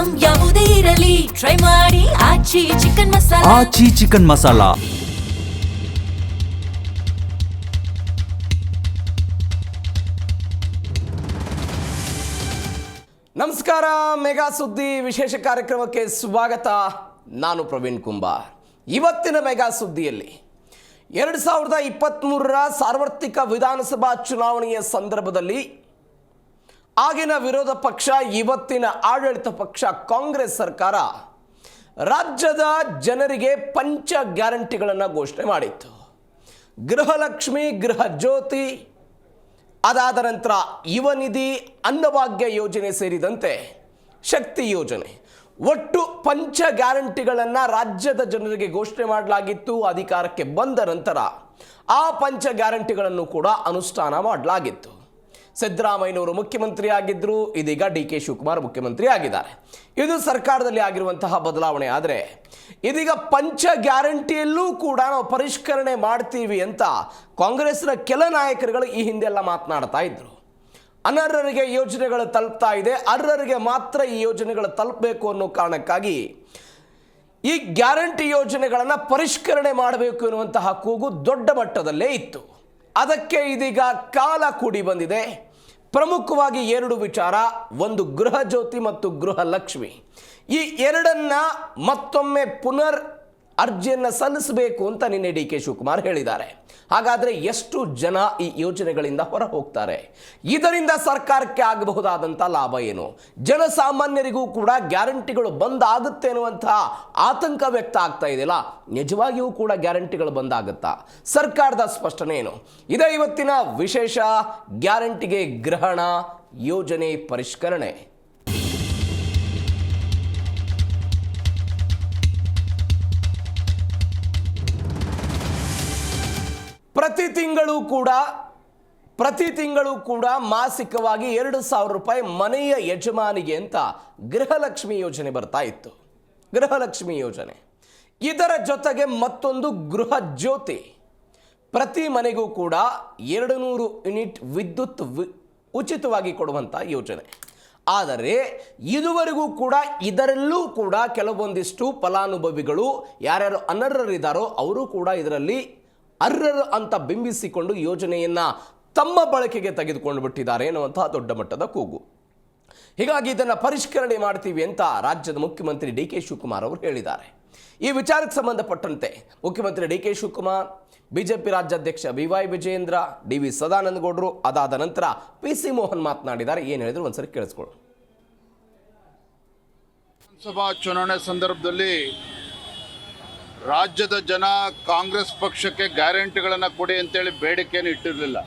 Item ಯಾವುದೇ ಇರಲಿ try ಮಾಡಿ ಆಚಿ ಚಿಕನ್ ಮಸಾಲಾ. ಆಚಿ ಚಿಕನ್ ಮಸಾಲಾ. ನಮಸ್ಕಾರ, ಮೆಗಾ ಸುದ್ದಿ ವಿಶೇಷ ಕಾರ್ಯಕ್ರಮಕ್ಕೆ ಸ್ವಾಗತ. ನಾನು ಪ್ರವೀಣ್ ಕುಂಬಾರ್. ಇವತ್ತಿನ ಮೆಗಾ ಸುದ್ದಿಯಲ್ಲಿ 2023ರ ಸಾರ್ವತ್ರಿಕ ವಿಧಾನಸಭಾ ಚುನಾವಣೆಯ ಸಂದರ್ಭದಲ್ಲಿ ಆಗಿನ ವಿರೋಧ ಪಕ್ಷ, ಇವತ್ತಿನ ಆಡಳಿತ ಪಕ್ಷ ಕಾಂಗ್ರೆಸ್ ಸರ್ಕಾರ ರಾಜ್ಯದ ಜನರಿಗೆ ಪಂಚ ಗ್ಯಾರಂಟಿಗಳನ್ನು ಘೋಷಣೆ ಮಾಡಿತ್ತು. ಗೃಹಲಕ್ಷ್ಮಿ, ಗೃಹ ಜ್ಯೋತಿ, ಅದಾದ ನಂತರ ಯುವ ನಿಧಿ, ಅನ್ನಭಾಗ್ಯ ಯೋಜನೆ ಸೇರಿದಂತೆ ಶಕ್ತಿ ಯೋಜನೆ, ಒಟ್ಟು ಪಂಚ ಗ್ಯಾರಂಟಿಗಳನ್ನು ರಾಜ್ಯದ ಜನರಿಗೆ ಘೋಷಣೆ ಮಾಡಲಾಗಿತ್ತು. ಅಧಿಕಾರಕ್ಕೆ ಬಂದ ನಂತರ ಆ ಪಂಚ ಗ್ಯಾರಂಟಿಗಳನ್ನು ಕೂಡ ಅನುಷ್ಠಾನ ಮಾಡಲಾಗಿತ್ತು. ಸಿದ್ದರಾಮಯ್ಯನವರು ಮುಖ್ಯಮಂತ್ರಿ ಆಗಿದ್ದರು, ಇದೀಗ ಡಿ.ಕೆ. ಶಿವಕುಮಾರ್ ಮುಖ್ಯಮಂತ್ರಿ ಆಗಿದ್ದಾರೆ. ಇದು ಸರ್ಕಾರದಲ್ಲಿ ಆಗಿರುವಂತಹ ಬದಲಾವಣೆ. ಆದರೆ ಇದೀಗ ಪಂಚ ಗ್ಯಾರಂಟಿಯಲ್ಲೂ ಕೂಡ ನಾವು ಪರಿಷ್ಕರಣೆ ಮಾಡ್ತೀವಿ ಅಂತ ಕಾಂಗ್ರೆಸ್ನ ಕೆಲ ನಾಯಕರುಗಳು ಈ ಹಿಂದೆಲ್ಲ ಮಾತನಾಡ್ತಾ ಇದ್ರು. ಅನರ್ಹರಿಗೆ ಯೋಜನೆಗಳು ತಲುಪ್ತಾ ಇದೆ, ಅರ್ಹರಿಗೆ ಮಾತ್ರ ಈ ಯೋಜನೆಗಳು ತಲುಪಬೇಕು ಅನ್ನೋ ಕಾರಣಕ್ಕಾಗಿ ಈ ಗ್ಯಾರಂಟಿ ಯೋಜನೆಗಳನ್ನು ಪರಿಷ್ಕರಣೆ ಮಾಡಬೇಕು ಎನ್ನುವಂತಹ ಕೂಗು ದೊಡ್ಡ ಮಟ್ಟದಲ್ಲೇ ಇತ್ತು. ಅದಕ್ಕೆ ಇದೀಗ ಕಾಲ ಕೂಡಿ ಬಂದಿದೆ. ಪ್ರಮುಖವಾಗಿ ಎರಡು ವಿಚಾರ, ಒಂದು ಗೃಹ ಜ್ಯೋತಿ ಮತ್ತು ಗೃಹ ಲಕ್ಷ್ಮಿ. ಈ ಎರಡನ್ನ ಮತ್ತೊಮ್ಮೆ ಪುನರ್ ಅರ್ಜಿಯನ್ನು ಸಲ್ಲಿಸಬೇಕು ಅಂತ ನಿನ್ನೆ ಡಿ.ಕೆ. ಶಿವಕುಮಾರ್ ಹೇಳಿದ್ದಾರೆ. ಹಾಗಾದರೆ ಎಷ್ಟು ಜನ ಈ ಯೋಜನೆಗಳಿಂದ ಹೊರ ಹೋಗ್ತಾರೆ? ಇದರಿಂದ ಸರ್ಕಾರಕ್ಕೆ ಆಗಬಹುದಾದಂಥ ಲಾಭ ಏನು? ಜನಸಾಮಾನ್ಯರಿಗೂ ಕೂಡ ಗ್ಯಾರಂಟಿಗಳು ಬಂದಾಗುತ್ತೆ ಅನ್ನುವಂತಹ ಆತಂಕ ವ್ಯಕ್ತ ಆಗ್ತಾ ಇದೆಯಲ್ಲ, ನಿಜವಾಗಿಯೂ ಕೂಡ ಗ್ಯಾರಂಟಿಗಳು ಬಂದಾಗುತ್ತಾ? ಸರ್ಕಾರದ ಸ್ಪಷ್ಟನೆ ಏನು? ಇದೇ ಇವತ್ತಿನ ವಿಶೇಷ. ಗ್ಯಾರಂಟಿಗೆ ಗ್ರಹಣ, ಯೋಜನೆ ಪರಿಷ್ಕರಣೆ. ಪ್ರತಿ ತಿಂಗಳು ಕೂಡ ಮಾಸಿಕವಾಗಿ 2,000 ರೂಪಾಯಿ ಮನೆಯ ಯಜಮಾನಿಗೆ ಅಂತ ಗೃಹಲಕ್ಷ್ಮಿ ಯೋಜನೆ ಬರ್ತಾ ಇತ್ತು. ಗೃಹಲಕ್ಷ್ಮಿ ಯೋಜನೆ, ಇದರ ಜೊತೆಗೆ ಮತ್ತೊಂದು ಗೃಹ ಜ್ಯೋತಿ. ಪ್ರತಿ ಮನೆಗೂ ಕೂಡ 200 ಯೂನಿಟ್ ವಿದ್ಯುತ್ ಉಚಿತವಾಗಿ ಕೊಡುವಂಥ ಯೋಜನೆ. ಆದರೆ ಇದುವರೆಗೂ ಕೂಡ ಇದರಲ್ಲೂ ಕೂಡ ಕೆಲವೊಂದಿಷ್ಟು ಫಲಾನುಭವಿಗಳು ಯಾರ್ಯಾರು ಅನರ್ಹರಿದ್ದಾರೋ ಅವರು ಕೂಡ ಇದರಲ್ಲಿ ಅರ್ಹರು ಅಂತ ಬಿಂಬಿಸಿಕೊಂಡು ಯೋಜನೆಯನ್ನು ತಮ್ಮ ಬಳಕೆಗೆ ತೆಗೆದುಕೊಂಡು ಬಿಟ್ಟಿದ್ದಾರೆ ಎನ್ನುವಂತಹ ದೊಡ್ಡ ಮಟ್ಟದ ಕೂಗು. ಹೀಗಾಗಿ ಇದನ್ನು ಪರಿಷ್ಕರಣೆ ಮಾಡ್ತೀವಿ ಅಂತ ರಾಜ್ಯದ ಮುಖ್ಯಮಂತ್ರಿ ಡಿ.ಕೆ. ಶಿವಕುಮಾರ್ ಅವರು ಹೇಳಿದ್ದಾರೆ. ಈ ವಿಚಾರಕ್ಕೆ ಸಂಬಂಧಪಟ್ಟಂತೆ ಮುಖ್ಯಮಂತ್ರಿ ಡಿ.ಕೆ. ಶಿವಕುಮಾರ್, ಬಿಜೆಪಿ ರಾಜ್ಯಾಧ್ಯಕ್ಷ ಬಿ.ವೈ. ವಿಜಯೇಂದ್ರ, ಡಿ.ವಿ. ಸದಾನಂದಗೌಡರು, ಅದಾದ ನಂತರ ಪಿ.ಸಿ. ಮೋಹನ್ ಮಾತನಾಡಿದ್ದಾರೆ. ಏನು ಹೇಳಿದ್ರು ಒಂದ್ಸರಿ ಕೇಳಿಸ್ಕೊಳ್ಳಿ. ವಿಧಾನಸಭಾ ಚುನಾವಣೆ ಸಂದರ್ಭದಲ್ಲಿ ರಾಜ್ಯದ ಜನ ಕಾಂಗ್ರೆಸ್ ಪಕ್ಷಕ್ಕೆ ಗ್ಯಾರಂಟಿಗಳನ್ನು ಕೊಡಿ ಅಂತೇಳಿ ಬೇಡಿಕೆಯನ್ನು ಇಟ್ಟಿರಲಿಲ್ಲ.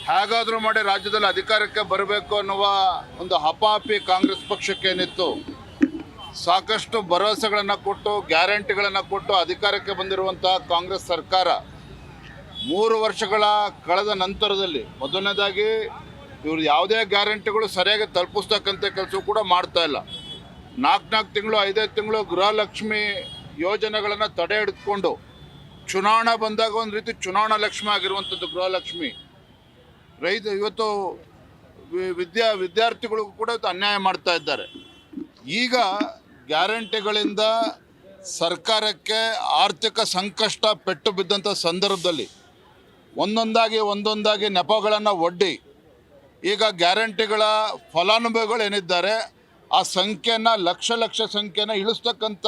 ಹೇಗಾದರೂ ಮಾಡಿ ರಾಜ್ಯದಲ್ಲಿ ಅಧಿಕಾರಕ್ಕೆ ಬರಬೇಕು ಅನ್ನುವ ಒಂದು ಹಪಾಹಪಿ ಕಾಂಗ್ರೆಸ್ ಪಕ್ಷಕ್ಕೇನಿತ್ತು. ಸಾಕಷ್ಟು ಭರವಸೆಗಳನ್ನು ಕೊಟ್ಟು, ಗ್ಯಾರಂಟಿಗಳನ್ನು ಕೊಟ್ಟು ಅಧಿಕಾರಕ್ಕೆ ಬಂದಿರುವಂಥ ಕಾಂಗ್ರೆಸ್ ಸರ್ಕಾರ 3 ವರ್ಷಗಳ ಕಳೆದ ನಂತರದಲ್ಲಿ ಮೊದಲನೇದಾಗಿ ಇವರು ಯಾವುದೇ ಗ್ಯಾರಂಟಿಗಳು ಸರಿಯಾಗಿ ತಲುಪಿಸ್ತಕ್ಕಂಥ ಕೆಲಸ ಕೂಡ ಮಾಡ್ತಾ ಇಲ್ಲ. 4 ತಿಂಗಳು 5 ತಿಂಗಳು ಗೃಹಲಕ್ಷ್ಮಿ ಯೋಜನೆಗಳನ್ನು ತಡೆ ಹಿಡಿದುಕೊಂಡು ಚುನಾವಣೆ ಬಂದಾಗ ಒಂದು ರೀತಿ ಚುನಾವಣಾ ಲಕ್ಷ್ಮಿ ಆಗಿರುವಂಥದ್ದು ಗೃಹಲಕ್ಷ್ಮಿ. ಇವತ್ತು ವಿದ್ಯಾರ್ಥಿಗಳಿಗೂ ಕೂಡ ಅನ್ಯಾಯ ಮಾಡ್ತಾ ಇದ್ದಾರೆ. ಈಗ ಗ್ಯಾರಂಟಿಗಳಿಂದ ಸರ್ಕಾರಕ್ಕೆ ಆರ್ಥಿಕ ಸಂಕಷ್ಟ ಪೆಟ್ಟು ಬಿದ್ದಂಥ ಸಂದರ್ಭದಲ್ಲಿ ಒಂದೊಂದಾಗಿ ನೆಪಗಳನ್ನು ಒಡ್ಡಿ ಈಗ ಗ್ಯಾರಂಟಿಗಳ ಫಲಾನುಭವಿಗಳು ಏನಿದ್ದಾರೆ ಆ ಸಂಖ್ಯೆಯನ್ನು ಲಕ್ಷ ಸಂಖ್ಯೆಯನ್ನು ಇಳಿಸ್ತಕ್ಕಂಥ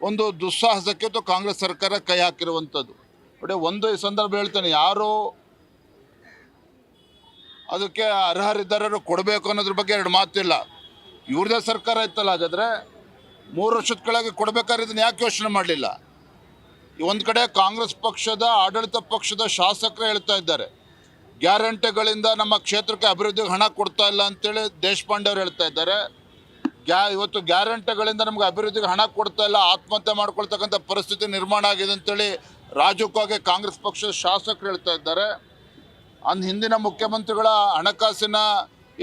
ಒಂದು ದುಸ್ಸಾಹಸಕ್ಕೆ ಕಾಂಗ್ರೆಸ್ ಸರ್ಕಾರ ಕೈ ಹಾಕಿರುವಂಥದ್ದು. ಒಂದು ಈ ಸಂದರ್ಭ ಹೇಳ್ತೇನೆ, ಯಾರು ಅದಕ್ಕೆ ಅರ್ಹರಿದ್ದಾರೋ ಕೊಡಬೇಕು ಅನ್ನೋದ್ರ ಬಗ್ಗೆ ಎರಡು ಮಾತಿಲ್ಲ. ಇವ್ರದೇ ಸರ್ಕಾರ ಇತ್ತಲ್ಲ, ಹಾಗಾದರೆ 3 ವರ್ಷದ ಕೆಳಗೆ ಕೊಡಬೇಕಾದ್ರೆ ಇದನ್ನು ಯಾಕೆ ಯೋಚನೆ ಮಾಡಲಿಲ್ಲ? ಒಂದು ಕಡೆ ಕಾಂಗ್ರೆಸ್ ಪಕ್ಷದ ಆಡಳಿತ ಪಕ್ಷದ ಶಾಸಕರು ಹೇಳ್ತಾ ಇದ್ದಾರೆ, ಗ್ಯಾರಂಟಿಗಳಿಂದ ನಮ್ಮ ಕ್ಷೇತ್ರಕ್ಕೆ ಅಭಿವೃದ್ಧಿಗೆ ಹಣ ಕೊಡ್ತಾ ಇಲ್ಲ ಅಂತೇಳಿ ದೇಶಪಾಂಡೆ ಅವರು ಹೇಳ್ತಾ ಇದ್ದಾರೆ. ಇವತ್ತು ಗ್ಯಾರಂಟಿಗಳಿಂದ ನಮ್ಗೆ ಅಭಿವೃದ್ಧಿಗೆ ಹಣ ಕೊಡ್ತಾ ಇಲ್ಲ, ಆತ್ಮಹತ್ಯೆ ಮಾಡ್ಕೊಳ್ತಕ್ಕಂಥ ಪರಿಸ್ಥಿತಿ ನಿರ್ಮಾಣ ಆಗಿದೆ ಅಂತೇಳಿ ರಾಜಕೀಯವಾಗಿ ಕಾಂಗ್ರೆಸ್ ಪಕ್ಷದ ಶಾಸಕರು ಹೇಳ್ತಾ ಇದ್ದಾರೆ. ಹಿಂದಿನ ಮುಖ್ಯಮಂತ್ರಿಗಳ ಹಣಕಾಸಿನ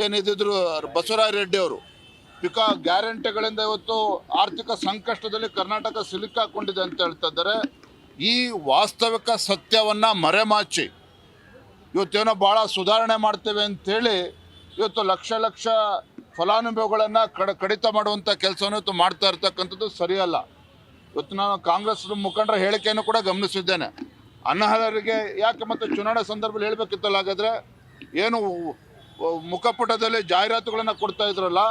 ಏನಿದ್ರು ಬಸವರಾಜ ರೆಡ್ಡಿ ಅವರು ಗ್ಯಾರಂಟಿಗಳಿಂದ ಇವತ್ತು ಆರ್ಥಿಕ ಸಂಕಷ್ಟದಲ್ಲಿ ಕರ್ನಾಟಕ ಸಿಲುಕಾಕೊಂಡಿದೆ ಅಂತ ಹೇಳ್ತಾ ಇದ್ದಾರೆ. ಈ ವಾಸ್ತವಿಕ ಸತ್ಯವನ್ನು ಮರೆಮಾಚಿ ಇವತ್ತೇನೋ ಭಾಳ ಸುಧಾರಣೆ ಮಾಡ್ತೇವೆ ಅಂಥೇಳಿ ಇವತ್ತು ಲಕ್ಷ ಫಲಾನುಭವಿಗಳನ್ನು ಕಡಿತ ಮಾಡುವಂಥ ಕೆಲಸವನ್ನು ಇವತ್ತು ಮಾಡ್ತಾ ಇರ್ತಕ್ಕಂಥದ್ದು ಸರಿಯಲ್ಲ. ಇವತ್ತು ನಾನು ಕಾಂಗ್ರೆಸ್ ಮುಖಂಡರ ಹೇಳಿಕೆಯನ್ನು ಕೂಡ ಗಮನಿಸಿದ್ದೇನೆ. ಅನರ್ಹರಿಗೆ ಯಾಕೆ ಮತ್ತು ಚುನಾವಣೆ ಸಂದರ್ಭದಲ್ಲಿ ಹೇಳಬೇಕಿತ್ತಲ್ಲ, ಹಾಗಾದರೆ ಏನು ಮುಖಪುಟದಲ್ಲಿ ಜಾಹೀರಾತುಗಳನ್ನು ಕೊಡ್ತಾ ಇದ್ರಲ್ಲ,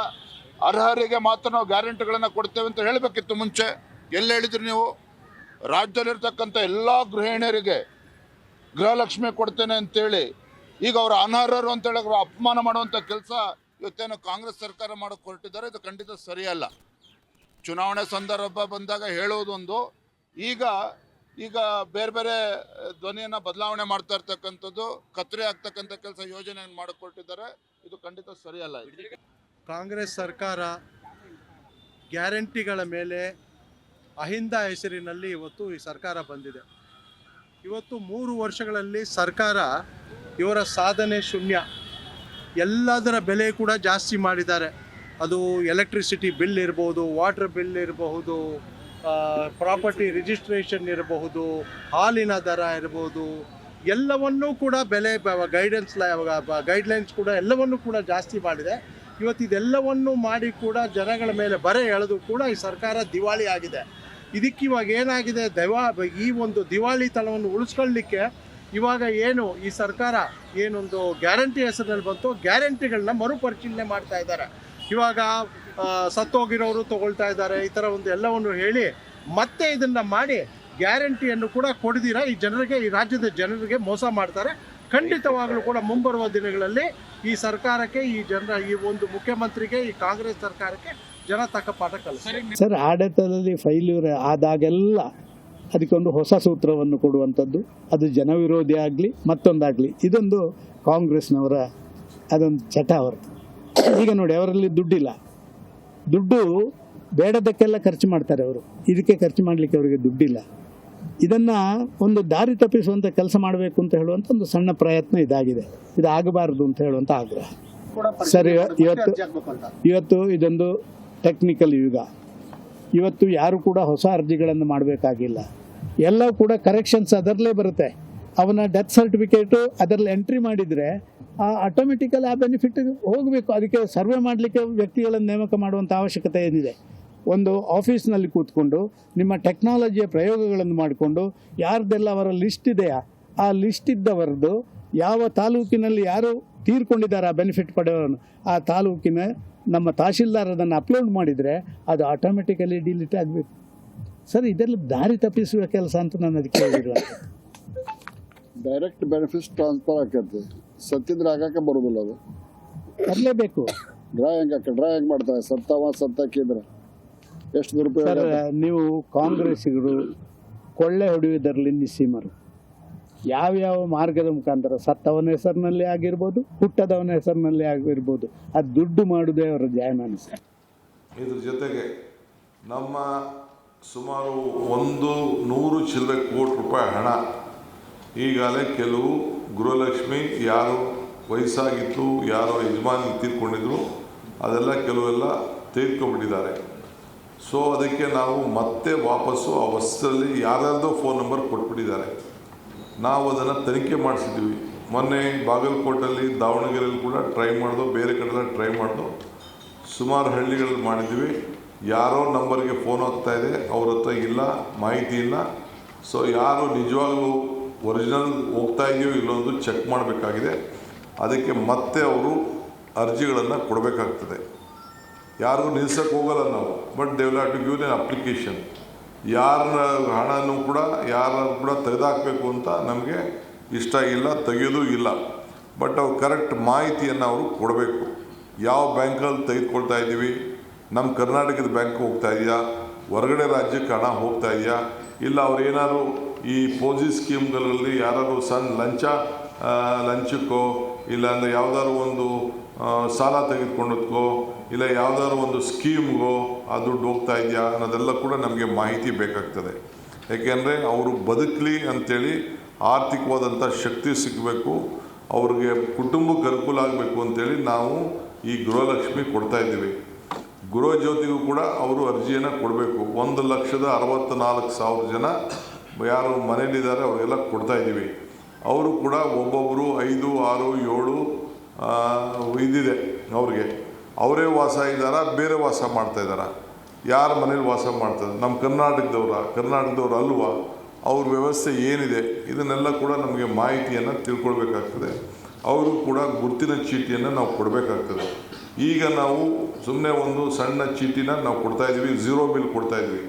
ಅರ್ಹರಿಗೆ ಮಾತ್ರ ನಾವು ಗ್ಯಾರಂಟಿಗಳನ್ನು ಕೊಡ್ತೇವೆ ಅಂತ ಹೇಳಬೇಕಿತ್ತು ಮುಂಚೆ. ಎಲ್ಲಿ ಹೇಳಿದ್ರಿ ನೀವು? ರಾಜ್ಯದಲ್ಲಿರ್ತಕ್ಕಂಥ ಎಲ್ಲ ಗೃಹಿಣಿಯರಿಗೆ ಗೃಹಲಕ್ಷ್ಮಿ ಕೊಡ್ತೇನೆ ಅಂತೇಳಿ ಈಗ ಅವರು ಅನರ್ಹರು ಅಂತೇಳಿ ಅವರು ಅಪಮಾನ ಮಾಡುವಂಥ ಕೆಲಸ ಇವತ್ತೇನು ಕಾಂಗ್ರೆಸ್ ಸರ್ಕಾರ ಮಾಡೋಕ್ಕೆ ಹೊರಟಿದ್ದಾರೆ. ಇದು ಖಂಡಿತ ಸರಿಯಲ್ಲ. ಚುನಾವಣೆ ಸಂದರ್ಭ ಬಂದಾಗ ಹೇಳೋದೊಂದು, ಈಗ ಬೇರೆ ಬೇರೆ ಧ್ವನಿಯನ್ನು ಬದಲಾವಣೆ ಮಾಡ್ತಾ ಇರ್ತಕ್ಕಂಥದ್ದು, ಕತ್ತರಿ ಆಗ್ತಕ್ಕಂಥ ಕೆಲಸ ಯೋಜನೆಯನ್ನು ಮಾಡಿಕೊಟ್ಟಿದ್ದಾರೆ. ಇದು ಖಂಡಿತ ಸರಿಯಲ್ಲ. ಕಾಂಗ್ರೆಸ್ ಸರ್ಕಾರ ಗ್ಯಾರಂಟಿಗಳ ಮೇಲೆ ಅಹಿಂದ ಹೆಸರಿನಲ್ಲಿ ಇವತ್ತು ಈ ಸರ್ಕಾರ ಬಂದಿದೆ. ಇವತ್ತು 3 ವರ್ಷಗಳಲ್ಲಿ ಸರ್ಕಾರ ಇವರ ಸಾಧನೆ ಶೂನ್ಯ. ಎಲ್ಲದರ ಬೆಲೆ ಕೂಡ ಜಾಸ್ತಿ ಮಾಡಿದ್ದಾರೆ. ಅದು ಎಲೆಕ್ಟ್ರಿಸಿಟಿ ಬಿಲ್ ಇರ್ಬೋದು, ವಾಟರ್ ಬಿಲ್ ಇರಬಹುದು, ಪ್ರಾಪರ್ಟಿ ರಿಜಿಸ್ಟ್ರೇಷನ್ ಇರಬಹುದು, ಹಾಲಿನ ದರ ಇರ್ಬೋದು, ಎಲ್ಲವನ್ನೂ ಕೂಡ ಬೆಲೆ ಗೈಡ್ಲೈನ್ಸ್ ಕೂಡ ಎಲ್ಲವನ್ನೂ ಕೂಡ ಜಾಸ್ತಿ ಮಾಡಿದೆ. ಇವತ್ತು ಇದೆಲ್ಲವನ್ನು ಮಾಡಿ ಕೂಡ ಜನಗಳ ಮೇಲೆ ಬರೆ ಎಳೆದು ಕೂಡ ಈ ಸರ್ಕಾರ ದಿವಾಳಿ ಆಗಿದೆ. ಇದಕ್ಕೆ ಇವಾಗ ಏನಾಗಿದೆ, ಈ ಒಂದು ದಿವಾಳಿತನವನ್ನು ಉಳಿಸ್ಕೊಳ್ಳಿಕ್ಕೆ ಇವಾಗ ಏನು ಈ ಸರ್ಕಾರ ಏನೊಂದು ಗ್ಯಾರಂಟಿ ಹೆಸರಿನಲ್ಲಿ ಬಂತು, ಗ್ಯಾರಂಟಿಗಳನ್ನ ಮರುಪರಿಶೀಲನೆ ಮಾಡ್ತಾ ಇದ್ದಾರೆ. ಇವಾಗ ಸತ್ತೋಗಿರೋರು ತೊಗೊಳ್ತಾ ಇದ್ದಾರೆ, ಈ ಥರ ಒಂದು ಎಲ್ಲವನ್ನು ಹೇಳಿ ಮತ್ತೆ ಇದನ್ನು ಮಾಡಿ ಗ್ಯಾರಂಟಿಯನ್ನು ಕೂಡ ಕೊಡದಿರ ಈ ರಾಜ್ಯದ ಜನರಿಗೆ ಮೋಸ ಮಾಡ್ತಾರೆ. ಖಂಡಿತವಾಗಲೂ ಕೂಡ ಮುಂಬರುವ ದಿನಗಳಲ್ಲಿ ಈ ಸರ್ಕಾರಕ್ಕೆ, ಈ ಒಂದು ಮುಖ್ಯಮಂತ್ರಿಗೆ, ಈ ಕಾಂಗ್ರೆಸ್ ಸರ್ಕಾರಕ್ಕೆ ಜನ ತಕ್ಕ ಪಾಠ ಕಲಿಸ್ತಾರೆ. ಸರ್, ಆಡಳಿತದಲ್ಲಿ ಫೈಲ್ಯೂರ್ ಆದಾಗೆಲ್ಲ ಅದಕ್ಕೊಂದು ಹೊಸ ಸೂತ್ರವನ್ನು ಕೊಡುವಂಥದ್ದು, ಅದು ಜನವಿರೋಧಿ ಆಗಲಿ ಮತ್ತೊಂದಾಗಲಿ, ಇದೊಂದು ಕಾಂಗ್ರೆಸ್ನವರ ಅದೊಂದು ಚಟ ಅವ್ರದ್ದು. ಈಗ ನೋಡಿ, ಅವರಲ್ಲಿ ದುಡ್ಡಿಲ್ಲ, ದುಡ್ಡು ಬೇಡದಕ್ಕೆಲ್ಲ ಖರ್ಚು ಮಾಡ್ತಾರೆ ಅವರು, ಇದಕ್ಕೆ ಖರ್ಚು ಮಾಡಲಿಕ್ಕೆ ಅವರಿಗೆ ದುಡ್ಡಿಲ್ಲ. ಇದನ್ನು ಒಂದು ದಾರಿ ತಪ್ಪಿಸುವಂಥ ಕೆಲಸ ಮಾಡಬೇಕು ಅಂತ ಹೇಳುವಂಥ ಒಂದು ಸಣ್ಣ ಪ್ರಯತ್ನ ಇದಾಗಿದೆ. ಇದು ಆಗಬಾರ್ದು ಅಂತ ಹೇಳುವಂಥ ಆಗ್ರಹ. ಸರ್, ಇವತ್ತು ಇದೊಂದು ಟೆಕ್ನಿಕಲ್ ಯುಗ. ಇವತ್ತು ಯಾರು ಕೂಡ ಹೊಸ ಅರ್ಜಿಗಳನ್ನು ಮಾಡಬೇಕಾಗಿಲ್ಲ, ಎಲ್ಲ ಕೂಡ ಕರೆಕ್ಷನ್ಸ್ ಅದರಲ್ಲೇ ಬರುತ್ತೆ. ಅವನ ಡೆತ್ ಸರ್ಟಿಫಿಕೇಟು ಅದರಲ್ಲಿ ಎಂಟ್ರಿ ಮಾಡಿದರೆ ಆಟೋಮೆಟಿಕಲ್ ಆ ಬೆನಿಫಿಟ್ ಹೋಗಬೇಕು. ಅದಕ್ಕೆ ಸರ್ವೆ ಮಾಡಲಿಕ್ಕೆ ವ್ಯಕ್ತಿಗಳನ್ನು ನೇಮಕ ಮಾಡುವಂಥ ಅವಶ್ಯಕತೆ ಏನಿದೆ? ಒಂದು ಆಫೀಸ್ನಲ್ಲಿ ಕೂತ್ಕೊಂಡು ನಿಮ್ಮ ಟೆಕ್ನಾಲಜಿಯ ಪ್ರಯೋಗಗಳನ್ನು ಮಾಡಿಕೊಂಡು ಯಾರ್ದೆಲ್ಲ ಅವರ ಲಿಸ್ಟ್ ಇದೆಯಾ, ಆ ಲಿಸ್ಟ್ ಇದ್ದವರದ್ದು ಯಾವ ತಾಲೂಕಿನಲ್ಲಿ ಯಾರು ತೀರ್ಕೊಂಡಿದ್ದಾರೆ ಆ ಬೆನಿಫಿಟ್ ಪಡೆಯೋನು, ಆ ತಾಲೂಕಿನ ನಮ್ಮ ತಹಶೀಲ್ದಾರ್ ಅದನ್ನು ಅಪ್ಲೋಡ್ ಮಾಡಿದರೆ ಅದು ಆಟೋಮೆಟಿಕಲಿ ಡಿಲೀಟ್ ಆಗಬೇಕು. ಸರ್, ಇದೆಲ್ಲ ದಾರಿ ತಪ್ಪಿಸುವ ಕೆಲಸ ಅಂತ ನಾನು ಅದಕ್ಕೆ ಹೇಳಿರುವ. ಡೈರೆಕ್ಟ್ ಬೆನಿಫಿಟ್ಸ್ ಟ್ರಾನ್ಸ್ಫರ್ ಆಕೈತಿ, ಸತ್ತಿದ್ರೆ ಆಗಾಕ ಬರೋದಿಲ್ಲ, ಅದು ಬರಲೇಬೇಕು. ಡ್ರಾ ಹೆಂಗೆ ಮಾಡ್ತಾರೆ? ಸತ್ತಾಕಿದ್ರೆ ಎಷ್ಟು ದುರುಪಯೋಗ. ಸರ್, ನೀವು ಕಾಂಗ್ರೆಸ್ಸಿಗರು ಕೊಳ್ಳೆ ಹೊಡೆಯುವುದರಲ್ಲಿ ನಿಸ್ಸೀಮರು. ಯಾವ್ಯಾವ ಮಾರ್ಗದ ಮುಖಾಂತರ, ಸತ್ತವನ ಹೆಸರಿನಲ್ಲಿ ಆಗಿರ್ಬೋದು, ಹುಟ್ಟದವನ ಹೆಸರಿನಲ್ಲಿ ಆಗಿರ್ಬೋದು, ಅದು ದುಡ್ಡು ಮಾಡುವುದೇ ಅವರ ಜಾಯಮಾನ. ಇದ್ರ ಜೊತೆಗೆ ನಮ್ಮ ಸುಮಾರು 100 ಚಿಲ್ಲರೆ ಕೋಟಿ ರೂಪಾಯಿ ಹಣ ಈಗಾಗಲೇ ಕೆಲವು ಗೃಹಲಕ್ಷ್ಮಿ ಯಾರು ವಯಸ್ಸಾಗಿತ್ತು, ಯಾರೋ ಯಜಮಾನಿ ತೀರ್ಕೊಂಡಿದ್ರು, ಅದೆಲ್ಲ ಕೆಲವೆಲ್ಲ ತೆಗೆದುಕೊಂಡ್ಬಿಟ್ಟಿದ್ದಾರೆ. ಸೊ ಅದಕ್ಕೆ ನಾವು ಮತ್ತೆ ವಾಪಸ್ಸು ಆ ವಸ್ತುದಲ್ಲಿ ಯಾರ್ಯಾರ್ದೋ ಫೋನ್ ನಂಬರ್ ಕೊಟ್ಬಿಟ್ಟಿದ್ದಾರೆ. ನಾವು ಅದನ್ನು ತನಿಖೆ ಮಾಡಿಸಿದ್ವಿ. ಮೊನ್ನೆ ಬಾಗಲಕೋಟಲ್ಲಿ, ದಾವಣಗೆರೆಯಲ್ಲಿ ಕೂಡ ಟ್ರೈ ಮಾಡಿದೋ, ಬೇರೆ ಕಡೆಲ್ಲ ಟ್ರೈ ಮಾಡಿದೋ, ಸುಮಾರು ಹಳ್ಳಿಗಳಲ್ಲಿ ಮಾಡಿದ್ವಿ. ಯಾರೋ ನಂಬರ್ಗೆ ಫೋನ್ ಹೋಗ್ತಾಯಿದೆ, ಅವ್ರ ಹತ್ರ ಇಲ್ಲ, ಮಾಹಿತಿ ಇಲ್ಲ. ಸೊ ಯಾರು ನಿಜವಾಗ್ಲೂ ಒರಿಜಿನಲ್ ಹೋಗ್ತಾ ಇದೆಯೋ ಇಲ್ಲೊಂದು ಚೆಕ್ ಮಾಡಬೇಕಾಗಿದೆ. ಅದಕ್ಕೆ ಮತ್ತೆ ಅವರು ಅರ್ಜಿಗಳನ್ನು ಕೊಡಬೇಕಾಗ್ತದೆ. ಯಾರಿಗೂ ನಿಲ್ಸಕ್ಕೆ ಹೋಗಲ್ಲ ನಾವು, but they will have to give an application. ಯಾರ ಹಣನೂ ಕೂಡ ತೆಗೆದಾಕಬೇಕು ಅಂತ ನಮಗೆ ಇಷ್ಟ ಇಲ್ಲ, ತೆಗೆಯೋದು ಇಲ್ಲ. ಬಟ್ ಅವ್ರು ಕರೆಕ್ಟ್ ಮಾಹಿತಿಯನ್ನು ಅವರು ಕೊಡಬೇಕು. ಯಾವ ಬ್ಯಾಂಕಲ್ಲಿ ತೆಗೆದುಕೊಳ್ತಾ ಇದ್ದೀವಿ, ನಮ್ಮ ಕರ್ನಾಟಕದ ಬ್ಯಾಂಕ್ ಹೋಗ್ತಾ ಇದೆಯಾ, ಹೊರಗಡೆ ರಾಜ್ಯಕ್ಕೆ ಹಣ ಹೋಗ್ತಾ ಇದೆಯಾ, ಇಲ್ಲ ಅವ್ರು ಏನಾದ್ರು ಈ ಪೋಜಿ ಸ್ಕೀಮ್ಗಳಲ್ಲಿ ಯಾರಾದ್ರು ಸಣ್ಣ ಲಂಚಕ್ಕೋ ಇಲ್ಲ ಅಂದರೆ ಯಾವುದಾದ್ರು ಒಂದು ಸಾಲ ತೆಗೆದುಕೊಂಡೋದ್ಕೋ ಇಲ್ಲ ಯಾವುದಾದ್ರು ಒಂದು ಸ್ಕೀಮ್ಗೋ ಆ ದುಡ್ಡು ಹೋಗ್ತಾ ಇದೆಯಾ ಅನ್ನೋದೆಲ್ಲ ಕೂಡ ನಮಗೆ ಮಾಹಿತಿ ಬೇಕಾಗ್ತದೆ. ಏಕೆಂದರೆ ಅವರು ಬದುಕಲಿ ಅಂಥೇಳಿ ಆರ್ಥಿಕವಾದಂಥ ಶಕ್ತಿ ಸಿಗಬೇಕು, ಅವ್ರಿಗೆ ಕುಟುಂಬಕ್ಕೆ ಅನುಕೂಲ ಆಗಬೇಕು ಅಂಥೇಳಿ ನಾವು ಈ ಗೃಹಲಕ್ಷ್ಮಿ ಕೊಡ್ತಾಯಿದ್ದೀವಿ. ಗೃಹಜ್ಯೋತಿಗೂ ಕೂಡ ಅವರು ಅರ್ಜಿಯನ್ನು ಕೊಡಬೇಕು. 1,64,000 ಜನ ಯಾರು ಮನೇಲಿದ್ದಾರೆ ಅವರಿಗೆಲ್ಲ ಕೊಡ್ತಾಯಿದ್ದೀವಿ. ಅವರು ಕೂಡ ಒಬ್ಬೊಬ್ಬರು 5, 6, 7 ಇದಿದೆ ಅವ್ರಿಗೆ. ಅವರೇ ವಾಸ ಇದ್ದಾರಾ, ಬೇರೆ ವಾಸ ಮಾಡ್ತಾ ಇದ್ದಾರಾ, ಯಾರ ಮನೇಲಿ ವಾಸ ಮಾಡ್ತಾರೆ, ನಮ್ಮ ಕರ್ನಾಟಕದವ್ರು ಅಲ್ವಾ, ಅವ್ರ ವ್ಯವಸ್ಥೆ ಏನಿದೆ, ಇದನ್ನೆಲ್ಲ ಕೂಡ ನಮಗೆ ಮಾಹಿತಿಯನ್ನು ತಿಳ್ಕೊಳ್ಬೇಕಾಗ್ತದೆ. ಅವರು ಕೂಡ ಗುರುತಿನ ಚೀಟಿಯನ್ನು ನಾವು ಕೊಡಬೇಕಾಗ್ತದೆ. ಈಗ ನಾವು ಸುಮ್ಮನೆ ಒಂದು ಸಣ್ಣ ಚೀಟಿನ ನಾವು ಕೊಡ್ತಾಯಿದ್ದೀವಿ, 0 ಬಿಲ್ ಕೊಡ್ತಾಯಿದ್ವಿ,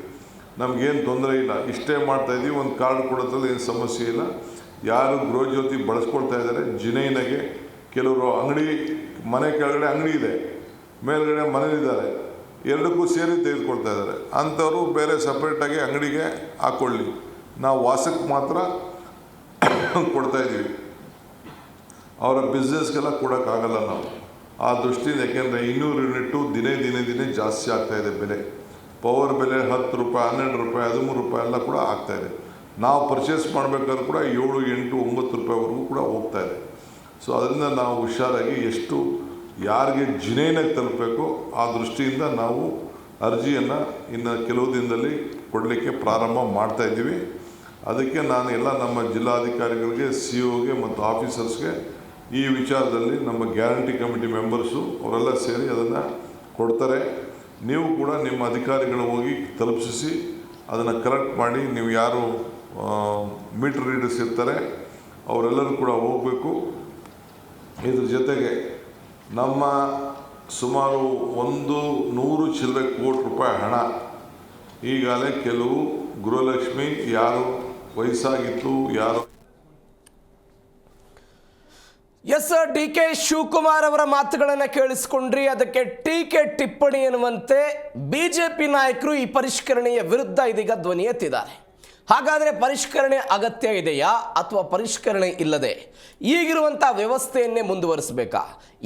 ನಮಗೇನು ತೊಂದರೆ ಇಲ್ಲ, ಇಷ್ಟೇ ಮಾಡ್ತಾಯಿದ್ದೀವಿ, ಒಂದು ಕಾರ್ಡ್ ಕೊಡೋದ್ರಲ್ಲಿ ಏನು ಸಮಸ್ಯೆ ಇಲ್ಲ. ಯಾರು ಗೃಹಜ್ಯೋತಿ ಬಳಸ್ಕೊಳ್ತಾ ಇದ್ದಾರೆ ಜಿನೈನಾಗೆ, ಕೆಲವರು ಅಂಗಡಿ, ಮನೆ ಕೆಳಗಡೆ ಅಂಗಡಿ ಇದೆ, ಮೇಲ್ಗಡೆ ಮನೇಲಿದ್ದಾರೆ, ಎರಡಕ್ಕೂ ಸೇರಿ ತೆಗೆದುಕೊಳ್ತಾ ಇದ್ದಾರೆ, ಅಂಥವರು ಬೇರೆ ಸಪ್ರೇಟಾಗಿ ಅಂಗಡಿಗೆ ಹಾಕ್ಕೊಳ್ಳಿ, ನಾವು ವಾಸಕ್ಕೆ ಮಾತ್ರ ಕೊಡ್ತಾಯಿದ್ದೀವಿ, ಅವರ ಬಿಸ್ನೆಸ್ಗೆಲ್ಲ ಕೊಡೋಕ್ಕಾಗಲ್ಲ ನಾವು. ಆ ದೃಷ್ಟಿಯಿಂದ, ಯಾಕೆಂದರೆ 200 ಯೂನಿಟ್ಟು ದಿನೇ ಜಾಸ್ತಿ ಆಗ್ತಾಯಿದೆ ಬೆಲೆ. ಪವರ್ ಬೆಲೆ 10 ರೂಪಾಯಿ, 12 ರೂಪಾಯಿ, 13 ರೂಪಾಯಿ ಎಲ್ಲ ಕೂಡ ಆಗ್ತಾಯಿದೆ. ನಾವು ಪರ್ಚೇಸ್ ಮಾಡಬೇಕಾದ್ರೂ ಕೂಡ 7, 8, 9 ರೂಪಾಯಿವರೆಗೂ ಕೂಡ ಹೋಗ್ತಾಯಿದೆ. ಸೊ ಅದರಿಂದ ನಾವು ಹುಷಾರಾಗಿ ಎಷ್ಟು ಯಾರಿಗೆ ಜಿನೇನಾಗಿ ತಲುಪಬೇಕು ಆ ದೃಷ್ಟಿಯಿಂದ ನಾವು ಅರ್ಜಿಯನ್ನು ಇನ್ನು ಕೆಲವು ದಿನದಲ್ಲಿ ಕೊಡಲಿಕ್ಕೆ ಪ್ರಾರಂಭ ಮಾಡ್ತಾಯಿದ್ದೀವಿ. ಅದಕ್ಕೆ ನಾನು ಎಲ್ಲ ನಮ್ಮ ಜಿಲ್ಲಾಧಿಕಾರಿಗಳಿಗೆ, CO ಗೆ ಮತ್ತು ಆಫೀಸರ್ಸ್ಗೆ ಈ ವಿಚಾರದಲ್ಲಿ ನಮ್ಮ ಗ್ಯಾರಂಟಿ ಕಮಿಟಿ ಮೆಂಬರ್ಸು ಅವರೆಲ್ಲ ಸೇರಿ ಅದನ್ನು ಕೊಡ್ತಾರೆ. ನೀವು ಕೂಡ ನಿಮ್ಮ ಅಧಿಕಾರಿಗಳು ಹೋಗಿ ತಲುಪಿಸಿ ಅದನ್ನು ಕರೆಕ್ಟ್ ಮಾಡಿ, ನೀವು ಯಾರು ಮೀಟರ್ ರೀಡರ್ಸ್ ಇರ್ತಾರೆ ಅವರೆಲ್ಲರೂ ಕೂಡ ಹೋಗಬೇಕು. ಇದ್ರ ಜೊತೆಗೆ ನಮ್ಮ ಸುಮಾರು 100 ಚಿಲ್ಲರೆ ಕೋಟಿ ರೂಪಾಯಿ ಹಣ ಈಗಾಗಲೇ ಕೆಲವು ಗೃಹಲಕ್ಷ್ಮಿ ಯಾರು ವಯಸ್ಸಾಗಿತ್ತು, ಯಾರು ಎಸ್ DK ಶಿವಕುಮಾರ್ ಅವರ ಮಾತುಗಳನ್ನು ಕೇಳಿಸ್ಕೊಂಡ್ರಿ. ಅದಕ್ಕೆ ಟೀಕೆ ಟಿಪ್ಪಣಿ ಎನ್ನುವಂತೆ BJP ನಾಯಕರು ಈ ಪರಿಷ್ಕರಣೆಯ ವಿರುದ್ಧ ಇದೀಗ ಧ್ವನಿ ಎತ್ತಿದ್ದಾರೆ. ಹಾಗಾದರೆ ಪರಿಷ್ಕರಣೆ ಅಗತ್ಯ ಇದೆಯಾ ಅಥವಾ ಪರಿಷ್ಕರಣೆ ಇಲ್ಲದೆ ಈಗಿರುವಂಥ ವ್ಯವಸ್ಥೆಯನ್ನೇ ಮುಂದುವರಿಸಬೇಕಾ?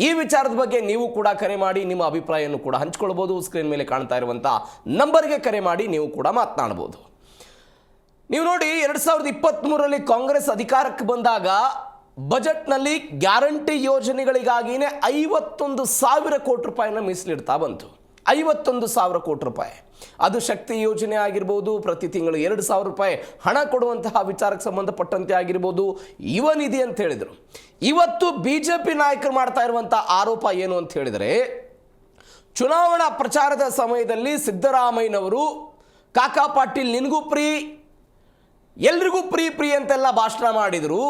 ಈ ವಿಚಾರದ ಬಗ್ಗೆ ನೀವು ಕೂಡ ಕರೆ ಮಾಡಿ ನಿಮ್ಮ ಅಭಿಪ್ರಾಯವನ್ನು ಕೂಡ ಹಂಚ್ಕೊಳ್ಬೋದು. ಸ್ಕ್ರೀನ್ ಮೇಲೆ ಕಾಣ್ತಾ ಇರುವಂಥ ನಂಬರ್ಗೆ ಕರೆ ಮಾಡಿ ನೀವು ಕೂಡ ಮಾತನಾಡ್ಬೋದು. ನೀವು ನೋಡಿ, 2023ರಲ್ಲಿ ಕಾಂಗ್ರೆಸ್ ಅಧಿಕಾರಕ್ಕೆ ಬಂದಾಗ ಬಜೆಟ್ನಲ್ಲಿ ಗ್ಯಾರಂಟಿ ಯೋಜನೆಗಳಿಗಾಗಿಯೇ 51,000 ಕೋಟಿ ರೂಪಾಯಿನ ಮೀಸಲಿಡ್ತಾ ಬಂತು. 51,000 ಕೋಟಿ ರೂಪಾಯಿ. ಅದು ಶಕ್ತಿ ಯೋಜನೆ ಆಗಿರ್ಬೋದು, ಪ್ರತಿ ತಿಂಗಳು 2,000 ರೂಪಾಯಿ ಹಣ ಕೊಡುವಂತಹ ವಿಚಾರಕ್ಕೆ ಸಂಬಂಧಪಟ್ಟಂತೆ ಆಗಿರ್ಬೋದು, ಯುವ ನಿಧಿ ಅಂತ ಹೇಳಿದರು. ಇವತ್ತು BJP ನಾಯಕರು ಮಾಡ್ತಾ ಇರುವಂಥ ಆರೋಪ ಏನು ಅಂತ ಹೇಳಿದರೆ, ಚುನಾವಣಾ ಪ್ರಚಾರದ ಸಮಯದಲ್ಲಿ ಸಿದ್ದರಾಮಯ್ಯನವರು ಕಾಕಾ ಪಾಟೀಲ್ ನಿನಗೂ ಫ್ರೀ, ಎಲ್ರಿಗೂ ಫ್ರೀ ಅಂತೆಲ್ಲ ಭಾಷಣ ಮಾಡಿದರು.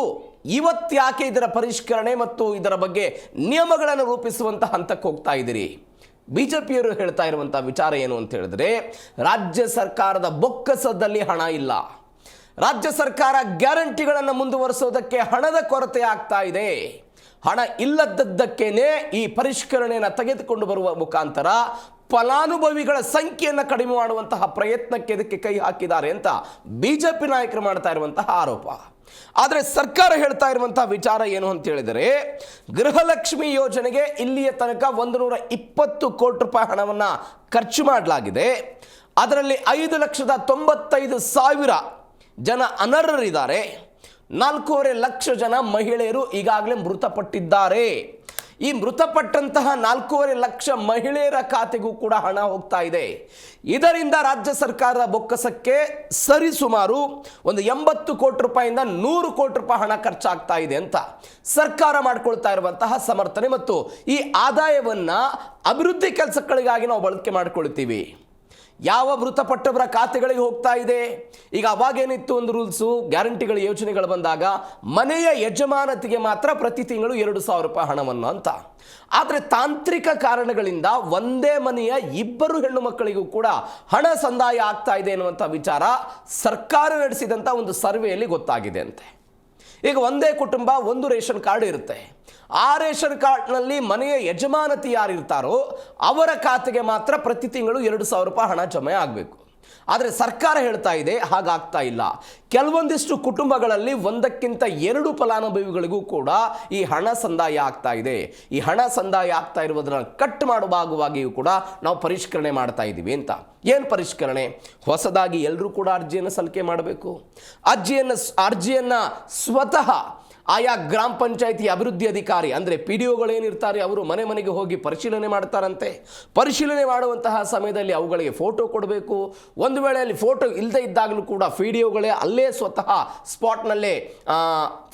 ಇವತ್ತು ಯಾಕೆ ಇದರ ಪರಿಷ್ಕರಣೆ ಮತ್ತು ಇದರ ಬಗ್ಗೆ ನಿಯಮಗಳನ್ನು ರೂಪಿಸುವಂಥ ಹಂತಕ್ಕೆ ಹೋಗ್ತಾ ಇದ್ದೀರಿ? BJPಯವರು ಹೇಳ್ತಾ ಇರುವಂಥ ವಿಚಾರ ಏನು ಅಂತ ಹೇಳಿದ್ರೆ, ರಾಜ್ಯ ಸರ್ಕಾರದ ಬೊಕ್ಕಸದಲ್ಲಿ ಹಣ ಇಲ್ಲ, ರಾಜ್ಯ ಸರ್ಕಾರ ಗ್ಯಾರಂಟಿಗಳನ್ನು ಮುಂದುವರಿಸೋದಕ್ಕೆ ಹಣದ ಕೊರತೆ ಆಗ್ತಾ ಇದೆ. ಹಣ ಇಲ್ಲದದ್ದಕ್ಕೇನೆ ಈ ಪರಿಷ್ಕರಣೆಯನ್ನು ತೆಗೆದುಕೊಂಡು ಬರುವ ಮುಖಾಂತರ ಫಲಾನುಭವಿಗಳ ಸಂಖ್ಯೆಯನ್ನು ಕಡಿಮೆ ಮಾಡುವಂತಹ ಪ್ರಯತ್ನಕ್ಕೆ ಇದಕ್ಕೆ ಕೈ ಹಾಕಿದ್ದಾರೆ ಅಂತ BJP ನಾಯಕರು ಮಾಡ್ತಾ ಇರುವಂತಹ ಆರೋಪ. ಆದರೆ ಸರ್ಕಾರ ಹೇಳ್ತಾ ಇರುವಂತಹ ವಿಚಾರ ಏನು ಅಂತ ಹೇಳಿದರೆ, ಗೃಹಲಕ್ಷ್ಮಿ ಯೋಜನೆಗೆ ಇಲ್ಲಿಯ ತನಕ 120 ಕೋಟಿ ರೂಪಾಯಿ ಹಣವನ್ನು ಖರ್ಚು ಮಾಡಲಾಗಿದೆ. ಅದರಲ್ಲಿ 5,95,000 ಜನ ಅನರ್ಹರಿದ್ದಾರೆ. 4.5 ಲಕ್ಷ ಜನ ಮಹಿಳೆಯರು ಈಗಾಗಲೇ ಮೃತಪಟ್ಟಿದ್ದಾರೆ. ಈ ಮೃತಪಟ್ಟಂತಹ 4.5 ಲಕ್ಷ ಮಹಿಳೆಯರ ಖಾತೆಗೂ ಕೂಡ ಹಣ ಹೋಗ್ತಾ ಇದೆ. ಇದರಿಂದ ರಾಜ್ಯ ಸರ್ಕಾರದ ಬೊಕ್ಕಸಕ್ಕೆ ಸರಿಸುಮಾರು ಒಂದು 80 ಕೋಟಿ ರೂಪಾಯಿಂದ 100 ಕೋಟಿ ರೂಪಾಯಿ ಹಣ ಖರ್ಚಾಗ್ತಾ ಇದೆ ಅಂತ ಸರ್ಕಾರ ಮಾಡ್ಕೊಳ್ತಾ ಇರುವಂತಹ ಸಮರ್ಥನೆ ಮತ್ತು ಈ ಆದಾಯವನ್ನು ಅಭಿವೃದ್ಧಿ ಕೆಲಸಗಳಿಗಾಗಿ ನಾವು ಬಳಕೆ ಮಾಡಿಕೊಳ್ತೀವಿ. ಯಾವ ಮೃತಪಟ್ಟವರ ಖಾತೆಗಳಿಗೆ ಹೋಗ್ತಾ ಇದೆ? ಈಗ ಅವಾಗೇನಿತ್ತು ಒಂದು ರೂಲ್ಸು, ಗ್ಯಾರಂಟಿಗಳ ಯೋಜನೆಗಳು ಬಂದಾಗ ಮನೆಯ ಯಜಮಾನತಿಗೆ ಮಾತ್ರ ಪ್ರತಿ ತಿಂಗಳು 2,000 ರೂಪಾಯಿ ಹಣವನ್ನು ಅಂತ. ಆದರೆ ತಾಂತ್ರಿಕ ಕಾರಣಗಳಿಂದ ಒಂದೇ ಮನೆಯ 2 ಹೆಣ್ಣು ಮಕ್ಕಳಿಗೂ ಕೂಡ ಹಣ ಸಂದಾಯ ಆಗ್ತಾ ಇದೆ ಎನ್ನುವಂಥ ವಿಚಾರ ಸರ್ಕಾರ ನಡೆಸಿದಂಥ ಒಂದು ಸರ್ವೆಯಲ್ಲಿ ಗೊತ್ತಾಗಿದೆ ಅಂತೆ. ಈಗ ಒಂದೇ ಕುಟುಂಬ, ಒಂದು ರೇಷನ್ ಕಾರ್ಡ್ ಇರುತ್ತೆ. ಆ ರೇಷನ್ ಕಾರ್ಡ್ನಲ್ಲಿ ಮನೆಯ ಯಜಮಾನತಿ ಯಾರಿರ್ತಾರೋ ಅವರ ಖಾತೆಗೆ ಮಾತ್ರ ಪ್ರತಿ ತಿಂಗಳು 2,000 ರೂಪಾಯಿ ಹಣ ಜಮೆ ಆಗಬೇಕು. ಆದರೆ ಸರ್ಕಾರ ಹೇಳ್ತಾ ಇದೆ ಹಾಗಾಗ್ತಾ ಇಲ್ಲ. ಕೆಲವೊಂದಿಷ್ಟು ಕುಟುಂಬಗಳಲ್ಲಿ 1ಕ್ಕಿಂತ 2 ಫಲಾನುಭವಿಗಳಿಗೂ ಕೂಡ ಈ ಹಣ ಸಂದಾಯ ಆಗ್ತಾ ಇದೆ. ಈ ಹಣ ಸಂದಾಯ ಆಗ್ತಾ ಇರುವುದನ್ನು ಕಟ್ ಮಾಡುವ ಭಾಗವಾಗಿಯೂ ಕೂಡ ನಾವು ಪರಿಷ್ಕರಣೆ ಮಾಡ್ತಾ ಇದ್ದೀವಿ ಅಂತ. ಏನು ಪರಿಷ್ಕರಣೆ? ಹೊಸದಾಗಿ ಎಲ್ಲರೂ ಕೂಡ ಅರ್ಜಿಯನ್ನು ಸಲ್ಲಿಕೆ ಮಾಡಬೇಕು. ಅರ್ಜಿಯನ್ನು ಸ್ವತಃ ಆಯಾ ಗ್ರಾಮ ಪಂಚಾಯಿತಿ ಅಭಿವೃದ್ಧಿ ಅಧಿಕಾರಿ ಅಂದರೆ PDOಗಳು ಏನಿರ್ತಾರೆ ಅವರು ಮನೆ ಮನೆಗೆ ಹೋಗಿ ಪರಿಶೀಲನೆ ಮಾಡ್ತಾರಂತೆ. ಪರಿಶೀಲನೆ ಮಾಡುವಂತಹ ಸಮಯದಲ್ಲಿ ಅವುಗಳಿಗೆ ಫೋಟೋ ಕೊಡಬೇಕು. ಒಂದು ವೇಳೆ ಅಲ್ಲಿ ಫೋಟೋ ಇಲ್ಲದೆ ಇದ್ದಾಗಲೂ ಕೂಡ PDOಗಳೇ ಅಲ್ಲೇ ಸ್ವತಃ ಸ್ಪಾಟ್ನಲ್ಲೇ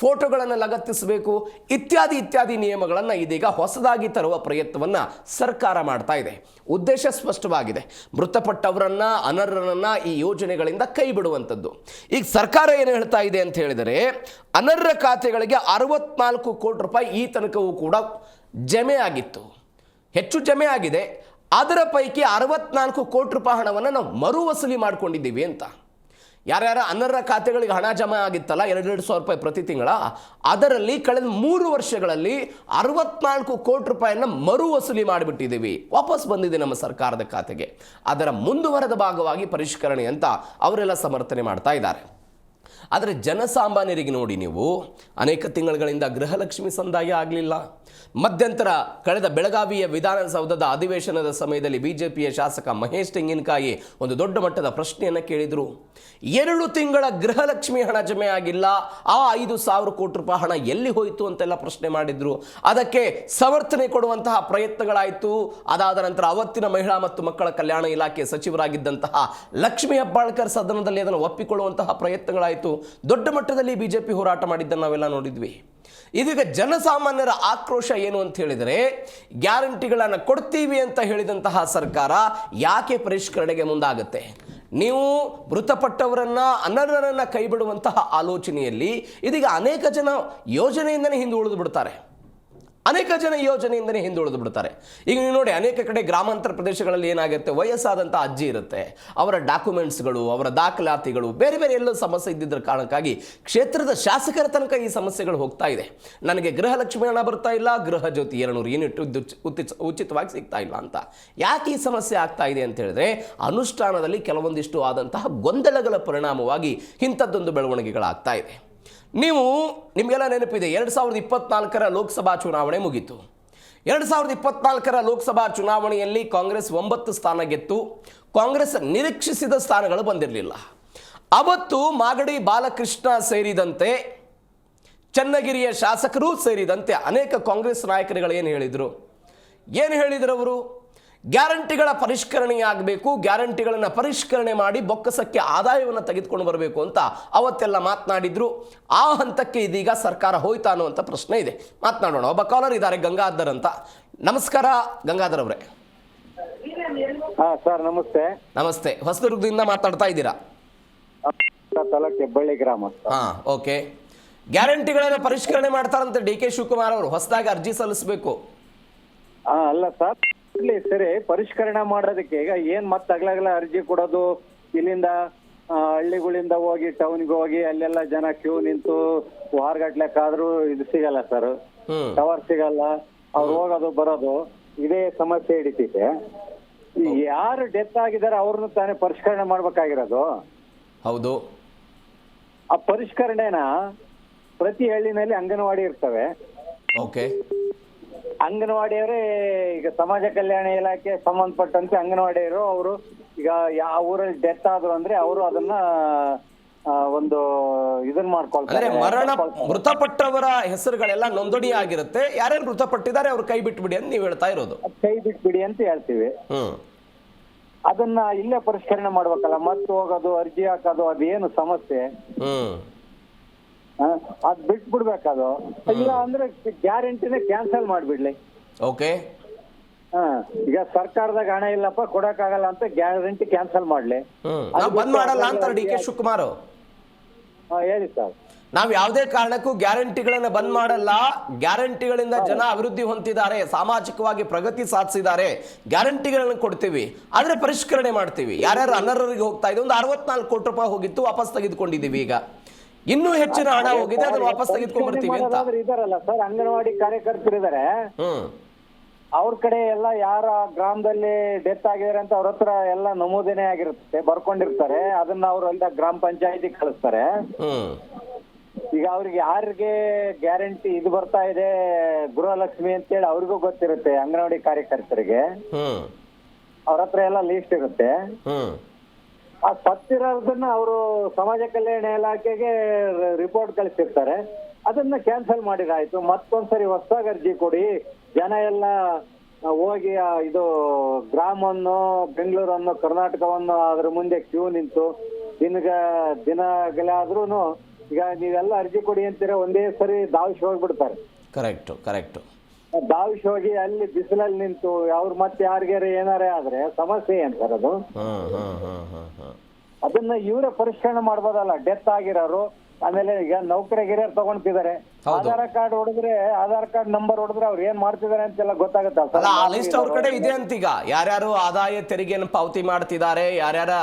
ಫೋಟೋಗಳನ್ನು ಲಗತ್ತಿಸಬೇಕು. ಇತ್ಯಾದಿ ನಿಯಮಗಳನ್ನು ಇದೀಗ ಹೊಸದಾಗಿ ತರುವ ಪ್ರಯತ್ನವನ್ನು ಸರ್ಕಾರ ಮಾಡ್ತಾ ಇದೆ. ಉದ್ದೇಶ ಸ್ಪಷ್ಟವಾಗಿದೆ, ಮೃತಪಟ್ಟವರನ್ನ ಅನರ್ಹರನ್ನ ಈ ಯೋಜನೆಗಳಿಂದ ಕೈ ಬಿಡುವಂಥದ್ದು. ಈಗ ಸರ್ಕಾರ ಏನು ಹೇಳ್ತಾ ಇದೆ ಅಂತ ಹೇಳಿದರೆ, ಅನರ್ಹ ಖಾತೆಗಳಿಗೆ 64 ಕೋಟಿ ರೂಪಾಯಿ ಈ ತನಕವೂ ಕೂಡ ಜಮೆ ಆಗಿತ್ತು, ಹೆಚ್ಚು ಜಮೆ ಆಗಿದೆ. ಅದರ ಪೈಕಿ 64 ಕೋಟಿ ರೂಪಾಯಿ ಹಣವನ್ನು ನಾವು ಮರು ವಸೂಲಿ ಮಾಡ್ಕೊಂಡಿದ್ದೀವಿ ಅಂತ. ಯಾರ್ಯಾರ ಅನರ್ಹ ಖಾತೆಗಳಿಗೆ ಹಣ ಜಮಾ ಆಗಿತ್ತಲ್ಲ 2,200 ರೂಪಾಯಿ ಪ್ರತಿ ತಿಂಗಳ, ಅದರಲ್ಲಿ ಕಳೆದ 3 ವರ್ಷಗಳಲ್ಲಿ 64 ಕೋಟಿ ರೂಪಾಯಿಯನ್ನು ಮರು ವಸೂಲಿ ಮಾಡಿಬಿಟ್ಟಿದ್ದೀವಿ, ವಾಪಸ್ ಬಂದಿದೆ ನಮ್ಮ ಸರ್ಕಾರದ ಖಾತೆಗೆ. ಅದರ ಮುಂದುವರೆದ ಭಾಗವಾಗಿ ಪರಿಷ್ಕರಣೆ ಅಂತ ಅವರೆಲ್ಲ ಸಮರ್ಥನೆ ಮಾಡ್ತಾ ಇದ್ದಾರೆ. ಆದರೆ ಜನಸಾಮಾನ್ಯರಿಗೆ ನೋಡಿ, ನೀವು ಅನೇಕ ತಿಂಗಳುಗಳಿಂದ ಗೃಹಲಕ್ಷ್ಮಿ ಸಂದಾಯ ಆಗಲಿಲ್ಲ. ಮಧ್ಯಂತರ ಕಳೆದ ಬೆಳಗಾವಿಯ ವಿಧಾನಸೌಧದ ಅಧಿವೇಶನದ ಸಮಯದಲ್ಲಿ ಬಿಜೆಪಿಯ ಶಾಸಕ ಮಹೇಶ್ ತೆಂಗಿನಕಾಯಿ ಒಂದು ದೊಡ್ಡ ಮಟ್ಟದ ಪ್ರಶ್ನೆಯನ್ನು ಕೇಳಿದರು. 2 ತಿಂಗಳ ಗೃಹಲಕ್ಷ್ಮಿ ಹಣ ಜಮೆ ಆಗಿಲ್ಲ, ಆ 5,000 ಕೋಟಿ ರೂಪಾಯಿ ಹಣ ಎಲ್ಲಿ ಹೋಯಿತು ಅಂತೆಲ್ಲ ಪ್ರಶ್ನೆ ಮಾಡಿದ್ರು. ಅದಕ್ಕೆ ಸಮರ್ಥನೆ ಕೊಡುವಂತಹ ಪ್ರಯತ್ನಗಳಾಯಿತು. ಅದಾದ ನಂತರ ಅವತ್ತಿನ ಮಹಿಳಾ ಮತ್ತು ಮಕ್ಕಳ ಕಲ್ಯಾಣ ಇಲಾಖೆ ಸಚಿವರಾಗಿದ್ದಂತಹ ಲಕ್ಷ್ಮೀ ಹೆಬ್ಬಾಳ್ಕರ್ ಸದನದಲ್ಲಿ ಅದನ್ನು ಒಪ್ಪಿಕೊಳ್ಳುವಂತಹ ಪ್ರಯತ್ನಗಳಾಯಿತು. ದೊಡ್ಡ ಮಟ್ಟದಲ್ಲಿ ಬಿಜೆಪಿ ಹೋರಾಟ ಮಾಡಿದ್ದನ್ನು ನಾವೆಲ್ಲ ನೋಡಿದ್ವಿ. ಇದೀಗ ಜನಸಾಮಾನ್ಯರ ಆಕ್ರೋಶ ಏನು ಅಂತ ಹೇಳಿದರೆ, ಗ್ಯಾರಂಟಿಗಳನ್ನು ಕೊಡ್ತೀವಿ ಅಂತ ಹೇಳಿದಂತಹ ಸರ್ಕಾರ ಯಾಕೆ ಪರಿಷ್ಕರಣೆಗೆ ಮುಂದಾಗುತ್ತೆ? ನೀವು ಮೃತಪಟ್ಟವರನ್ನ ಅನರ್ಹರನ್ನ ಕೈ ಬಿಡುವಂತಹ ಆಲೋಚನೆಯಲ್ಲಿ ಇದೀಗ ಅನೇಕ ಜನ ಯೋಜನೆಯಿಂದನೇ ಹಿಂದುಳಿದು ಬಿಡ್ತಾರೆ. ಈಗ ನೀವು ನೋಡಿ, ಅನೇಕ ಕಡೆ ಗ್ರಾಮಾಂತರ ಪ್ರದೇಶಗಳಲ್ಲಿ ಏನಾಗುತ್ತೆ, ವಯಸ್ಸಾದಂಥ ಅಜ್ಜಿ ಇರುತ್ತೆ, ಅವರ ಡಾಕ್ಯುಮೆಂಟ್ಸ್ಗಳು, ಅವರ ದಾಖಲಾತಿಗಳು ಬೇರೆ ಬೇರೆ ಎಲ್ಲ ಸಮಸ್ಯೆ ಇದ್ದಿದ್ದರ ಕಾರಣಕ್ಕಾಗಿ ಕ್ಷೇತ್ರದ ಶಾಸಕರ ತನಕ ಈ ಸಮಸ್ಯೆಗಳು ಹೋಗ್ತಾ ಇದೆ. ನನಗೆ ಗೃಹಲಕ್ಷ್ಮಿ ಹಣ ಬರ್ತಾ ಇಲ್ಲ, ಗೃಹ ಜ್ಯೋತಿ 200 ಯೂನಿಟ್ ಉಚಿತವಾಗಿ ಸಿಗ್ತಾ ಇಲ್ಲ ಅಂತ. ಯಾಕೆ ಈ ಸಮಸ್ಯೆ ಆಗ್ತಾ ಇದೆ ಅಂತ ಹೇಳಿದ್ರೆ, ಅನುಷ್ಠಾನದಲ್ಲಿ ಕೆಲವೊಂದಿಷ್ಟು ಆದಂತಹ ಗೊಂದಲಗಳ ಪರಿಣಾಮವಾಗಿ ಇಂಥದ್ದೊಂದು ಬೆಳವಣಿಗೆಗಳಾಗ್ತಾ ಇದೆ. ನಿಮಗೆಲ್ಲ ನೆನಪಿದೆ, 2024ರ ಲೋಕಸಭಾ ಚುನಾವಣೆ ಮುಗಿತು. 2024ರ ಲೋಕಸಭಾ ಚುನಾವಣೆಯಲ್ಲಿ ಕಾಂಗ್ರೆಸ್ 9 ಸ್ಥಾನ ಗೆದ್ದು, ಕಾಂಗ್ರೆಸ್ ನಿರೀಕ್ಷಿಸಿದ ಸ್ಥಾನಗಳು ಬಂದಿರಲಿಲ್ಲ. ಅವತ್ತು ಮಾಗಡಿ ಬಾಲಕೃಷ್ಣ ಸೇರಿದಂತೆ, ಚನ್ನಗಿರಿಯ ಶಾಸಕರು ಸೇರಿದಂತೆ ಅನೇಕ ಕಾಂಗ್ರೆಸ್ ನಾಯಕರುಗಳು ಏನು ಹೇಳಿದರು ಅವರು? ಗ್ಯಾರಂಟಿಗಳ ಪರಿಷ್ಕರಣೆಯಾಗಬೇಕು, ಗ್ಯಾರಂಟಿಗಳನ್ನು ಪರಿಷ್ಕರಣೆ ಮಾಡಿ ಬೊಕ್ಕಸಕ್ಕೆ ಆದಾಯವನ್ನು ತೆಗೆದುಕೊಂಡು ಬರಬೇಕು ಅಂತ ಅವತ್ತೆಲ್ಲ ಮಾತನಾಡಿದ್ರು. ಆ ಹಂತಕ್ಕೆ ಇದೀಗ ಸರ್ಕಾರ ಹೋಯ್ತಾ ಅನ್ನುವಂಥ ಪ್ರಶ್ನೆ ಇದೆ. ಮಾತನಾಡೋಣ. ಒಬ್ಬ ಕಾಲರ್ ಇದ್ದಾರೆ, ಗಂಗಾಧರ್ ಅಂತ. ನಮಸ್ಕಾರ ಗಂಗಾಧರ್ ಅವರೇ. ಸರ್ ನಮಸ್ತೆ. ನಮಸ್ತೆ. ಹೊಸದುರ್ಗದಿಂದ ಮಾತಾಡ್ತಾ ಇದ್ದೀರಾ? ತಾಲೂಕು ಹೆಬ್ಬಳ್ಳಿ ಗ್ರಾಮ. ಓಕೆ. ಗ್ಯಾರಂಟಿಗಳನ್ನು ಪರಿಷ್ಕರಣೆ ಮಾಡ್ತಾರಂತೆ DK ಶಿವಕುಮಾರ್ ಅವರು, ಹೊಸದಾಗಿ ಅರ್ಜಿ ಸಲ್ಲಿಸಬೇಕು. ಅಲ್ಲ ಸರ್, ಸರಿ, ಪರಿಷ್ಕರಣೆ ಮಾಡೋದಕ್ಕೆ ಈಗ ಏನ್ ಮತ್ತೆ ಅಗ್ಲಗ್ಲ ಅರ್ಜಿ ಕೊಡೋದು, ಇಲ್ಲಿಂದ ಹಳ್ಳಿಗಳಿಂದ ಹೋಗಿ ಟೌನ್ಗೆ ಹೋಗಿ ಅಲ್ಲೆಲ್ಲ ಜನ ಕ್ಯೂ ನಿಂತು ವಾರಗಟ್ಲೆಕ್ಕಾದ್ರೂ ಇದು ಸಿಗಲ್ಲ ಸರ್, ಟವರ್ ಸಿಗಲ್ಲ, ಅವ್ರು ಹೋಗೋದು ಬರೋದು ಇದೇ ಸಮಸ್ಯೆ ಹಿಡಿತೈತೆ. ಯಾರು ಡೆತ್ ಆಗಿದ್ದಾರೆ ಅವ್ರನ್ನ ತಾನೇ ಪರಿಷ್ಕರಣೆ ಮಾಡ್ಬೇಕಾಗಿರೋದು. ಹೌದು. ಆ ಪರಿಷ್ಕರಣೆನ ಪ್ರತಿ ಹಳ್ಳಿನಲ್ಲಿ ಅಂಗನವಾಡಿ ಇರ್ತವೆ. ಓಕೆ. ಅಂಗನವಾಡಿಯವರೇ ಈಗ ಸಮಾಜ ಕಲ್ಯಾಣ ಇಲಾಖೆ ಸಂಬಂಧಪಟ್ಟಂತೆ ಅಂಗನವಾಡಿಯವರು ಅವರು ಈಗ ಯಾವ ಊರಲ್ಲಿ ಡೆತ್ ಆದ್ರು ಅಂದ್ರೆ ಅವರು ಅದನ್ನ ಒಂದು ಇದನ್ನ ಮಾಡ್ಕೊಳ್ತಾರೆ. ಮೃತಪಟ್ಟವರ ಹೆಸರುಗಳೆಲ್ಲ ನೋಂದಣಿ ಆಗಿರುತ್ತೆ, ಯಾರ್ಯಾರು ಮೃತಪಟ್ಟಿದ್ದಾರೆ ಅವ್ರು ಕೈ ಬಿಟ್ಬಿಡಿ ಅಂತ ನೀವು ಹೇಳ್ತಾ ಇರೋದು. ಕೈ ಬಿಟ್ಬಿಡಿ ಅಂತ ಹೇಳ್ತೀವಿ. ಅದನ್ನ ಇಲ್ಲೇ ಪರಿಷ್ಕರಣೆ ಮಾಡ್ಬೇಕಲ್ಲ, ಮತ್ತೆ ಹೋಗೋದು ಅರ್ಜಿ ಹಾಕೋದು ಅದೇನು ಸಮಸ್ಯೆ, ಅದ್ ಬಿಟ್ಬಿಡ್ಬೇಕದು. ಇಲ್ಲ ಅಂದ್ರೆ ಗ್ಯಾರಂಟಿನೇ ಕ್ಯಾನ್ಸಲ್ ಮಾಡ್ಬಿಡ್ಲಿ. ಓಕೆ. ಈಗ ಸರ್ಕಾರದಾಗ ಹಣ ಇಲ್ಲಪ್ಪ ಕೊಡಕ್ಕಾಗಲ್ಲ ಅಂತ ಗ್ಯಾರಂಟಿ ಕ್ಯಾನ್ಸಲ್ ಮಾಡ್ಲಿ. ಬಂದ್ ಮಾಡಲ್ಲ ಅಂತ DK ಶಿವಕುಮಾರ್ ಹೇಳಿ ಸರ್. ನಾವ್ ಯಾವುದೇ ಕಾರಣಕ್ಕೂ ಗ್ಯಾರಂಟಿಗಳನ್ನ ಬಂದ್ ಮಾಡಲ್ಲ. ಗ್ಯಾರಂಟಿಗಳಿಂದ ಜನ ಅಭಿವೃದ್ಧಿ ಹೊಂದಿದ್ದಾರೆ, ಸಾಮಾಜಿಕವಾಗಿ ಪ್ರಗತಿ ಸಾಧಿಸಿದ್ದಾರೆ, ಗ್ಯಾರಂಟಿಗಳನ್ನ ಕೊಡ್ತೀವಿ, ಆದ್ರೆ ಪರಿಷ್ಕರಣೆ ಮಾಡ್ತೀವಿ. ಯಾರ್ಯಾರು ಅನರ್ಹರಿಗೆ ಹೋಗ್ತಾ ಇದೆ, ಒಂದು 64 ಕೋಟಿ ರೂಪಾಯಿ ಹೋಗಿತ್ತು, ವಾಪಸ್ ತೆಗೆದುಕೊಂಡಿದ್ದೀವಿ. ಈಗ ಇನ್ನೂ ಹೆಚ್ಚಿನ ಹಣ ಹೋಗಿದೆ, ಅದನ್ನ ವಾಪಸ್ ತೆಗೆದುಕೊಂಡು ಬರ್ತೀವಿ ಅಂತ ಇದಾರಲ್ಲ ಸರ್, ಅಂಗನವಾಡಿ ಕಾರ್ಯಕರ್ತರು ಇದಾರೆ. ಅವ್ರ ಕಡೆ ಎಲ್ಲ ಯಾರ ಗ್ರಾಮದಲ್ಲಿ ಡೆತ್ ಆಗಿದ್ದಾರೆ ಅಂತ ಅವ್ರ ಹತ್ರ ಎಲ್ಲ ನಮೂದನೆ ಆಗಿರುತ್ತೆ, ಬರ್ಕೊಂಡಿರ್ತಾರೆ. ಅದನ್ನ ಅವ್ರು ಎಲ್ಲ ಗ್ರಾಮ ಪಂಚಾಯತಿ ಕಳಿಸ್ತಾರೆ. ಈಗ ಅವ್ರಿಗೆ ಯಾರಿಗೆ ಗ್ಯಾರಂಟಿ ಇದು ಬರ್ತಾ ಇದೆ ಗೃಹಲಕ್ಷ್ಮಿ ಅಂತೇಳಿ ಅವ್ರಿಗೂ ಗೊತ್ತಿರುತ್ತೆ. ಅಂಗನವಾಡಿ ಕಾರ್ಯಕರ್ತರಿಗೆ ಅವ್ರ ಹತ್ರ ಎಲ್ಲ ಲೀಸ್ಟ್ ಇರುತ್ತೆ. ಆ ಸತ್ತಿರೋದನ್ನ ಅವರು ಸಮಾಜ ಕಲ್ಯಾಣ ಇಲಾಖೆಗೆ ರಿಪೋರ್ಟ್ ಕಳಿಸಿರ್ತಾರೆ. ಅದನ್ನ ಕ್ಯಾನ್ಸಲ್ ಮಾಡಿದಾಯ್ತು. ಮತ್ತೊಂದ್ಸರಿ ಹೊಸದಾಗಿ ಅರ್ಜಿ ಕೊಡಿ. ಜನ ಎಲ್ಲ ಹೋಗಿ ಇದು ಗ್ರಾಮವನ್ನು, ಬೆಂಗಳೂರನ್ನು, ಕರ್ನಾಟಕವನ್ನು ಅದ್ರ ಮುಂದೆ ಕ್ಯೂ ನಿಂತು ದಿನಗಳಾದ್ರೂ ಈಗ ನೀವೆಲ್ಲ ಅರ್ಜಿ ಕೊಡಿ ಅಂತೀರ, ಒಂದೇ ಸರಿ ಧಾವಿಸಿ ಹೋಗ್ಬಿಡ್ತಾರೆ. ಕರೆಕ್ಟು ಧಾವಿಸಿ ಹೋಗಿ ಅಲ್ಲಿ ಬಿಸಿಲಲ್ಲಿ ನಿಂತು ಅವ್ರು ಮತ್ತೆ ಯಾರಿಗಾರ ಏನಾರೇ ಆದ್ರೆ ಸಮಸ್ಯೆ ಏನ್ ಸರ್ ಅದು? ಅದನ್ನ ಇವರೇ ಪರಿಷ್ಕರಣೆ ಮಾಡ್ಬೋದಲ್ಲ. ಡೆತ್ ಆಗಿರೋರು, ಆಮೇಲೆ ಈಗ ನೌಕರಿಗಿರಿಯರ್ ತಗೊಂತಿದ್ದಾರೆ. ಆಧಾರ್ ಕಾರ್ಡ್ ಹೊಡೆದ್ರೆ, ಆಧಾರ್ ಕಾರ್ಡ್ ನಂಬರ್ ಹೊಡೆದ್ರೆ ಅವ್ರು ಏನ್ ಮಾಡ್ತಿದ್ದಾರೆ ಅಂತೆಲ್ಲ ಗೊತ್ತಾಗುತ್ತಲ್ಲ. ಅಲ್ಲ, ಆ ಲಿಸ್ಟ್ ಅವ್ರ ಕಡೆ ಇದೆ ಅಂತೀಗ. ಯಾರ್ಯಾರು ಆದಾಯ ತೆರಿಗೆಯನ್ನು ಪಾವತಿ ಮಾಡ್ತಿದ್ದಾರೆ, ಯಾರ್ಯಾರ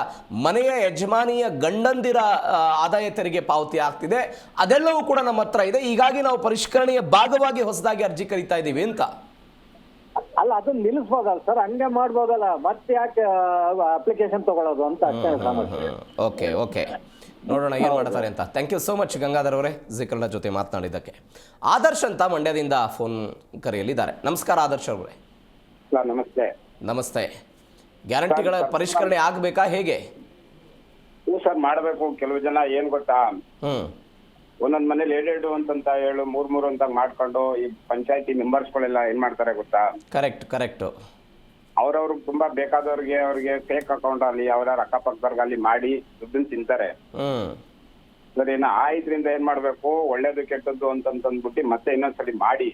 ಮನೆಯ ಯಜಮಾನಿಯ ಗಂಡಂದಿರ ಆದಾಯ ತೆರಿಗೆ ಪಾವತಿ ಆಗ್ತಿದೆ, ಅದೆಲ್ಲವೂ ಕೂಡ ನಮ್ಮ ಹತ್ರ ಇದೆ. ಹೀಗಾಗಿ ನಾವು ಪರಿಷ್ಕರಣೆಯ ಭಾಗವಾಗಿ ಹೊಸದಾಗಿ ಅರ್ಜಿ ಕರೀತಾ ಇದ್ದೀವಿ ಅಂತ. ಅಲ್ಲ, ಅದನ್ನ ನಿಲ್ಲಿಸ್ಬೋದಲ್ಲ ಸರ್, ಹಂಗೆ ಮಾಡ್ಬೋದಲ್ಲ. ಮತ್ತೆ ಯಾಕೆ ಅಪ್ಲಿಕೇಶನ್ ತಗೊಳ್ಳೋದು ಅಂತ ಅಷ್ಟೇ ಸಮಸ್ಯೆ. ಓಕೆ, ನೋಡೋಣ ಏನ್ ಮಾಡ್ತಾರೆ ಅಂತ. Thank you so much Gangadhar ಅವರೇ, ಜಿ ಕನ್ನಡ ಜೊತೆ ಮಾತನಾಡಿದ್ದಕ್ಕೆ. ಆದರ್ಶ್ ಅಂತ ಮಂಡ್ಯದಿಂದ ಫೋನ್ ಕರೆಯಲ್ಲಿದ್ದಾರೆ. ನಮಸ್ಕಾರ ಆದರ್ಶ್ ಅವರೇ. ನಮಸ್ತೆ. ಗ್ಯಾರಂಟಿಗಳ ಪರಿಷ್ಕರಣೆ ಆಗ್ಬೇಕಾ, ಹೇಗೆ? ಸರ್, ಮಾಡಬೇಕು. ಕೆಲವು ಜನ ಏನ್ ಗೊತ್ತಾ, ಒಂದೊಂದ್ ಮನೇಲಿ 2 ಅಂತ ಹೇಳು 3 ಅಂತ ಮಾಡ್ಕೊಂಡು ಈ ಪಂಚಾಯತಿ ಮೆಂಬರ್ಸ್ಗಳೆಲ್ಲ ಏನ್ ಮಾಡ್ತಾರೆ ಗೊತ್ತಾ? ಕರೆಕ್ಟ್. ಅವ್ರವ್ರು ತುಂಬಾ ಬೇಕಾದವ್ರಿಗೆ ಅವ್ರಿಗೆ ಫೇಕ್ ಅಕೌಂಟ್ ಅಲ್ಲಿ ಅವ್ರ ಅಕ್ಕಪಕ್ಕದವ್ರಿಗೆ ಅಲ್ಲಿ ಮಾಡಿ ದುಡ್ಡನ್ನ ತಿಂತಾರೆ. ಸರಿನಾ? ಆ ಇದ್ರಿಂದ ಏನ್ ಮಾಡ್ಬೇಕು, ಒಳ್ಳೇದು ಕೆಟ್ಟದ್ದು ಅಂತಂದ್ಬಿಟ್ಟು ಮತ್ತೆ ಇನ್ನೊಂದ್ಸಲಿ ಮಾಡಿ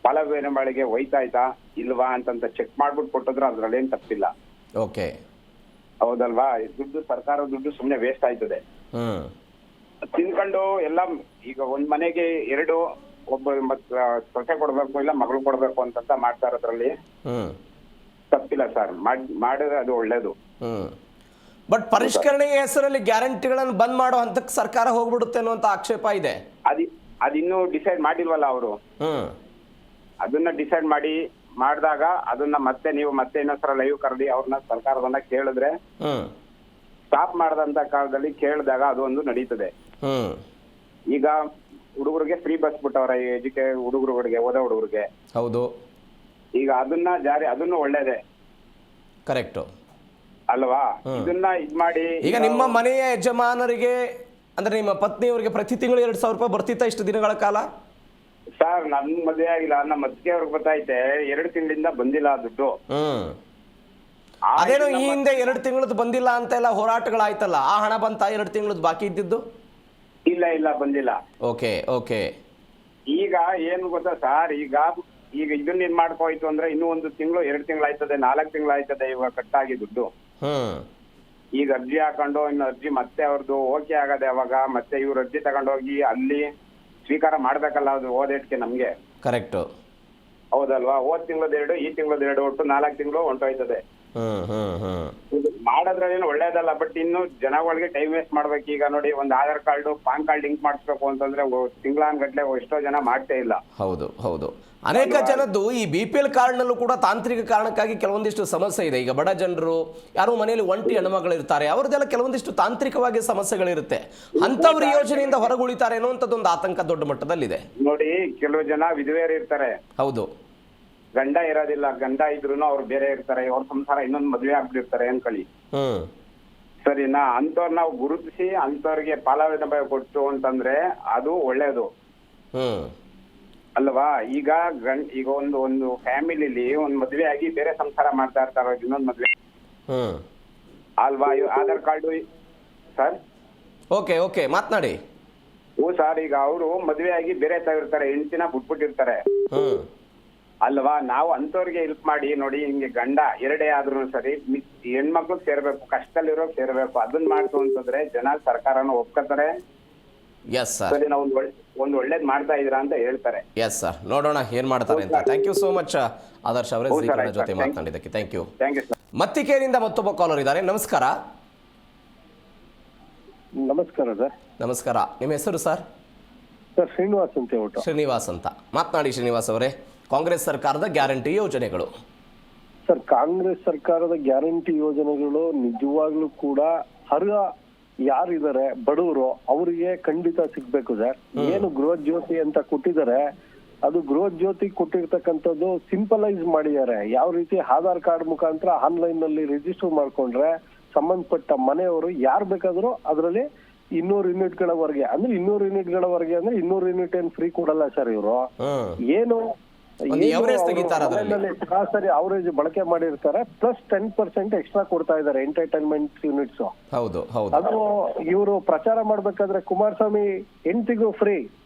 ಫಲಾನುಭವಿಗೆ ಹೋಯ್ತಾಯ್ತಾ ಇಲ್ವಾ ಅಂತ ಚೆಕ್ ಮಾಡ್ಬಿಟ್ಟು ಕೊಟ್ಟಿದ್ರೆ ಅದ್ರಲ್ಲಿ ಏನ್ ತಪ್ಪಿಲ್ಲ. ಓಕೆ, ಹೌದಲ್ವಾ? ದುಡ್ಡು, ಸರ್ಕಾರದ ದುಡ್ಡು ಸುಮ್ನೆ ವೇಸ್ಟ್ ಆಯ್ತದೆ. ತಿನ್ಕೊಂಡು ಎಲ್ಲ ಈಗ ಒಂದ್ ಮನೆಗೆ 2 ಒಬ್ಬ ಸೊಸೆ ಕೊಡ್ಬೇಕು ಇಲ್ಲ ಮಗಳು ಕೊಡ್ಬೇಕು ಅಂತ ಮಾಡ್ತಾ ಇರೋದ್ರಲ್ಲಿ ತಪ್ಪಿಲ್ಲ ಸರ್. ಮಾಡಿದ್ರೆ ಅದು ಒಳ್ಳೇದು. ಬಟ್ ಪರಿಷ್ಕರಣೆಯ ಹೆಸರಲ್ಲಿ ಗ್ಯಾರಂಟಿಗಳನ್ನು ಬಂದ್ ಮಾಡೋ ಹಂತಕ್ಕೆ ಸರ್ಕಾರ ಹೋಗ್ಬಿಡುತ್ತೆ ಅನ್ನುವಂತ ಆಕ್ಷೇಪ ಇದೆ. ಅದಿನ್ನೂ ಡಿಸೈಡ್ ಮಾಡಿಲ್ವಲ್ಲ ಅವರು. ಅದನ್ನ ಡಿಸೈಡ್ ಮಾಡಿದಾಗ ಅದನ್ನ ಮತ್ತೆ ಇನ್ನೊಂದ್ಸಲ ಲೈವ್ ಕರೆದಿ ಅವ್ರನ್ನ ಸರ್ಕಾರವನ್ನ ಕೇಳಿದ್ರೆ, ಸ್ಟಾಪ್ ಮಾಡದಂತ ಕಾಲದಲ್ಲಿ ಕೇಳಿದಾಗ ಅದು ಒಂದು ನಡೀತದೆ. ಈಗ ಹುಡುಗರಿಗೆ ಫ್ರೀ ಬಸ್ ಬಿಟ್ಟವ್ರ, ಹುಡುಗರುಗಳಿಗೆ, ಓದೋ ಹುಡುಗರಿಗೆ. ಹೌದು. ಈಗ ಅದನ್ನು ಒಳ್ಳೇದೇ. ಕರೆಕ್ಟ್ ಅಲ್ವಾ? ಇದನ್ನ ಇದ್ ಮಾಡಿ ಈಗ ನಿಮ್ಮ ಮನೆಯ ಯಜಮಾನರಿಗೆ ಅಂದ್ರೆ ನಿಮ್ಮ ಪತ್ನಿಯವರಿಗೆ ಪ್ರತಿ ತಿಂಗಳು 2,000 ರೂಪಾಯಿ ಬರ್ತಿತ್ತ ಇಷ್ಟು ದಿನಗಳ ಕಾಲ? ಸರ್, ನನ್ ಮದುವೆ ಆಗಿಲ್ಲ, ನಮ್ಮ ಅತ್ತಿಗೆ ಅವ್ರಿಗೆ ಗೊತ್ತೈತೆ. 2 ತಿಂಗಳಿಂದ ಬಂದಿಲ್ಲ ದುಡ್ಡು. ಅದೇನೋ ಈ ಹಿಂದೆ 2 ತಿಂಗಳದ್ದು ಬಂದಿಲ್ಲ ಅಂತ ಎಲ್ಲ ಹೋರಾಟಗಳಾಯ್ತಲ್ಲ, ಆ ಹಣ ಬಂತ 2 ತಿಂಗಳದ್ದು ಬಾಕಿ ಇದ್ದಿದ್ದು? ಇಲ್ಲ ಬಂದಿಲ್ಲ. ಓಕೆ. ಈಗ ಏನು ಗೊತ್ತಾ ಸರ್, ಈಗ ಇದನ್ನ ಏನ್ ಮಾಡ್ಕೋಯ್ತು ಅಂದ್ರೆ ಇನ್ನೂ 1 ತಿಂಗಳು 2 ತಿಂಗಳು ಆಯ್ತದೆ, 4 ತಿಂಗಳು ಆಯ್ತದೆ ಇವಾಗ ಕಟ್ಟಾಗಿ ದುಡ್ಡು. ಈಗ ಅರ್ಜಿ ಹಾಕೊಂಡು ಇನ್ನು ಅರ್ಜಿ ಮತ್ತೆ ಅವ್ರದ್ದು ಓಕೆ ಆಗದೆ ಅವಾಗ ಮತ್ತೆ ಇವ್ರ ಅರ್ಜಿ ತಗೊಂಡೋಗಿ ಅಲ್ಲಿ ಸ್ವೀಕಾರ ಮಾಡ್ಬೇಕಲ್ಲ, ಅದು ಓದೇಟ್ಗೆ ನಮ್ಗೆ. ಕರೆಕ್ಟ್, ಹೌದಲ್ವಾ? ಹೋದ್ ತಿಂಗಳದ 2, ಈ ತಿಂಗಳದ 2, ಒಟ್ಟು 4 ತಿಂಗಳು ಹೊಂಟೋಯ್ತದೆ. ಮಾಡೋದ್ರಲ್ಲಿ ಒಳ್ಳೇದಲ್ಲ. ಬಟ್ ಇನ್ನು ಜನಗಳಿಗೆ ಟೈಮ್ ವೇಸ್ಟ್ ಮಾಡ್ಬೇಕು. ಈಗ ನೋಡಿ, ಒಂದು Aadhaar card, PAN card link ಮಾಡಿಸ್ಬೇಕು ಅಂತಂದ್ರೆ ತಿಂಗಳಾನ್ಗಟ್ಲೆ ಎಷ್ಟೋ ಜನ ಮಾಡ್ತೇ ಇಲ್ಲ. ಹೌದು. ಅನೇಕ ಜನದ್ದು ಈ BPL ಕಾರ್ಡ್ನಲ್ಲೂ ಕೂಡ ತಾಂತ್ರಿಕ ಕಾರಣಕ್ಕಾಗಿ ಕೆಲವೊಂದಿಷ್ಟು ಸಮಸ್ಯೆ ಇದೆ. ಈಗ ಬಡ ಜನರು, ಯಾರು ಮನೆಯಲ್ಲಿ ಒಂಟಿ ಹೆಣ್ಮಗಳಿರ್ತಾರೆ, ಅವ್ರದ್ದೆಲ್ಲ ಕೆಲವೊಂದಿಷ್ಟು ತಾಂತ್ರಿಕವಾಗಿ ಸಮಸ್ಯೆಗಳಿರುತ್ತೆ. ಅಂತವ್ರ ಯೋಜನೆಯಿಂದ ಹೊರಗುಳಿತಾರೆ ಅನ್ನುವಂಥದ್ದೊಂದು ಆತಂಕ ದೊಡ್ಡ ಮಟ್ಟದಲ್ಲಿದೆ. ನೋಡಿ, ಕೆಲವು ಜನ ವಿಧವೆಯರು ಇರ್ತಾರೆ. ಹೌದು. ಗಂಡ ಇರೋದಿಲ್ಲ, ಗಂಡ ಇದ್ರು ಅವ್ರು ಬೇರೆ ಇರ್ತಾರೆ, ಅವ್ರ ಸಂಸಾರ ಇನ್ನೊಂದು ಮದ್ವೆ ಆಗ್ಬಿಟ್ಟಿರ್ತಾರೆ ಅನ್ಕೊಳ್ಳಿ. ಸರಿನಾ? ಅಂತವ್ರ ನಾವು ಗುರುತಿಸಿ ಅಂತವ್ರಿಗೆ ಫಲಾನುಭವಿ ಕೊಟ್ಟು ಅಂತಂದ್ರೆ ಅದು ಒಳ್ಳೇದು ಅಲ್ವಾ? ಈಗ ಒಂದು ಫ್ಯಾಮಿಲಿಲಿ ಒಂದ್ ಮದ್ವೆ ಆಗಿ ಬೇರೆ ಸಂಸಾರ ಮಾಡ್ತಾ ಇರ್ತಾರ, ಇನ್ನೊಂದ್ ಮದ್ವೆ ಅಲ್ವಾ? Aadhaar card sir. ಓಕೆ ಮಾತನಾಡಿ. ಸರ್, ಈಗ ಅವರು ಮದ್ವೆ ಆಗಿ ಬೇರೆ ಇರ್ತಾರೆ, ಹೆಂಡತಿನ ಬಿಟ್ಬಿಟ್ಟಿರ್ತಾರೆ ಅಲ್ವಾ? ನಾವು ಅಂತವ್ರಿಗೆ ಹೆಲ್ಪ್ ಮಾಡಿ ನೋಡಿ, ಹಿಂಗೆ ಗಂಡ 2 ಆದ್ರೂ ಸರಿ ಹೆಣ್ಮಕ್ಳು ಸೇರ್ಬೇಕು, ಕಷ್ಟದಲ್ಲಿರೋ ಸೇರ್ಬೇಕು. ಅದನ್ನ ಮಾಡ್ತು ಅಂತಂದ್ರೆ ಜನ ಸರ್ಕಾರನ ಒಪ್ಕೋತಾರೆ. ಸರಿ, ನಾವು ಒಂದು ಒಳ್ಳೇದ್ ಮಾಡ್ತಾ ಇದೀರಾ ಅಂತ ಹೇಳ್ತಾರೆ. ಎಸ್ ಸರ್, ನೋಡೋಣ ಏನ್ ಮಾಡ್ತಾರೆ ಅಂತ. Thank you so much Adarsh ಅವರೇ, ಜಿ ಕನ್ನಡ ಜೊತೆ ಮಾತನಾಡಿದ್ದಕ್ಕೆ. Thank you sir. ಮತ್ತಿಕೇರಿಯಿಂದ ಮತ್ತೊಬ್ಬ ಕಾಲರ್ ಇದ್ದಾರೆ. ನಮಸ್ಕಾರ. ಸರ್. ನಮಸ್ಕಾರ, ನಿಮ್ಮ ಹೆಸರು ಸರ್? ಶ್ರೀನಿವಾಸ್ ಅಂತ ಹೇಳ್ಬಿಟ್ಟು. ಶ್ರೀನಿವಾಸ್ ಅಂತ ಮಾತನಾಡಿ. ಶ್ರೀನಿವಾಸ್ ಅವರೇ, ಕಾಂಗ್ರೆಸ್ ಸರ್ಕಾರದ ಗ್ಯಾರಂಟಿ ಯೋಜನೆಗಳು. ಸರ್, ಕಾಂಗ್ರೆಸ್ ಸರ್ಕಾರದ ಗ್ಯಾರಂಟಿ ಯೋಜನೆಗಳು ನಿಜವಾಗ್ಲೂ ಕೂಡ ಅರ್ಹ ಯಾರಿದ್ದಾರೆ ಬಡವರು ಅವರಿಗೆ ಖಂಡಿತ ಸಿಗ್ಬೇಕು ಸರ್. ಏನು ಗೃಹ ಜ್ಯೋತಿ ಅಂತ ಕೊಟ್ಟಿದ್ದಾರೆ, ಅದು ಗೃಹ ಜ್ಯೋತಿ ಕೊಟ್ಟಿರ್ತಕ್ಕಂಥದ್ದು ಸಿಂಪಲೈಸ್ ಮಾಡಿದ್ದಾರೆ. ಯಾವ ರೀತಿ ಆಧಾರ್ ಕಾರ್ಡ್ ಮುಖಾಂತರ ಆನ್ಲೈನ್ ನಲ್ಲಿ ರಿಜಿಸ್ಟರ್ ಮಾಡ್ಕೊಂಡ್ರೆ ಸಂಬಂಧಪಟ್ಟ ಮನೆಯವರು ಯಾರು ಬೇಕಾದ್ರೂ ಅದರಲ್ಲಿ 200 ಯೂನಿಟ್ಗಳವರೆಗೆ ಅಂದ್ರೆ 200 ಯೂನಿಟ್ಗಳವರೆಗೆ ಅಂದ್ರೆ 200 ಯೂನಿಟ್ ಏನ್ ಫ್ರೀ ಕೊಡಲ್ಲ ಸರ್ ಇವರು. ಏನು average ತೆಗಿತಾರೆ ಅದರಲ್ಲಿ. ಸರಿ ಅವರೇಜ್ ಬಳಕೆ ಮಾಡಿರ್ತಾರೆ ಪ್ಲಸ್ 10% ಎಕ್ಸ್ಟ್ರಾ ಕೊಡ್ತಾ ಇದ್ದಾರೆ ಎಂಟರ್ಟೈನ್ಮೆಂಟ್ ಯೂನಿಟ್ಸ್. ಹೌದು ಹೌದು. ಅದು ಇವರು ಪ್ರಚಾರ ಮಾಡ್ಬೇಕಾದ್ರೆ ಕುಮಾರಸ್ವಾಮಿ ಹೆಂಡತಿಗೂ ಫ್ರೀ,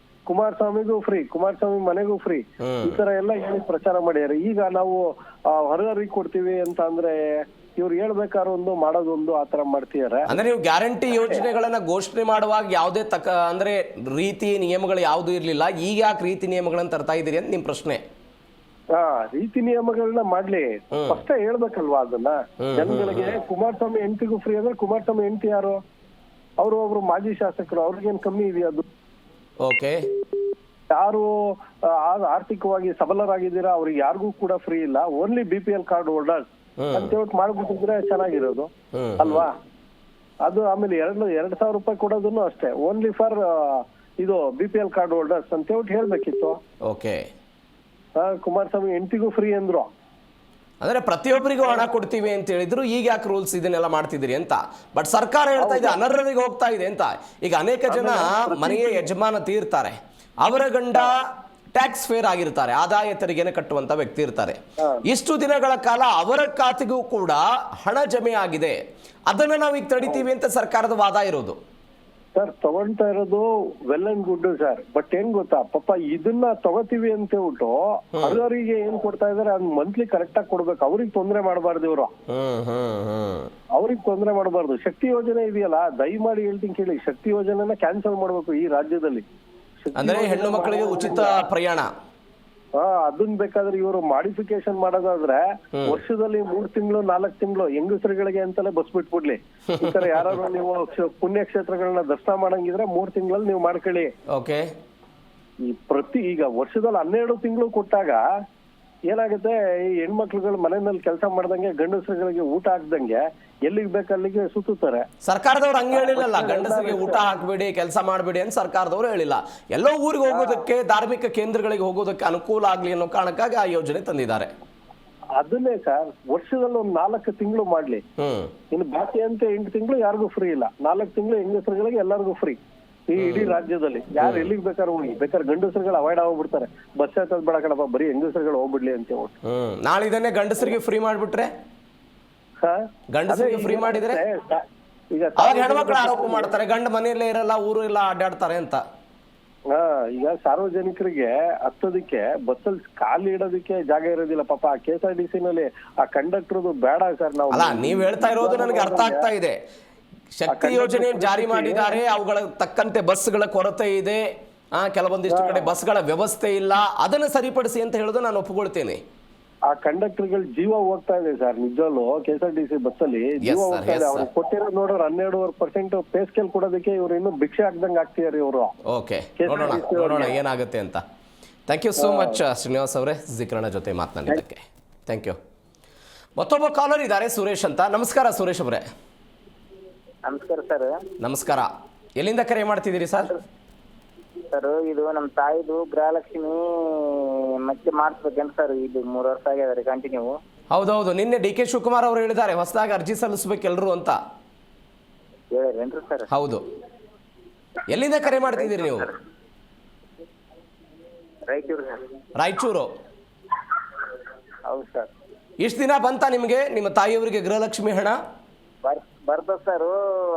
ಕುಮಾರಸ್ವಾಮಿಗೂ ಫ್ರೀ, ಕುಮಾರಸ್ವಾಮಿ ಮನೆಗೂ ಫ್ರೀ, ಈ ತರ ಎಲ್ಲ ಹೇಳಿ ಪ್ರಚಾರ ಮಾಡ್ಯಾರ. ಈಗ ನಾವು ಹೊರಗರಿಗೆ ಕೊಡ್ತೀವಿ ಅಂತ ಅಂದ್ರೆ ಇವ್ರು ಹೇಳ್ಬೇಕಾದ್ರೆ ಒಂದು ಮಾಡೋದೊಂದು ಆತರ ಮಾಡ್ತಿದಾರೆ. ಅಂದ್ರೆ ನೀವು ಗ್ಯಾರಂಟಿ ಯೋಜನೆಗಳನ್ನ ಘೋಷಣೆ ಮಾಡುವಾಗ ಯಾವುದೇ ಅಂದ್ರೆ ರೀತಿ ನಿಯಮಗಳು ಯಾವ್ದು ಇರ್ಲಿಲ್ಲ, ಈಗ ಯಾಕೆ ರೀತಿ ನಿಯಮಗಳನ್ನ ತರ್ತಾ ಇದೀರಿ ಅಂತ ನಿಮ್ ಪ್ರಶ್ನೆ? ರೀತಿ ನಿಯಮಗಳನ್ನ ಮಾಡ್ಲಿ, ಫಸ್ಟ್ ಹೇಳ್ಬೇಕಲ್ವಾ ಅದನ್ನ ಜನಗಳಿಗೆ. ಕುಮಾರಸ್ವಾಮಿ ಹೆಂಡತಿಗೂ ಫ್ರೀ ಅಂದ್ರೆ ಕುಮಾರಸ್ವಾಮಿ ಹೆಂಡತಿ ಯಾರು? ಅವರು ಒಬ್ರು ಮಾಜಿ ಶಾಸಕರು, ಅವ್ರಿಗೇನ್ ಕಮ್ಮಿ ಇದೆಯಾ ಅದು? ಓಕೆ. ಯಾರು ಆರ್ಥಿಕವಾಗಿ ಸಬಲರಾಗಿದ್ದೀರಾ ಅವ್ರಿಗೆ ಯಾರಿಗೂ ಕೂಡ ಫ್ರೀ ಇಲ್ಲ, ಓನ್ಲಿ BPL ಕಾರ್ಡ್ ಹೋಲ್ಡರ್ಸ್ ಅಂತ ಹೇಳ್ಬಿಟ್ಟು ಮಾಡ್ಬಿಟ್ಟಿದ್ರೆ ಚೆನ್ನಾಗಿರೋದು ಅಲ್ವಾ? ಅದು ಆಮೇಲೆ 2,000 ರೂಪಾಯಿ ಕೊಡೋದನ್ನು ಅಷ್ಟೇ, ಓನ್ಲಿ ಫಾರ್ ಇದು BPL ಕಾರ್ಡ್ ಹೋಲ್ಡರ್ಸ್ ಅಂತ ಹೇಳ್ಬಿಟ್ಟು ಹೇಳ್ಬೇಕಿತ್ತು. ಓಕೆ. ಕುಮಾರಸ್ವಾಮಿ ಹೆಂಡತಿಗೂ ಫ್ರೀ ಅಂದ್ರು. ಅಂದ್ರೆ ಪ್ರತಿಯೊಬ್ಬರಿಗೂ ಹಣ ಕೊಡ್ತೀವಿ ಅಂತ ಹೇಳಿದ್ರು, ಈಗ ಯಾಕೆ ರೂಲ್ಸ್ ಇದನ್ನೆಲ್ಲ ಮಾಡ್ತಿದ್ದೀರಿ ಅಂತ. ಬಟ್ ಸರ್ಕಾರ ಹೇಳ್ತಾ ಇದೆ ಅನರ್ಹರಿಗೆ ಹೋಗ್ತಾ ಇದೆ ಅಂತ. ಈಗ ಅನೇಕ ಜನ ಮನೆಯ ಯಜಮಾನತಿ ಇರ್ತಾರೆ, ಅವರ ಗಂಡ ಟ್ಯಾಕ್ಸ್ ಫೇರ್ ಆಗಿರ್ತಾರೆ, ಆದಾಯ ತೆರಿಗೆನ ಕಟ್ಟುವಂತ ವ್ಯಕ್ತಿ ಇರ್ತಾರೆ. ಇಷ್ಟು ದಿನಗಳ ಕಾಲ ಅವರ ಖಾತೆಗೂ ಕೂಡ ಹಣ ಜಮೆ ಆಗಿದೆ, ಅದನ್ನ ನಾವು ಈಗ ತಡಿತೀವಿ ಅಂತ ಸರ್ಕಾರದ ವಾದ ಇರೋದು. ಸರ್ ತಗೊಂತಾ ಇರೋದು well and good sir, but ಏನ್ ಗೊತ್ತಾ ಪಾಪ ಇದನ್ನ ತಗೋತೀವಿ ಅಂತ ಹೇಳ್ಬಿಟ್ಟು ಅರ್ಹರಿಗೆ ಏನ್ ಕೊಡ್ತಾ ಇದಾರೆ ಅದ್ ಮಂತ್ಲಿ ಕರೆಕ್ಟ್ ಆಗಿ ಕೊಡ್ಬೇಕು. ಅವ್ರಿಗೆ ತೊಂದರೆ ಮಾಡಬಾರ್ದು ಇವರು, ಅವ್ರಿಗೆ ತೊಂದರೆ ಮಾಡಬಾರ್ದು. ಶಕ್ತಿ ಯೋಜನೆ ಇದೆಯಲ್ಲ, ದಯಮಾಡಿ ಹೇಳ್ತೀನಿ ಕೇಳಿ, ಶಕ್ತಿ ಯೋಜನೆನ ಕ್ಯಾನ್ಸಲ್ ಮಾಡ್ಬೇಕು ಈ ರಾಜ್ಯದಲ್ಲಿ. ಅಂದ್ರೆ ಹೆಣ್ಣು ಮಕ್ಕಳಿಗೆ ಉಚಿತ ಪ್ರಯಾಣ ಅದನ್ನ ಬೇಕಾದ್ರೆ ಇವರು ಮಾಡಿಫಿಕೇಶನ್ ಮಾಡೋದಾದ್ರೆ ವರ್ಷದಲ್ಲಿ 3 ತಿಂಗಳು 4 ತಿಂಗಳು ಹೆಂಗಸರುಗಳಿಗೆ ಅಂತಲೇ ಬಸ್ ಬಿಟ್ಬಿಡ್ಲಿ. ಈ ತರ ಯಾರು ನೀವು ಪುಣ್ಯಕ್ಷೇತ್ರಗಳನ್ನ ದರ್ಶನ ಮಾಡಂಗಿದ್ರೆ 3 ತಿಂಗಳಲ್ಲಿ ನೀವು ಮಾಡ್ಕೊಳ್ಳಿ. ಓಕೆ. ಈಗ ವರ್ಷದಲ್ಲಿ 12 ತಿಂಗಳು ಕೊಟ್ಟಾಗ ಏನಾಗುತ್ತೆ, ಈ ಹೆಣ್ಮಕ್ಳುಗಳು ಮನೆಯಲ್ಲಿ ಕೆಲಸ ಮಾಡ್ದಂಗೆ ಗಂಡಸರುಗಳಿಗೆ ಊಟ ಹಾಕ್ದಂಗೆ ಎಲ್ಲಿಗೆ ಬೇಕಲ್ಲಿಗೆ ಸುತ್ತಾರೆ. ಸರ್ಕಾರದವ್ರು ಹಂಗೆ ಹೇಳಿಲ್ಲ, ಗಂಡಸರಿಗೆ ಊಟ ಹಾಕ್ಬೇಡಿ ಕೆಲಸ ಮಾಡಬೇಡಿ ಅಂತ ಸರ್ಕಾರದವರು ಹೇಳಿಲ್ಲ. ಎಲ್ಲೋ ಊರಿಗೆ ಹೋಗೋದಕ್ಕೆ, ಧಾರ್ಮಿಕ ಕೇಂದ್ರಗಳಿಗೆ ಹೋಗೋದಕ್ಕೆ ಅನುಕೂಲ ಆಗ್ಲಿ ಅನ್ನೋ ಕಾರಣಕ್ಕಾಗಿ ಆ ಯೋಜನೆ ತಂದಿದ್ದಾರೆ. ಅದನ್ನೇ ಸರ್ ವರ್ಷದಲ್ಲಿ 4 ತಿಂಗಳು ಮಾಡ್ಲಿ. ಇನ್ನು ಬಾಕಿ ಅಂತ 8 ತಿಂಗಳು ಯಾರಿಗೂ ಫ್ರೀ ಇಲ್ಲ, 4 ತಿಂಗಳು ಹೆಂಗಸರುಗಳಿಗೆ ಎಲ್ಲರಿಗೂ ಫ್ರೀ ಈ ಇಡೀ ರಾಜ್ಯದಲ್ಲಿ. ಯಾರು ಎಲ್ಲಿಗೆ ಬೇಕಾದ್ರೆ ಹೋಗಿ, ಬೇಕಾದ್ರೆ ಗಂಡಸರುಗಳು ಅವಾಯ್ಡ್ ಆಗ್ಬಿಡ್ತಾರೆ, ಬಸ್ ಹತ್ತದ್ ಬೇಡ ಕಣಪ್ಪ ಬರೀ ಹೆಂಗಸರುಗಳು ಹೋಗ್ಬಿಡ್ಲಿ ಅಂತ ಹೇಳ್ಬಿಟ್ಟು. ನಾಳೆ ಇದನ್ನೇ ಗಂಡಸರಿಗೆ ಫ್ರೀ ಮಾಡ್ಬಿಟ್ರೆ, ಗಂಡಸರಿಗೆ ಫ್ರೀ ಮಾಡಿದ್ರೆ ಈಗ ಅವಾಗ ಹೆಣ್ಮಕ್ಳು ಆರೋಪ ಮಾಡ್ತಾರೆ ಗಂಡ ಮನೆಯಲ್ಲೇ ಇರಲ್ಲ, ಊರು ಎಲ್ಲ ಅಡ್ಡಾಡ್ತಾರೆ ಅಂತ. ಈಗ ಸಾರ್ವಜನಿಕರಿಗೆ ಹತ್ತೋದಿಕ್ಕೆ ಬಸ್ಸಲ್ಲಿ ಖಾಲಿ ಇಡೋದಕ್ಕೆ ಜಾಗ ಇರೋದಿಲ್ಲ ಪಾಪ. KSRTC ನಲ್ಲಿ ಆ ಕಂಡಕ್ಟರ್ದು ಬೇಡ ಸರ್. ನಾವು ಅಲ್ಲ, ನೀವ್ ಹೇಳ್ತಾ ಇರೋದು ನನಗೆ ಅರ್ಥ ಆಗ್ತಾ ಇದೆ. ಶಕ್ತಿ ಯೋಜನೆ ಜಾರಿ ಮಾಡಿದ್ದಾರೆ, ಅವುಗಳ ತಕ್ಕಂತೆ ಬಸ್ಗಳ ಕೊರತೆ ಇದೆ, ಕೆಲವೊಂದಿಷ್ಟು ಕಡೆ ಬಸ್ಗಳ ವ್ಯವಸ್ಥೆ ಇಲ್ಲ, ಅದನ್ನ ಸರಿಪಡಿಸಿ ಅಂತ ಹೇಳೋದು ನಾನು ಒಪ್ಪಿಕೊಳ್ತೇನೆ. ಆ ಕಂಡಕ್ಟರ್ಗಳ ಜೀವ ಹೋಗ್ತಾ ಇದೆ ಸರ್ ನಿಜವಲ್ಲೂ. KSRTC ಬಸ್ಸಲ್ಲಿ ಜೀವ ಹೋಗ್ತಾ ಇದೆ. ಅವ್ರು ಕೊಟ್ಟಿರೋ ನೋಡ್ರ 12% ಪೇ ಸ್ಕೇಲ್ ಕೊಡೋದಕ್ಕೆ ಇವ್ರು ಇನ್ನು ಭಿಕ್ಷೆ ಹಾಕ್ದಂಗೆ ಆಗ್ತಿದಾರೆ ಇವರು. ಓಕೆ, ನೋಡೋಣ ಏನಾಗುತ್ತೆ ಅಂತ. Thank you so much Srinivas ಅವರೇ, ಜಿಕರಣ ಜೊತೆ ಮಾತನಾಡಿದ್ದಕ್ಕೆ ಥ್ಯಾಂಕ್ ಯು. ಮತ್ತೊಬ್ಬ ಕಾಲರ್ ಇದ್ದಾರೆ, ಸುರೇಶ್ ಅಂತ. ನಮಸ್ಕಾರ ಸುರೇಶ್ ಅವರೇ. ನಮಸ್ಕಾರ ಸರ್. ನಮಸ್ಕಾರ. ಎಲ್ಲಿಂದ ಕರೆ ಮಾಡ್ತಿದ್ದೀರಿ ಸರ್? ಸರ್ ಇದು ನಮ್ಮ ತಾಯಿದು ಗೃಹಲಕ್ಷ್ಮಿ ಮತ್ತೆ ಮಾಡಿಸ್ಬೇಕಂತ ಸರ್. ಇದು 3 ವರ್ಷ ಆಗ್ಯದ ಕಂಟಿನ್ಯೂ. ಹೌದೌದು, ನಿನ್ನೆ DK ಶಿವಕುಮಾರ್ ಅವರು ಹೇಳಿದ್ದಾರೆ ಹೊಸದಾಗಿ ಅರ್ಜಿ ಸಲ್ಲಿಸಬೇಕು ಎಲ್ಲರೂ ಅಂತ. ಹೇಳಿರೇನ್ರಿ ಸರ್? ಹೌದು. ಎಲ್ಲಿಂದ ಕರೆ ಮಾಡ್ತಿದ್ದೀರಿ ನೀವು? ರಾಯಚೂರು ಸರ್. ರಾಯಚೂರು. ಹೌದು ಸರ್. ಇಷ್ಟು ದಿನ ಬಂತ ನಿಮಗೆ ನಿಮ್ಮ ತಾಯಿಯವರಿಗೆ ಗೃಹಲಕ್ಷ್ಮಿ ಹಣ? ಬರ್ತದ ಸರ್.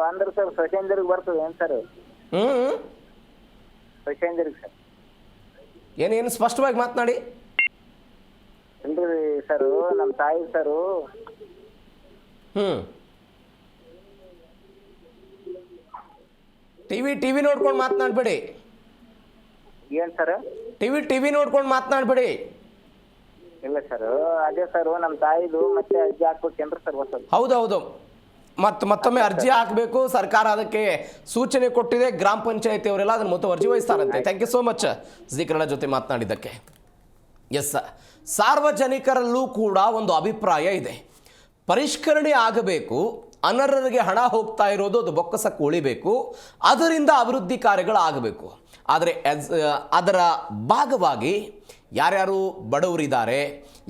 ಅಂದ್ರೆ ಸರ್ ಸೆಕೆಂಡರಿಗೆ ಬರ್ತದೆ ಏನ್ ಸರ್? ಸೆಕೆಂಡರಿಗೆ ಸರ್. ಏನೇನು ಸ್ಪಷ್ಟವಾಗಿ ಮಾತನಾಡಿ. ಇಲ್ರಿ ಸರ್, ನಮ್ಮ ತಾಯಿ ಸರ್ ಟಿವಿ ನೋಡ್ಕೊಂಡು ಮಾತನಾಡ್ಬೇಡಿ. ಏನ್ ಸರ್? ಟಿವಿ ನೋಡ್ಕೊಂಡು ಮಾತನಾಡ್ಬೇಡಿ. ಇಲ್ಲ ಸರ್, ಅದೇ ಸರ್ ನಮ್ಮ ತಾಯಿದು ಮತ್ತೆ ಅರ್ಜಿ ಹಾಕ್ಬೇಕೇನ್ರಿ ಸರ್? ಹೌದೌದು, ಮತ್ತೊಮ್ಮೆ ಅರ್ಜಿ ಹಾಕಬೇಕು. ಸರ್ಕಾರ ಅದಕ್ಕೆ ಸೂಚನೆ ಕೊಟ್ಟಿದೆ. ಗ್ರಾಮ ಪಂಚಾಯತಿ ಅವರೆಲ್ಲ ಅದನ್ನು ಮುತುವರ್ಜಿ ವಹಿಸ್ತಾರಂತೆ. ಥ್ಯಾಂಕ್ ಯು ಸೋ ಮಚ್ ಜಿಕರಣ ಜೊತೆ ಮಾತನಾಡಿದ್ದಕ್ಕೆ. ಎಸ್, ಸಾರ್ವಜನಿಕರಲ್ಲೂ ಕೂಡ ಒಂದು ಅಭಿಪ್ರಾಯ ಇದೆ, ಪರಿಷ್ಕರಣೆ ಆಗಬೇಕು, ಅನರ್ಹರಿಗೆ ಹಣ ಹೋಗ್ತಾ ಇರೋದು ಅದು ಬೊಕ್ಕಸಕ್ಕೆ ಉಳಿಬೇಕು, ಅದರಿಂದ ಅಭಿವೃದ್ಧಿ ಕಾರ್ಯಗಳಾಗಬೇಕು. ಆದರೆ ಅದರ ಭಾಗವಾಗಿ ಯಾರ್ಯಾರು ಬಡವರಿದ್ದಾರೆ,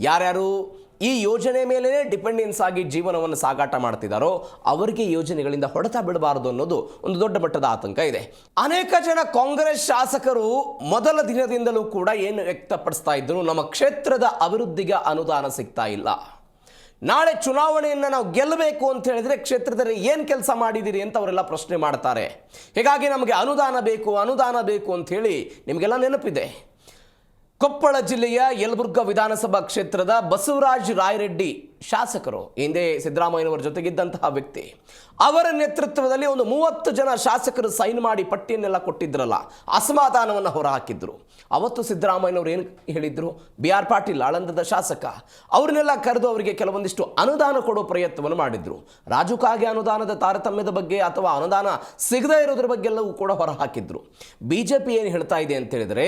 ಯಾರ್ಯಾರು ಈ ಯೋಜನೆ ಮೇಲೆ ಡಿಪೆಂಡೆನ್ಸ್ ಆಗಿ ಜೀವನವನ್ನು ಸಾಗಾಟ ಮಾಡ್ತಿದ್ದಾರೋ ಅವರಿಗೆ ಯೋಜನೆಗಳಿಂದ ಹೊಡೆತ ಬಿಡಬಾರದು ಅನ್ನೋದು ಒಂದು ದೊಡ್ಡ ಮಟ್ಟದ ಆತಂಕ ಇದೆ. ಅನೇಕ ಜನ ಕಾಂಗ್ರೆಸ್ ಶಾಸಕರು ಮೊದಲ ದಿನದಿಂದಲೂ ಕೂಡ ಏನು ವ್ಯಕ್ತಪಡಿಸ್ತಾ ಇದ್ರು, ನಮ್ಮ ಕ್ಷೇತ್ರದ ಅಭಿವೃದ್ಧಿಗೆ ಅನುದಾನ ಸಿಗ್ತಾ ಇಲ್ಲ, ನಾಳೆ ಚುನಾವಣೆಯನ್ನು ನಾವು ಗೆಲ್ಲಬೇಕು ಅಂತ ಹೇಳಿದ್ರೆ ಕ್ಷೇತ್ರದಲ್ಲಿ ಏನು ಕೆಲಸ ಮಾಡಿದ್ದೀರಿ ಅಂತ ಅವರೆಲ್ಲ ಪ್ರಶ್ನೆ ಮಾಡ್ತಾರೆ. ಹೀಗಾಗಿ ನಮಗೆ ಅನುದಾನ ಬೇಕು ಅಂತ ಹೇಳಿ ನಿಮಗೆಲ್ಲ ನೆನಪಿದೆ. ಕೊಪ್ಪಳ ಜಿಲ್ಲೆಯ ಯಲಬುರ್ಗಾ ವಿಧಾನಸಭಾ ಕ್ಷೇತ್ರದ ಬಸವರಾಜ ರಾಯರೆಡ್ಡಿ ಶಾಸಕರು, ಹಿಂದೆ ಸಿದ್ದರಾಮಯ್ಯನವರ ಜೊತೆಗಿದ್ದಂತಹ ವ್ಯಕ್ತಿ, ಅವರ ನೇತೃತ್ವದಲ್ಲಿ ಒಂದು 30 ಜನ ಶಾಸಕರು ಸೈನ್ ಮಾಡಿ ಪಟ್ಟಿಯನ್ನೆಲ್ಲ ಕೊಟ್ಟಿದ್ರಲ್ಲ, ಅಸಮಾಧಾನವನ್ನು ಹೊರಹಾಕಿದ್ರು. ಅವತ್ತು ಸಿದ್ದರಾಮಯ್ಯನವರು ಏನು ಹೇಳಿದ್ರು, BR ಪಾಟೀಲ್ ಆಳಂದದ ಶಾಸಕ, ಅವ್ರನ್ನೆಲ್ಲ ಕರೆದು ಅವರಿಗೆ ಕೆಲವೊಂದಿಷ್ಟು ಅನುದಾನ ಕೊಡೋ ಪ್ರಯತ್ನವನ್ನು ಮಾಡಿದ್ರು. ರಾಜು ಕಾಗೆ ಅನುದಾನದ ತಾರತಮ್ಯದ ಬಗ್ಗೆ ಅಥವಾ ಅನುದಾನ ಸಿಗದೇ ಇರೋದ್ರ ಬಗ್ಗೆ ಎಲ್ಲವೂ ಕೂಡ ಹೊರಹಾಕಿದ್ರು. BJP ಏನು ಹೇಳ್ತಾ ಇದೆ ಅಂತ ಹೇಳಿದ್ರೆ,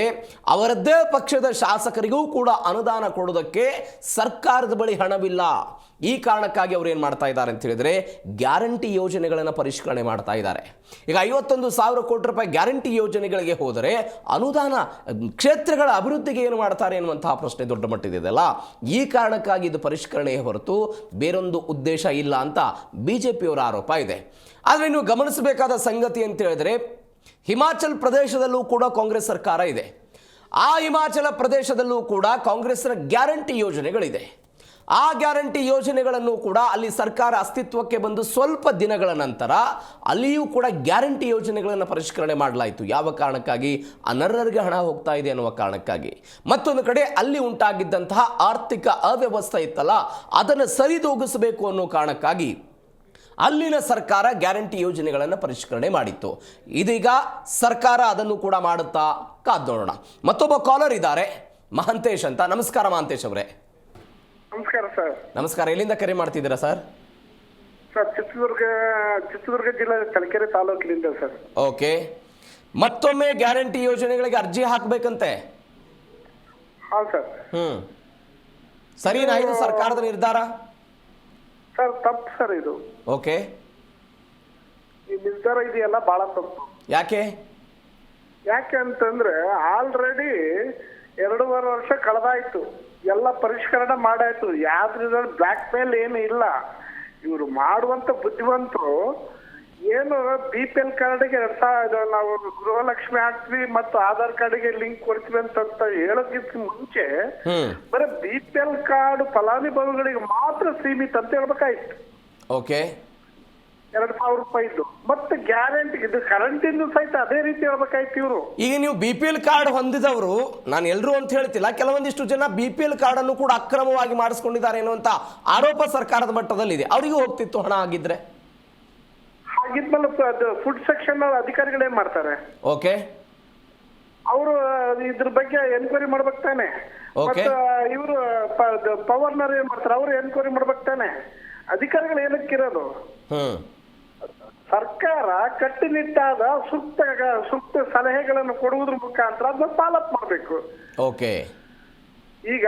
ಅವರದ್ದೇ ಪಕ್ಷದ ಶಾಸಕರಿಗೂ ಕೂಡ ಅನುದಾನ ಕೊಡೋದಕ್ಕೆ ಸರ್ಕಾರದ ಬಳಿ ಹಣವಿಲ್ಲ. ಈ ಕಾರಣಕ್ಕಾಗಿ ಅವರು ಏನು ಮಾಡ್ತಾ ಇದ್ದಾರೆ ಅಂತ ಹೇಳಿದ್ರೆ, ಗ್ಯಾರಂಟಿ ಯೋಜನೆಗಳನ್ನು ಪರಿಷ್ಕರಣೆ ಮಾಡ್ತಾ ಇದ್ದಾರೆ. ಈಗ 51,000 ಕೋಟಿ ರೂಪಾಯಿ ಗ್ಯಾರಂಟಿ ಯೋಜನೆಗಳಿಗೆ ಹೋದರೆ ಅನುದಾನ ಕ್ಷೇತ್ರಗಳ ಅಭಿವೃದ್ಧಿಗೆ ಏನು ಮಾಡ್ತಾರೆ ಎನ್ನುವಂತಹ ಪ್ರಶ್ನೆ ದೊಡ್ಡ ಮಟ್ಟದಿದೆಯಲ್ಲ. ಈ ಕಾರಣಕ್ಕಾಗಿ ಇದು ಪರಿಷ್ಕರಣೆಯೇ ಹೊರತು ಬೇರೊಂದು ಉದ್ದೇಶ ಇಲ್ಲ ಅಂತ BJPಯವರ ಆರೋಪ ಇದೆ. ಆದರೆ ನೀವು ಗಮನಿಸಬೇಕಾದ ಸಂಗತಿ ಅಂತ ಹೇಳಿದ್ರೆ, ಹಿಮಾಚಲ್ ಪ್ರದೇಶದಲ್ಲೂ ಕೂಡ ಕಾಂಗ್ರೆಸ್ ಸರ್ಕಾರ ಇದೆ. ಆ ಹಿಮಾಚಲ ಪ್ರದೇಶದಲ್ಲೂ ಕೂಡ ಕಾಂಗ್ರೆಸ್ನ ಗ್ಯಾರಂಟಿ ಯೋಜನೆಗಳಿದೆ. ಆ ಗ್ಯಾರಂಟಿ ಯೋಜನೆಗಳನ್ನು ಕೂಡ ಅಲ್ಲಿ ಸರ್ಕಾರ ಅಸ್ತಿತ್ವಕ್ಕೆ ಬಂದು ಸ್ವಲ್ಪ ದಿನಗಳ ನಂತರ ಅಲ್ಲಿಯೂ ಕೂಡ ಗ್ಯಾರಂಟಿ ಯೋಜನೆಗಳನ್ನು ಪರಿಷ್ಕರಣೆ ಮಾಡಲಾಯಿತು. ಯಾವ ಕಾರಣಕ್ಕಾಗಿ? ಅನರ್ಹರಿಗೆ ಹಣ ಹೋಗ್ತಾ ಇದೆ ಅನ್ನುವ ಕಾರಣಕ್ಕಾಗಿ. ಮತ್ತೊಂದು ಕಡೆ ಅಲ್ಲಿ ಉಂಟಾಗಿದ್ದಂತಹ ಆರ್ಥಿಕ ಅವ್ಯವಸ್ಥೆ ಇತ್ತಲ್ಲ, ಅದನ್ನು ಸರಿದೂಗಿಸಬೇಕು ಅನ್ನೋ ಕಾರಣಕ್ಕಾಗಿ ಅಲ್ಲಿನ ಸರ್ಕಾರ ಗ್ಯಾರಂಟಿ ಯೋಜನೆಗಳನ್ನು ಪರಿಷ್ಕರಣೆ ಮಾಡಿತ್ತು. ಇದೀಗ ಸರ್ಕಾರ ಅದನ್ನು ಕೂಡ ಮಾಡುತ್ತಾ ಕಾದ್ ನೋಡೋಣ. ಮತ್ತೊಬ್ಬ ಕಾಲರ್ ಇದ್ದಾರೆ, ಮಹಂತೇಶ್ ಅಂತ. ನಮಸ್ಕಾರ ಮಹಂತೇಶ್ ಅವರೇ. ನಮಸ್ಕಾರ ಸರ್. ನಮಸ್ಕಾರ. ಎಲ್ಲಿಂದ ಕರೆ ಮಾಡ್ತಿದ್ದೀರಾ ಸರ್? ಸರ್ ಚಿತ್ರದುರ್ಗ ಜಿಲ್ಲೆ ತಲಕೆರೆ ತಾಲೂಕಿನಿಂದ ಸರ್. ಓಕೆ. ಮತ್ತೊಮ್ಮೆ ಗ್ಯಾರಂಟಿ ಯೋಜನೆಗಳಿಗೆ ಅರ್ಜಿ ಹಾಕಬೇಕಂತೆ. ಹೌದು ಸರ್. ಸರಿನಾ ಇದು ಸರ್ಕಾರದ ನಿರ್ಧಾರ? ಸರ್ ತಪ್ಪು ಸರ್ ಇದು. ಓಕೆ. ಈ ನಿರ್ಧಾರ ಇದೆಯಲ್ಲ ಬಹಳ ತಪ್ಪು. ಯಾಕೆ ಅಂತಂದ್ರೆ ಆಲ್ರೆಡಿ 2.5 ವರ್ಷ ಕಳೆದಾಯ್ತು, ಎಲ್ಲ ಪರಿಷ್ಕರಣೆ ಮಾಡಾಯ್ತು. ಯಾವ್ದ್ರಿಂದ ಬ್ಲಾಕ್ ಮೇಲ್ ಏನು ಇಲ್ಲ. ಇವರು ಮಾಡುವಂತ ಬುದ್ಧಿವಂತರು ಏನು BPL ಕಾರ್ಡ್ಗೆ ನಾವು ಗೃಹಲಕ್ಷ್ಮಿ ಹಾಕ್ತೀವಿ ಮತ್ತು ಆಧಾರ್ ಕಾರ್ಡ್ಗೆ ಲಿಂಕ್ ಕೊಡ್ತೀವಿ ಅಂತ ಹೇಳೋದಕ್ಕಿಂತ ಮುಂಚೆ ಬರೀ BPL ಕಾರ್ಡ್ ಫಲಾನುಭವಿಗಳಿಗೆ ಮಾತ್ರ ಸೀಮಿತ ಅಂತ ಹೇಳ್ಬೇಕಾಯ್ತು. ಓಕೆ. 2,000 ರೂಪಾಯಿದ್ದು ಮತ್ತೆ ಗ್ಯಾರಂಟಿ ಇದು ಕರೆಂಟಿಂದು ಸಹಿತ ಅದೇ ರೀತಿ ಹೇಳ್ಬೇಕಾಯ್ತು ಇವರು. ಈಗ ನೀವು BPL ಕಾರ್ಡ್ ಹೊಂದಿದವರು, ನಾನು ಎಲ್ಲರೂ ಅಂತ ಹೇಳ್ತಿಲ್ಲ, ಕೆಲವೊಂದಿಷ್ಟು ಜನ BPL ಕಾರ್ಡ್ ಅನ್ನು ಕೂಡ ಅಕ್ರಮವಾಗಿ ಮಾಡಿಸ್ಕೊಂಡಿದ್ದಾರೆ ಎನ್ನುವಂತ ಆರೋಪ ಸರ್ಕಾರದ ಮಟ್ಟದಲ್ಲಿದೆ. ಅವರಿಗೂ ಹೋಗ್ತಿತ್ತು ಹಣ ಆಗಿದ್ರೆ. ಹಾಗಿದ್ಮೇಲೆ ಫುಡ್ ಸೆಕ್ಷನ್ ಅಧಿಕಾರಿಗಳು ಏನ್ ಮಾಡ್ತಾರೆ? ಓಕೆ. ಅವರು ಇದ್ರ ಬಗ್ಗೆ ಎನ್ಕ್ವೈರಿ ಮಾಡ್ಬೇಕು ತಾನೆ. ಓಕೆ. ಇವರು ಪವರ್ನರ್ ಏನ್ ಮಾಡ್ತಾರೆ? ಅವ್ರು ಎನ್ಕ್ವೈರಿ ಮಾಡ್ಬೇಕು ತಾನೆ. ಅಧಿಕಾರಿಗಳು ಏನಕ್ಕಿರೋದು? ಸರ್ಕಾರ ಕಟ್ಟುನಿಟ್ಟಾದ ಸೂಕ್ತ ಸಲಹೆಗಳನ್ನು ಕೊಡುವುದ್ರ ಮುಖಾಂತರ ಅದನ್ನ ಫಾಲೋಅಪ್ ಮಾಡಬೇಕು. ಓಕೆ. ಈಗ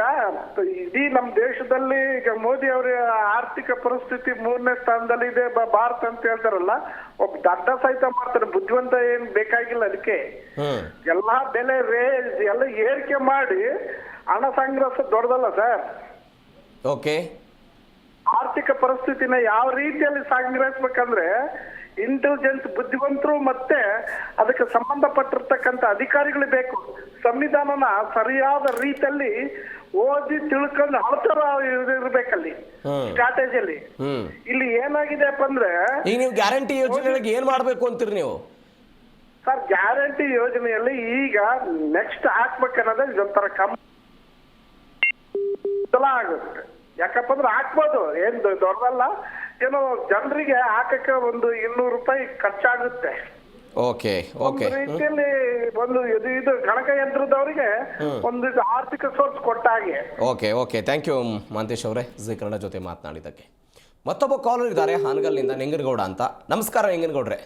ಇಡೀ ನಮ್ಮ ದೇಶದಲ್ಲಿ ಈಗ ಮೋದಿ ಅವರ ಆರ್ಥಿಕ ಪರಿಸ್ಥಿತಿ 3ನೇ ಸ್ಥಾನದಲ್ಲಿ ಇದೆ ಭಾರತ ಅಂತ ಹೇಳ್ತಾರಲ್ಲ, ಒಬ್ಬ ದಡ್ಡ ಸಹಿತ ಮಾಡ್ತಾರೆ, ಬುದ್ಧಿವಂತ ಏನ್ ಬೇಕಾಗಿಲ್ಲ. ಅದಕ್ಕೆ ಎಲ್ಲಾ ಬೆಲೆ ಎಲ್ಲ ಏರಿಕೆ ಮಾಡಿ ಹಣ ಸಂಗ್ರಹ ದೊಡ್ಡದಲ್ಲ ಸರ್. ಓಕೆ. ಆರ್ಥಿಕ ಪರಿಸ್ಥಿತಿನ ಯಾವ ರೀತಿಯಲ್ಲಿ ಸಂಗ್ರಹಿಸ್ಬೇಕಂದ್ರೆ ಇಂಟೆಲಿಜೆನ್ಸ್ ಬುದ್ಧಿವಂತರು ಮತ್ತೆ ಅದಕ್ಕೆ ಸಂಬಂಧಪಟ್ಟಿರ್ತಕ್ಕಂಥ ಅಧಿಕಾರಿಗಳು ಬೇಕು. ಸಂವಿಧಾನನ ಸರಿಯಾದ ರೀತಿಯಲ್ಲಿ ಓದಿ ತಿಳ್ಕೊಂಡು ಅಳತರ ಇರ್ಬೇಕಲ್ಲಿ ಸ್ಟ್ರಾಟಜಿಯಲ್ಲಿ. ಇಲ್ಲಿ ಏನಾಗಿದೆಪ್ಪ ಅಂದ್ರೆ, ಈಗ ನೀವು ಗ್ಯಾರಂಟಿ ಯೋಜನೆಗಳಿಗೆ ಏನ್ ಮಾಡ್ಬೇಕು ಅಂತೀರಿ ನೀವು? ಸರ್ ಗ್ಯಾರಂಟಿ ಯೋಜನೆಯಲ್ಲಿ ಈಗ ನೆಕ್ಸ್ಟ್ ಹಾಕ್ಬೇಕನ್ನೋದು ಇದೊಂಥರ ಆಗುತ್ತೆ. ಯಾಕಪ್ಪ ಅಂದ್ರೆ ಹಾಕ್ಬೋದು, ಏನ್ ದೊಡ್ಡದಲ್ಲ. ಏನೋ ಜನರಿಗೆ ಹಾಕಕ್ಕೆ ಒಂದು 200 ರೂಪಾಯಿ ಖರ್ಚಾಗುತ್ತೆ. ಓಕೆ. ಓಕೆ. ರೀತಿಯಲ್ಲಿ ಒಂದು ಇದು ಗಣಕಯಂತ್ರದವರಿಗೆ ಒಂದು ಆರ್ಥಿಕ ಸೋರ್ಸ್ ಕೊಟ್ಟ ಹಾಗೆ. Okay. Okay. Thank you Mahantesh ಅವರೇ, ಜಿ ಕನ್ನಡ ಜೊತೆ ಮಾತನಾಡಿದ್ದಕ್ಕೆ. ಮತ್ತೊಬ್ಬ ಕಾಲರ್ ಇದ್ದಾರೆ ಹಾನಗಲ್ನಿಂದ, ನಿಂಗನಗೌಡ ಅಂತ. ನಮಸ್ಕಾರ ನಿಂಗನಗೌಡ್ರೆ.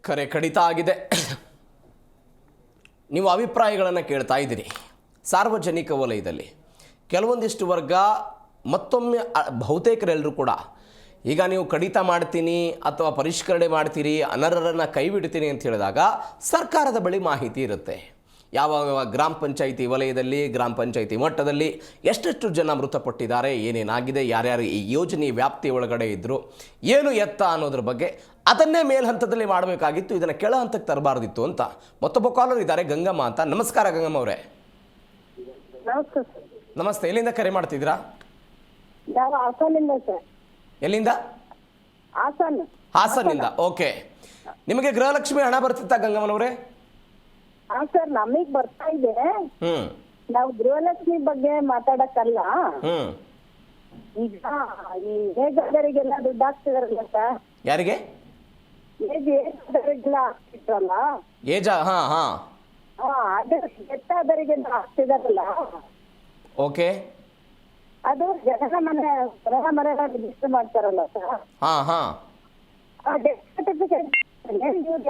ಕರೆ ಕಡಿತ ಆಗಿದೆ. ನೀವು ಅಭಿಪ್ರಾಯಗಳನ್ನು ಕೇಳ್ತಾ ಇದ್ದೀರಿ. ಸಾರ್ವಜನಿಕ ವಲಯದಲ್ಲಿ ಕೆಲವೊಂದಿಷ್ಟು ವರ್ಗ ಮತ್ತೊಮ್ಮೆ ಬಹುತೇಕರೆಲ್ಲರೂ ಕೂಡ ಈಗ ನೀವು ಕಡಿತ ಮಾಡ್ತೀನಿ ಅಥವಾ ಪರಿಷ್ಕರಣೆ ಮಾಡ್ತೀರಿ, ಅನರ್ಹರನ್ನು ಕೈ ಬಿಡ್ತೀನಿ ಅಂತ ಹೇಳಿದಾಗ ಸರ್ಕಾರದ ಬಳಿ ಮಾಹಿತಿ ಇರುತ್ತೆ. ಯಾವ ಗ್ರಾಮ ಪಂಚಾಯಿತಿ ವಲಯದಲ್ಲಿ, ಗ್ರಾಮ ಪಂಚಾಯಿತಿ ಮಟ್ಟದಲ್ಲಿ ಎಷ್ಟೆಷ್ಟು ಜನ ಮೃತಪಟ್ಟಿದ್ದಾರೆ, ಏನೇನಾಗಿದೆ, ಯಾರ್ಯಾರು ಈ ಯೋಜನೆ ವ್ಯಾಪ್ತಿ ಒಳಗಡೆ ಇದ್ದರು, ಏನು ಎತ್ತ ಅನ್ನೋದ್ರ ಬಗ್ಗೆ ಅದನ್ನೇ ಮೇಲ್ಹಂತದಲ್ಲಿ ಮಾಡಬೇಕಾಗಿತ್ತು, ಇದನ್ನು ಕೆಳ ಹಂತಕ್ಕೆ ತರಬಾರ್ದಿತ್ತು ಅಂತ ಮತ್ತೊಬ್ಬ ಕಾಲರ್ ಇದ್ದಾರೆ, ಗಂಗಮ್ಮ ಅಂತ. ನಮಸ್ಕಾರ ಗಂಗಮ್ಮ ಅವರೇ. ನಮಸ್ತೆ. ಎಲ್ಲಿಂದ ಕರೆ ಮಾಡ್ತಿದ್ದೀರಾ? ಎಲ್ಲಿಂದ? ಹಾಸನ್ನಿಂದ. ಓಕೆ. ನಿಮಗೆ ಗೃಹಲಕ್ಷ್ಮಿ ಹಣ ಬರ್ತಿತ್ತಾ ಗಂಗಮ್ಮನವರೇ? ಹಾ ಸರ್, ನಮಗ್ ಬರ್ತಾ ಇದೆ. ನಾವು ಗೃಹಲಕ್ಷ್ಮಿ ಬಗ್ಗೆ ಮಾತಾಡಕ್ಕಲ್ಲ. ಈಗ ಈ ಏಜಾದವರಿಗೆಲ್ಲ ದುಡ್ಡು ಹಾಕ್ತಿದಾರಲ್ಲ ಸರ್. ಯಾರಿಗೆ? ಏಜಾದವರಿಗೆಲ್ಲ ಹಾಕ್ತಿದ್ರಲ್ಲ. ಅದೇ ಎತ್ತಾದವರಿಗೆಲ್ಲ ಹಾಕ್ತಿದಾರಲ್ಲ. ಓಕೆ. ಅದು ಗೃಹ ಮನೆ ರಿಜಿಸ್ಟರ್ ಮಾಡ್ತಾರಲ್ಲ ಸರ್. ಡೆತ್ ಸರ್ಟಿಫಿಕೇಟ್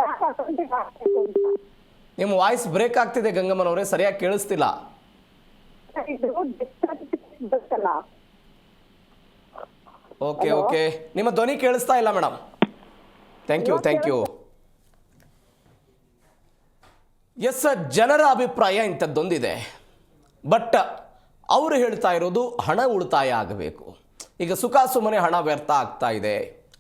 ಯಾವ ಅಕೌಂಟಿಗೆ ಹಾಕ್ಬೇಕು ಅಂತ. ನಿಮ್ಮ ವಾಯ್ಸ್ ಬ್ರೇಕ್ ಆಗ್ತಿದೆ ಗಂಗಮ್ಮನವರೇ, ಸರಿಯಾಗಿ ಕೇಳಿಸ್ತಿಲ್ಲ. ಓಕೆ ಓಕೆ, ನಿಮ್ಮ ಧ್ವನಿ ಕೇಳಿಸ್ತಾ ಇಲ್ಲ ಮೇಡಮ್. Thank you. ಎಸ್, ಜನರ ಅಭಿಪ್ರಾಯ ಇಂಥದ್ದೊಂದಿದೆ. ಬಟ್ ಅವರು ಹೇಳ್ತಾ ಇರೋದು ಹಣ ಉಳಿತಾಯ ಆಗಬೇಕು. ಈಗ ಸುಖ ಸುಮ್ಮನೆ ಹಣ ವ್ಯರ್ಥ ಆಗ್ತಾ ಇದೆ,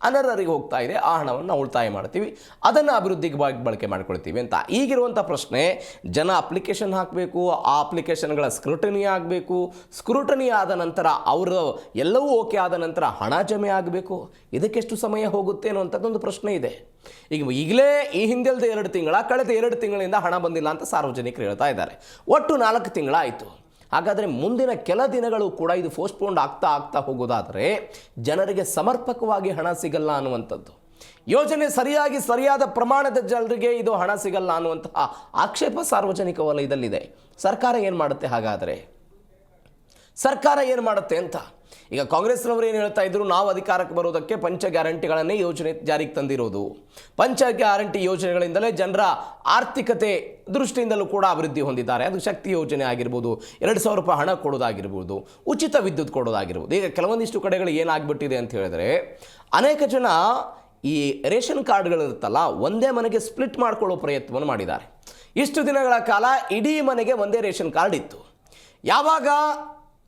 ಅನರ್ಹರಿಗೆ ಹೋಗ್ತಾ ಇದೆ, ಆ ಹಣವನ್ನು ಉಳಿತಾಯ ಮಾಡ್ತೀವಿ, ಅದನ್ನು ಅಭಿವೃದ್ಧಿಗೆ ಬಳಕೆ ಮಾಡ್ಕೊಳ್ತೀವಿ ಅಂತ. ಈಗಿರುವಂಥ ಪ್ರಶ್ನೆ, ಜನ ಅಪ್ಲಿಕೇಶನ್ ಹಾಕಬೇಕು, ಆ ಅಪ್ಲಿಕೇಶನ್ಗಳ ಸ್ಕ್ರೂಟನಿ ಆಗಬೇಕು, ಸ್ಕ್ರೂಟನಿ ಆದ ನಂತರ ಅವರು ಎಲ್ಲವೂ ಓಕೆ ಆದ ನಂತರ ಹಣ ಜಮೆ ಆಗಬೇಕು. ಇದಕ್ಕೆಷ್ಟು ಸಮಯ ಹೋಗುತ್ತೆ ಅನ್ನುವಂಥದ್ದೊಂದು ಪ್ರಶ್ನೆ ಇದೆ. ಈಗಲೇ ಈ ಹಿಂದೆಲ್ದ 2 ತಿಂಗಳ, ಕಳೆದ 2 ತಿಂಗಳಿಂದ ಹಣ ಬಂದಿಲ್ಲ ಅಂತ ಸಾರ್ವಜನಿಕರು ಹೇಳ್ತಾ ಇದ್ದಾರೆ. ಒಟ್ಟು 4 ತಿಂಗಳಾಯಿತು. ಹಾಗಾದರೆ ಮುಂದಿನ ಕೆಲ ದಿನಗಳು ಕೂಡ ಇದು ಪೋಸ್ಟ್ಪೋಂಡ್ ಆಗ್ತಾ ಹೋಗೋದಾದರೆ ಜನರಿಗೆ ಸಮರ್ಪಕವಾಗಿ ಹಣ ಸಿಗಲ್ಲ ಅನ್ನುವಂಥದ್ದು, ಯೋಜನೆ ಸರಿಯಾದ ಪ್ರಮಾಣದ ಜನರಿಗೆ ಇದು ಹಣ ಸಿಗಲ್ಲ ಅನ್ನುವಂತಹ ಆಕ್ಷೇಪ ಸಾರ್ವಜನಿಕ ವಲಯದಲ್ಲಿದೆ. ಸರ್ಕಾರ ಏನು ಮಾಡುತ್ತೆ? ಹಾಗಾದರೆ ಸರ್ಕಾರ ಏನು ಮಾಡುತ್ತೆ ಅಂತ ಈಗ ಕಾಂಗ್ರೆಸ್ನವರು ಏನು ಹೇಳ್ತಾ ಇದ್ರು, ನಾವು ಅಧಿಕಾರಕ್ಕೆ ಬರೋದಕ್ಕೆ ಪಂಚ ಗ್ಯಾರಂಟಿಗಳನ್ನೇ ಯೋಜನೆ ಜಾರಿಗೆ ತಂದಿರೋದು, ಪಂಚ ಗ್ಯಾರಂಟಿ ಯೋಜನೆಗಳಿಂದಲೇ ಜನರ ಆರ್ಥಿಕತೆ ದೃಷ್ಟಿಯಿಂದಲೂ ಕೂಡ ಅಭಿವೃದ್ಧಿ ಹೊಂದಿದ್ದಾರೆ. ಅದು ಶಕ್ತಿ ಯೋಜನೆ ಆಗಿರ್ಬೋದು, 2,000 ರೂಪಾಯಿ ಹಣ ಕೊಡೋದಾಗಿರ್ಬೋದು, ಉಚಿತ ವಿದ್ಯುತ್ ಕೊಡೋದಾಗಿರ್ಬೋದು. ಈಗ ಕೆಲವೊಂದಿಷ್ಟು ಕಡೆಗಳು ಏನಾಗ್ಬಿಟ್ಟಿದೆ ಅಂತ ಹೇಳಿದ್ರೆ, ಅನೇಕ ಜನ ಈ ರೇಷನ್ ಕಾರ್ಡ್ಗಳಿರುತ್ತಲ್ಲ, ಒಂದೇ ಮನೆಗೆ ಸ್ಪ್ಲಿಟ್ ಮಾಡ್ಕೊಳ್ಳೋ ಪ್ರಯತ್ನವನ್ನು ಮಾಡಿದ್ದಾರೆ. ಇಷ್ಟು ದಿನಗಳ ಕಾಲ ಇಡೀ ಮನೆಗೆ ಒಂದೇ ರೇಷನ್ ಕಾರ್ಡ್ ಇತ್ತು. ಯಾವಾಗ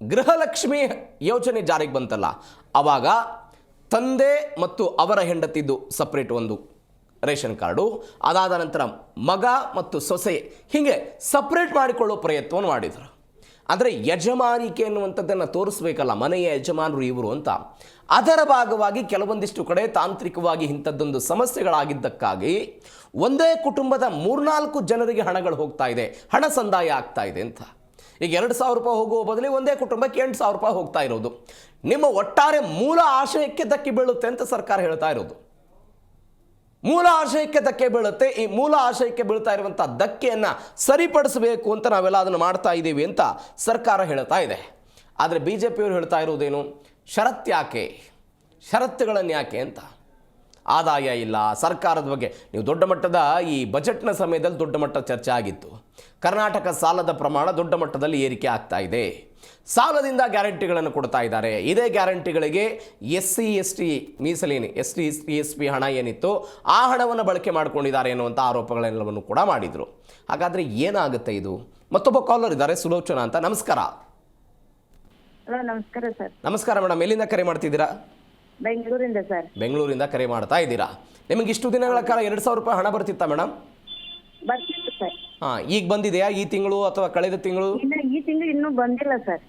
ಗೃಹಲಕ್ಷ್ಮಿ ಯೋಜನೆ ಜಾರಿಗೆ ಬಂತಲ್ಲ, ಆವಾಗ ತಂದೆ ಮತ್ತು ಅವರ ಹೆಂಡತಿದ್ದು ಸಪ್ರೇಟ್ ಒಂದು ರೇಷನ್ ಕಾರ್ಡು, ಅದಾದ ನಂತರ ಮಗ ಮತ್ತು ಸೊಸೆ, ಹೀಗೆ ಸಪ್ರೇಟ್ ಮಾಡಿಕೊಳ್ಳೋ ಪ್ರಯತ್ನವನ್ನು ಮಾಡಿದರು. ಅಂದರೆ ಯಜಮಾನಿಕೆ ಎನ್ನುವಂಥದ್ದನ್ನು ತೋರಿಸ್ಬೇಕಲ್ಲ, ಮನೆಯ ಯಜಮಾನರು ಇವರು ಅಂತ. ಅದರ ಭಾಗವಾಗಿ ಕೆಲವೊಂದಿಷ್ಟು ಕಡೆ ತಾಂತ್ರಿಕವಾಗಿ ಇಂಥದ್ದೊಂದು ಸಮಸ್ಯೆಗಳಾಗಿದ್ದಕ್ಕಾಗಿ ಒಂದೇ ಕುಟುಂಬದ 3-4 ಜನರಿಗೆ ಹಣಗಳು ಹೋಗ್ತಾ ಇದೆ, ಹಣ ಸಂದಾಯ ಆಗ್ತಾ ಇದೆ ಅಂತ. ಈಗ 2,000 ರೂಪಾಯಿ ಹೋಗುವ ಬದಲು ಒಂದೇ ಕುಟುಂಬಕ್ಕೆ 8,000 ರೂಪಾಯಿ ಹೋಗ್ತಾ ಇರೋದು. ನಿಮ್ಮ ಒಟ್ಟಾರೆ ಮೂಲ ಆಶಯಕ್ಕೆ ಧಕ್ಕೆ ಬೀಳುತ್ತೆ ಅಂತ ಸರ್ಕಾರ ಹೇಳ್ತಾ ಇರೋದು. ಮೂಲ ಆಶಯಕ್ಕೆ ಧಕ್ಕೆ ಬೀಳುತ್ತೆ. ಈ ಮೂಲ ಆಶಯಕ್ಕೆ ಬೀಳ್ತಾ ಇರುವಂಥ ಧಕ್ಕೆಯನ್ನು ಸರಿಪಡಿಸಬೇಕು ಅಂತ ನಾವೆಲ್ಲ ಅದನ್ನು ಮಾಡ್ತಾ ಇದ್ದೀವಿ ಅಂತ ಸರ್ಕಾರ ಹೇಳ್ತಾ ಇದೆ. ಆದರೆ BJPಯವರು ಹೇಳ್ತಾ ಇರೋದೇನು, ಷರತ್ತುಗಳನ್ನು ಯಾಕೆ ಅಂತ. ಆದಾಯ ಇಲ್ಲ, ಸರ್ಕಾರದ ಬಗ್ಗೆ ನೀವು ದೊಡ್ಡ ಮಟ್ಟದ ಈ ಬಜೆಟ್ನ ಸಮಯದಲ್ಲಿ ದೊಡ್ಡ ಮಟ್ಟದ ಚರ್ಚೆ ಆಗಿತ್ತು. ಕರ್ನಾಟಕ ಸಾಲದ ಪ್ರಮಾಣ ದೊಡ್ಡ ಮಟ್ಟದಲ್ಲಿ ಏರಿಕೆ ಆಗ್ತಾ ಇದೆ, ಸಾಲದಿಂದ ಗ್ಯಾರಂಟಿಗಳನ್ನು ಕೊಡ್ತಾ ಇದ್ದಾರೆ. ಇದೇ ಗ್ಯಾರಂಟಿಗಳಿಗೆ SC ST ಮೀಸಲೇನು ST SP ಹಣ ಏನಿತ್ತು ಆ ಹಣವನ್ನು ಬಳಕೆ ಮಾಡ್ಕೊಂಡಿದ್ದಾರೆ ಎನ್ನುವಂಥ ಆರೋಪಗಳೆಲ್ಲವನ್ನು ಕೂಡ ಮಾಡಿದರು. ಹಾಗಾದರೆ ಏನಾಗುತ್ತೆ ಇದು? ಮತ್ತೊಬ್ಬ ಕಾಲರ್ ಇದ್ದಾರೆ, ಸುಲೋಚನಾ ಅಂತ. ನಮಸ್ಕಾರ. ನಮಸ್ಕಾರ ಸರ್. ನಮಸ್ಕಾರ ಮೇಡಮ್, ಎಲ್ಲಿಂದ ಕರೆ ಮಾಡ್ತಿದ್ದೀರಾ? ಬೆಂಗಳೂರಿಂದ ಸರ್. ಬೆಂಗಳೂರಿಂದ ಕರೆ ಮಾಡ್ತಾ ಇದ್ದೀರಾ. ನಿಮಗೆ ಇಷ್ಟು ದಿನಗಳ ಕಾಲ 2,000 ರೂಪಾಯಿ ಹಣ ಬರ್ತಿತ್ತಾ ಮೇಡಮ್? ಬರ್ತಿತ್ತು ಸರ್. ಈಗ ಬಂದಿದೆಯಾ ಈ ತಿಂಗಳು ಅಥವಾ ಕಳೆದ ತಿಂಗಳು? ಈ ತಿಂಗಳು ಇನ್ನೂ ಬಂದಿಲ್ಲ ಸರ್.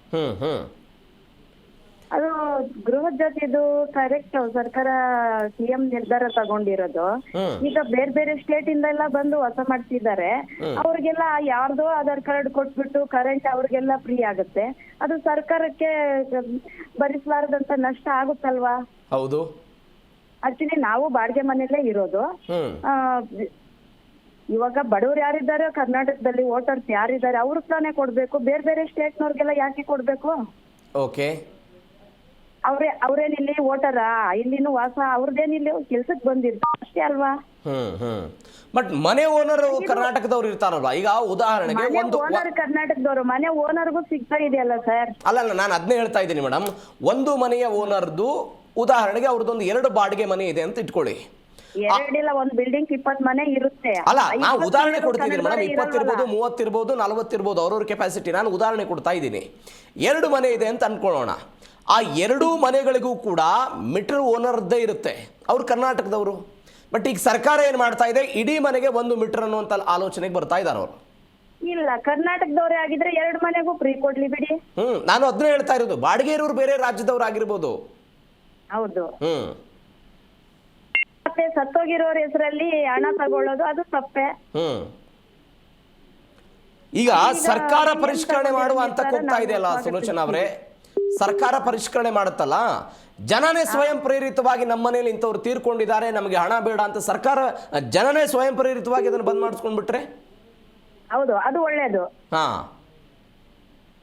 ಅದು ಗೃಹ ಜೊತೆದು ಕರೆಕ್ಟ್ ಸರ್ಕಾರ CM ನಿರ್ಧಾರ ತಗೊಂಡಿರೋದು. ಈಗ ಬೇರೆ ಸ್ಟೇಟ್ ಇಂದ ಬಂದು ಹೊಸ ಮಾಡ್ತಿದ್ದಾರೆ. ಅವ್ರಿಗೆಲ್ಲ ಯಾರ್ದೋ ಆಧಾರ್ ಕಾರ್ಡ್ ಕೊಟ್ಬಿಟ್ಟು ಕರೆಂಟ್ ಅವ್ರಿಗೆಲ್ಲ ಫ್ರೀ ಆಗುತ್ತೆ. ಅದು ಸರ್ಕಾರಕ್ಕೆ ಭರಿಸಲಾರದಂತ ನಷ್ಟ ಆಗುತ್ತಲ್ವಾ? ಹೌದು. ಆಕ್ಚುಲಿ ನಾವು ಬಾಡಿಗೆ ಮನೆಯಲ್ಲೇ ಇರೋದು. ಇವಾಗ ಬಡವ್ರು ಯಾರಿದ್ದಾರೆ ಕರ್ನಾಟಕದಲ್ಲಿ, ವೋಟರ್ಸ್ ಯಾರಿದ್ದಾರೆ ಅವ್ರಿಗೆ ತಾನೇ ಕೊಡ್ಬೇಕು. ಬೇರೆ ಸ್ಟೇಟ್ನವ್ರಿಗೆಲ್ಲ ಯಾಕೆ ಕೊಡ್ಬೇಕು? ಓಕೆ. ಅವ್ರೇನಿಲ್ಲಿ ವೋಟರ, ಇಲ್ಲಿನೂ ವಾಸ, ಅವ್ರದ್ದೇನಿಲ್ಲಿ ಕೆಲ್ಸಕ್ಕೆ ಬಂದಿರ್ತಾರೆ ಅಷ್ಟೇ ಅಲ್ವಾ? ಬಟ್ ಮನೆ ಓನರ್ ಕರ್ನಾಟಕದವ್ರು ಇರ್ತಾರಲ್ವಾ? ಈಗ ಉದಾಹರಣೆಗೆ ಓನರ್ ಕರ್ನಾಟಕದವರು, ಮನೆ ಓನರ್ಗೂ ಸಿಗ್ತಾ ಇದೆಯಲ್ಲ ಸರ್? ಅಲ್ಲ, ನಾನು ಅದನ್ನೇ ಹೇಳ್ತಾ ಇದ್ದೀನಿ ಮೇಡಮ್. ಒಂದು ಮನೆಯ ಓನರ್ದು ಉದಾಹರಣೆಗೆ ಅವ್ರದ್ದೊಂದು 2 ಬಾಡಿಗೆ ಮನೆ ಇದೆ ಅಂತ ಇಟ್ಕೊಳ್ಳಿ. ಎರಡಿಲ್ಲ ಒಂದ್ ಬಿಲ್ಡಿಂಗ್ 20 ಮನೆ ಇರುತ್ತೆ. ಅಲ್ಲ, ನಾವು ಉದಾಹರಣೆ ಕೊಡ್ತಿದ್ದೀನಿ ಮೇಡಮ್. 20 ಇರ್ಬೋದು, 30 ಇರ್ಬೋದು, 40 ಇರ್ಬೋದು, ಅವ್ರವ್ರ ಕೆಪಾಸಿಟಿ. ನಾನು ಉದಾಹರಣೆ ಕೊಡ್ತಾ ಇದ್ದೀನಿ. 2 ಮನೆ ಇದೆ ಅಂತ ಅನ್ಕೊಳ್ಳೋಣ. ಆ 2 ಮನೆಗಳಿಗೂ ಕೂಡ ಮೀಟರ್ ಓನರ್ದೇ ಇರುತ್ತೆ, ಅವ್ರು ಕರ್ನಾಟಕದವರು. ಬಟ್ ಈಗ ಸರ್ಕಾರ ಏನು ಮಾಡ್ತಾ ಇದೆ, ಇಡೀ ಮನೆಗೆ 1 ಮೀಟರ್ ಅನ್ನುವಂಥ ಆಲೋಚನೆಗೆ ಬರ್ತಾ ಇದ್ದಾರೆ ಅವರು. ಇಲ್ಲ, ಕರ್ನಾಟಕದವ್ರೆ ಆಗಿದ್ರೆ 2 ಮನೆಗೂ ಫ್ರೀ ಕೊಡ್ಲಿ ಬಿಡಿ. ನಾನು ಅದನ್ನೇ ಹೇಳ್ತಾ ಇರೋದು. ಬಾಡಿಗೆ ಇರೋರು ಬೇರೆ ರಾಜ್ಯದವ್ರು ಆಗಿರ್ಬೋದು. ಹೌದು. ಮತ್ತೆ ಸತ್ತೋಗಿರೋರ ಹೆಸರಲ್ಲಿ ಹಣ ತಗೊಳ್ಳೋದು ಅದು ತಪ್ಪೆ. ಈಗ ಸರ್ಕಾರ ಪರಿಷ್ಕರಣೆ ಮಾಡುವ ಹಂತಕ್ಕೆ ಹೋಗ್ತಾ ಇದೆಯಲ್ಲ ಸುಲೋಚನಾ ಅವರೇ. ಸರ್ಕಾರ ಪರಿಷ್ಕರಣೆ ಮಾಡುತ್ತಲ್ಲ, ಜನನೇ ಸ್ವಯಂ ಪ್ರೇರಿತವಾಗಿ ನಮ್ಮ ಮನೇಲಿ ಇಂಥವ್ರು ತೀರ್ಕೊಂಡಿದ್ದಾರೆ, ನಮಗೆ ಹಣ ಬೇಡ ಅಂತ ಸರ್ಕಾರ ಜನನೇ ಸ್ವಯಂ ಪ್ರೇರಿತವಾಗಿ ಅದನ್ನು ಬಂದ್ ಮಾಡಿಸ್ಕೊಂಡ್ಬಿಟ್ರೆ. ಹೌದು, ಅದು ಒಳ್ಳೇದು.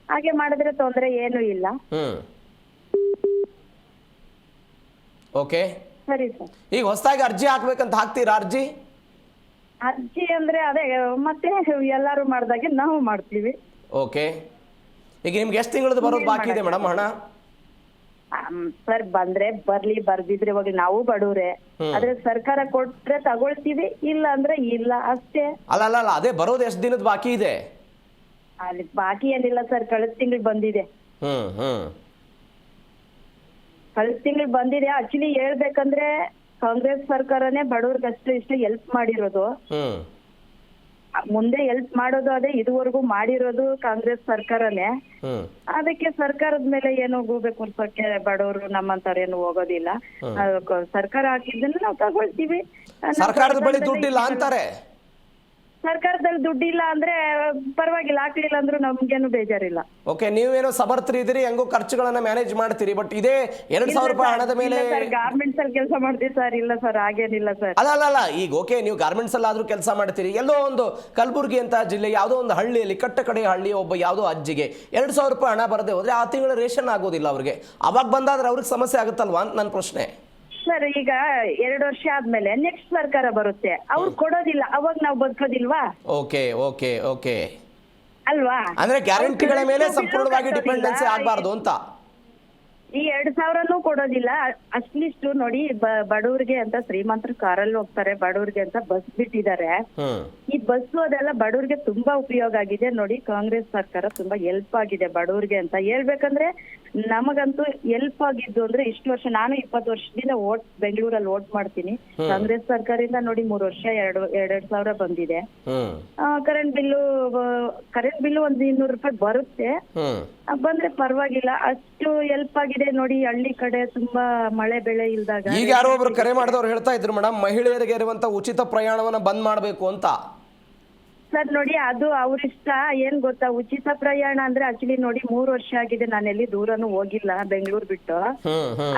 ಹಾಗೆ ಮಾಡಿದ್ರೆ ತೊಂದರೆ ಏನು ಇಲ್ಲ. ಓಕೆ, ಸರಿ ಸರ್. ಈಗ ಹೊಸದಾಗಿ ಅರ್ಜಿ ಹಾಕ್ಬೇಕಂತ ಹಾಕ್ತೀರಾ? ಅರ್ಜಿ ಅಂದ್ರೆ ಅದೇ ಮತ್ತೆ ಎಲ್ಲಾರು ಮಾಡ್ದಾಗೆ ನಾವು ಮಾಡ್ತೀವಿ. ಓಕೆ, ಈಗ ನಿಮ್ಗೆ ಎಷ್ಟು ತಿಂಗಳದ್ದು ಬರೋದು ಬಾಕಿ ಇದೆ ಮೇಡಮ್ ಹಣ? ಸರ್, ಬಂದ್ರೆ ಬರ್ಲಿ, ಬರ್ದಿದ್ರೆ ಹೋಗಿ, ನಾವು ಬಡವ್ರೆ. ಆದ್ರೆ ಸರ್ಕಾರ ಕೊಟ್ರೆ ತಗೊಳ್ತೀವಿ, ಇಲ್ಲ ಅಂದ್ರೆ ಇಲ್ಲ ಅಷ್ಟೇ. ಅಲ್ಲ, ಅದೇ ಬರೋದು ಎಷ್ಟು ದಿನದ ಬಾಕಿ ಇದೆ? ಅಲ್ಲಿ ಬಾಕಿ ಏನಿಲ್ಲ ಸರ್, ಕಳೆದ ತಿಂಗಳು ಬಂದಿದೆ. ಕಳೆದ ತಿಂಗಳು ಬಂದಿದೆ. ಆಕ್ಚುಲಿ ಹೇಳ್ಬೇಕಂದ್ರೆ ಕಾಂಗ್ರೆಸ್ ಸರ್ಕಾರನೇ ಬಡವ್ರಿಗೆ ಅಷ್ಟು ಇಷ್ಟು ಹೆಲ್ಪ್ ಮಾಡಿರೋದು. ಮುಂದೆ ಹೆಲ್ಪ್ ಮಾಡೋದು ಅದೇ, ಇದುವರೆಗೂ ಮಾಡಿರೋದು ಕಾಂಗ್ರೆಸ್ ಸರ್ಕಾರನೇ. ಅದಕ್ಕೆ ಸರ್ಕಾರದ ಮೇಲೆ ಏನು ಹೋಗ್ಬೇಕು ಅನ್ಸಕ್ಕೆ ಬಡವರು ನಮ್ಮಂತವ್ರು ಏನು ಹೋಗೋದಿಲ್ಲ. ಸರ್ಕಾರ ಹಾಕಿದ್ದನ್ನ ನಾವು ತಗೊಳ್ತೀವಿ. ಸರ್ಕಾರದ ಬಳಿ ದುಡ್ಡಿಲ್ಲ ಅಂತಾರೆ. ಸರ್ಕಾರದಲ್ಲಿ ದುಡ್ಡಿಲ್ಲ ಅಂದ್ರೆ ಪರವಾಗಿಲ್ಲ, ಹಾಕ್ಲಿಲ್ಲ ಅಂದ್ರೂ ನಮ್ಗೇನು ಬೇಜಾರಿಲ್ಲ. ಓಕೆ, ನೀವೇನೋ ಸಮರ್ಥರು ಇದ್ದೀರಿ, ಹೆಂಗೋ ಖರ್ಚುಗಳನ್ನ ಮ್ಯಾನೇಜ್ ಮಾಡ್ತೀರಿ. ಬಟ್ ಇದೇ 2,000 ರೂಪಾಯಿ ಹಣದ ಮೇಲೆ ಗಾರ್ಮೆಂಟ್ಸ್ ಅಲ್ಲಿ ಕೆಲಸ ಮಾಡ್ತೀವಿ ಸರ್. ಇಲ್ಲ ಸರ್, ಹಾಗೇನಿಲ್ಲ ಸರ್. ಅಲ್ಲ, ಈಗ ಓಕೆ, ನೀವು ಗಾರ್ಮೆಂಟ್ಸ್ ಅಲ್ಲಿ ಆದ್ರೂ ಕೆಲಸ ಮಾಡ್ತೀರಿ. ಎಲ್ಲೋ ಒಂದು ಕಲಬುರ್ಗಿ ಅಂತ ಜಿಲ್ಲೆ ಯಾವುದೋ ಒಂದು ಹಳ್ಳಿಯಲ್ಲಿ, ಕಟ್ಟಕಡೆ ಹಳ್ಳಿ ಒಬ್ಬ ಯಾವುದೋ ಅಜ್ಜಿಗೆ 2,000 ರೂಪಾಯಿ ಹಣ ಬರದೆ ಹೋದ್ರೆ ಆ ತಿಂಗಳ ರೇಷನ್ ಆಗೋದಿಲ್ಲ ಅವ್ರಿಗೆ. ಅವಾಗ ಬಂದಾದ್ರೆ ಅವ್ರಿಗೆ ಸಮಸ್ಯೆ ಆಗುತ್ತಲ್ವಾ ಅಂತ ನನ್ನ ಪ್ರಶ್ನೆ. ಸರ್, ಈಗ 2 ವರ್ಷ ಆದ್ಮೇಲೆ ನೆಕ್ಸ್ಟ್ ಸರ್ಕಾರ ಬರುತ್ತೆ, ಅವ್ರು ಕೊಡೋದಿಲ್ಲ, ಅವಾಗ ನಾವು ಬದುಕೋದಿಲ್ವಾ? ಓಕೆ ಅಲ್ವಾ? ಅಂದ್ರೆ ಗ್ಯಾರಂಟಿಗಳ ಮೇಲೆ ಸಂಪೂರ್ಣವಾಗಿ ಡಿಪೆಂಡೆನ್ಸಿ ಆಗಬಾರ್ದು ಅಂತ. ಈ 2,000 ಕೊಡೋದಿಲ್ಲ. ಅಟ್ಲೀಸ್ಟ್ ನೋಡಿ, ಬಡವ್ರಿಗೆ ಅಂತ ಶ್ರೀಮಂತರು ಕಾರಲ್ಲಿ ಹೋಗ್ತಾರೆ, ಬಡವ್ರಿಗೆ ಅಂತ ಬಸ್ ಬಿಟ್ಟಿದ್ದಾರೆ. ಈ ಬಸ್ ಅದೆಲ್ಲ ಬಡವ್ರಿಗೆ ತುಂಬಾ ಉಪಯೋಗ ಆಗಿದೆ ನೋಡಿ. ಕಾಂಗ್ರೆಸ್ ಸರ್ಕಾರ ತುಂಬಾ ಹೆಲ್ಪ್ ಆಗಿದೆ ಬಡವ್ರಿಗೆ ಅಂತ ಹೇಳ್ಬೇಕಂದ್ರೆ. ನಮಗಂತೂ ಹೆಲ್ಪ್ ಆಗಿದ್ದು ಅಂದ್ರೆ ಇಷ್ಟು ವರ್ಷ, ನಾನು 20 ವರ್ಷದಿಂದ ಬೆಂಗಳೂರಲ್ಲಿ ವೋಟ್ ಮಾಡ್ತೀನಿ. ಕಾಂಗ್ರೆಸ್ ಸರ್ಕಾರದಿಂದ ನೋಡಿ 3 ವರ್ಷ 2,000 ಬಂದಿದೆ. ಕರೆಂಟ್ ಬಿಲ್ಲು ಒಂದು 200 ರೂಪಾಯಿ ಬರುತ್ತೆ. ಬಂದ್ರೆ ಪರವಾಗಿಲ್ಲ, ಅಷ್ಟು ಹೆಲ್ಪ್ ಆಗಿದೆ ನೋಡಿ. ಹಳ್ಳಿ ಕಡೆ ತುಂಬಾ ಮಳೆ ಬೆಳೆ ಇಲ್ದಾಗ. ಈಗ ಯಾರೋ ಒಬ್ರು ಕರೆ ಮಾಡಿದವ್ರು ಹೇಳ್ತಾ ಇದ್ರು ಮೇಡಮ್, ಮಹಿಳೆಯರಿಗೆ ಇರುವಂತ ಉಚಿತ ಪ್ರಯಾಣವನ್ನ ಬಂದ್ ಮಾಡ್ಬೇಕು ಅಂತ. ಸರ್ ನೋಡಿ, ಅದು ಅವ್ರಿಷ್ಟ. ಏನ್ ಗೊತ್ತಾ, ಉಚಿತ ಪ್ರಯಾಣ ಅಂದ್ರೆ ಆಕ್ಚುಲಿ ನೋಡಿ 3 ವರ್ಷ ಆಗಿದೆ, ನಾನು ಎಲ್ಲಿ ದೂರನೂ ಹೋಗಿಲ್ಲ ಬೆಂಗಳೂರು ಬಿಟ್ಟು.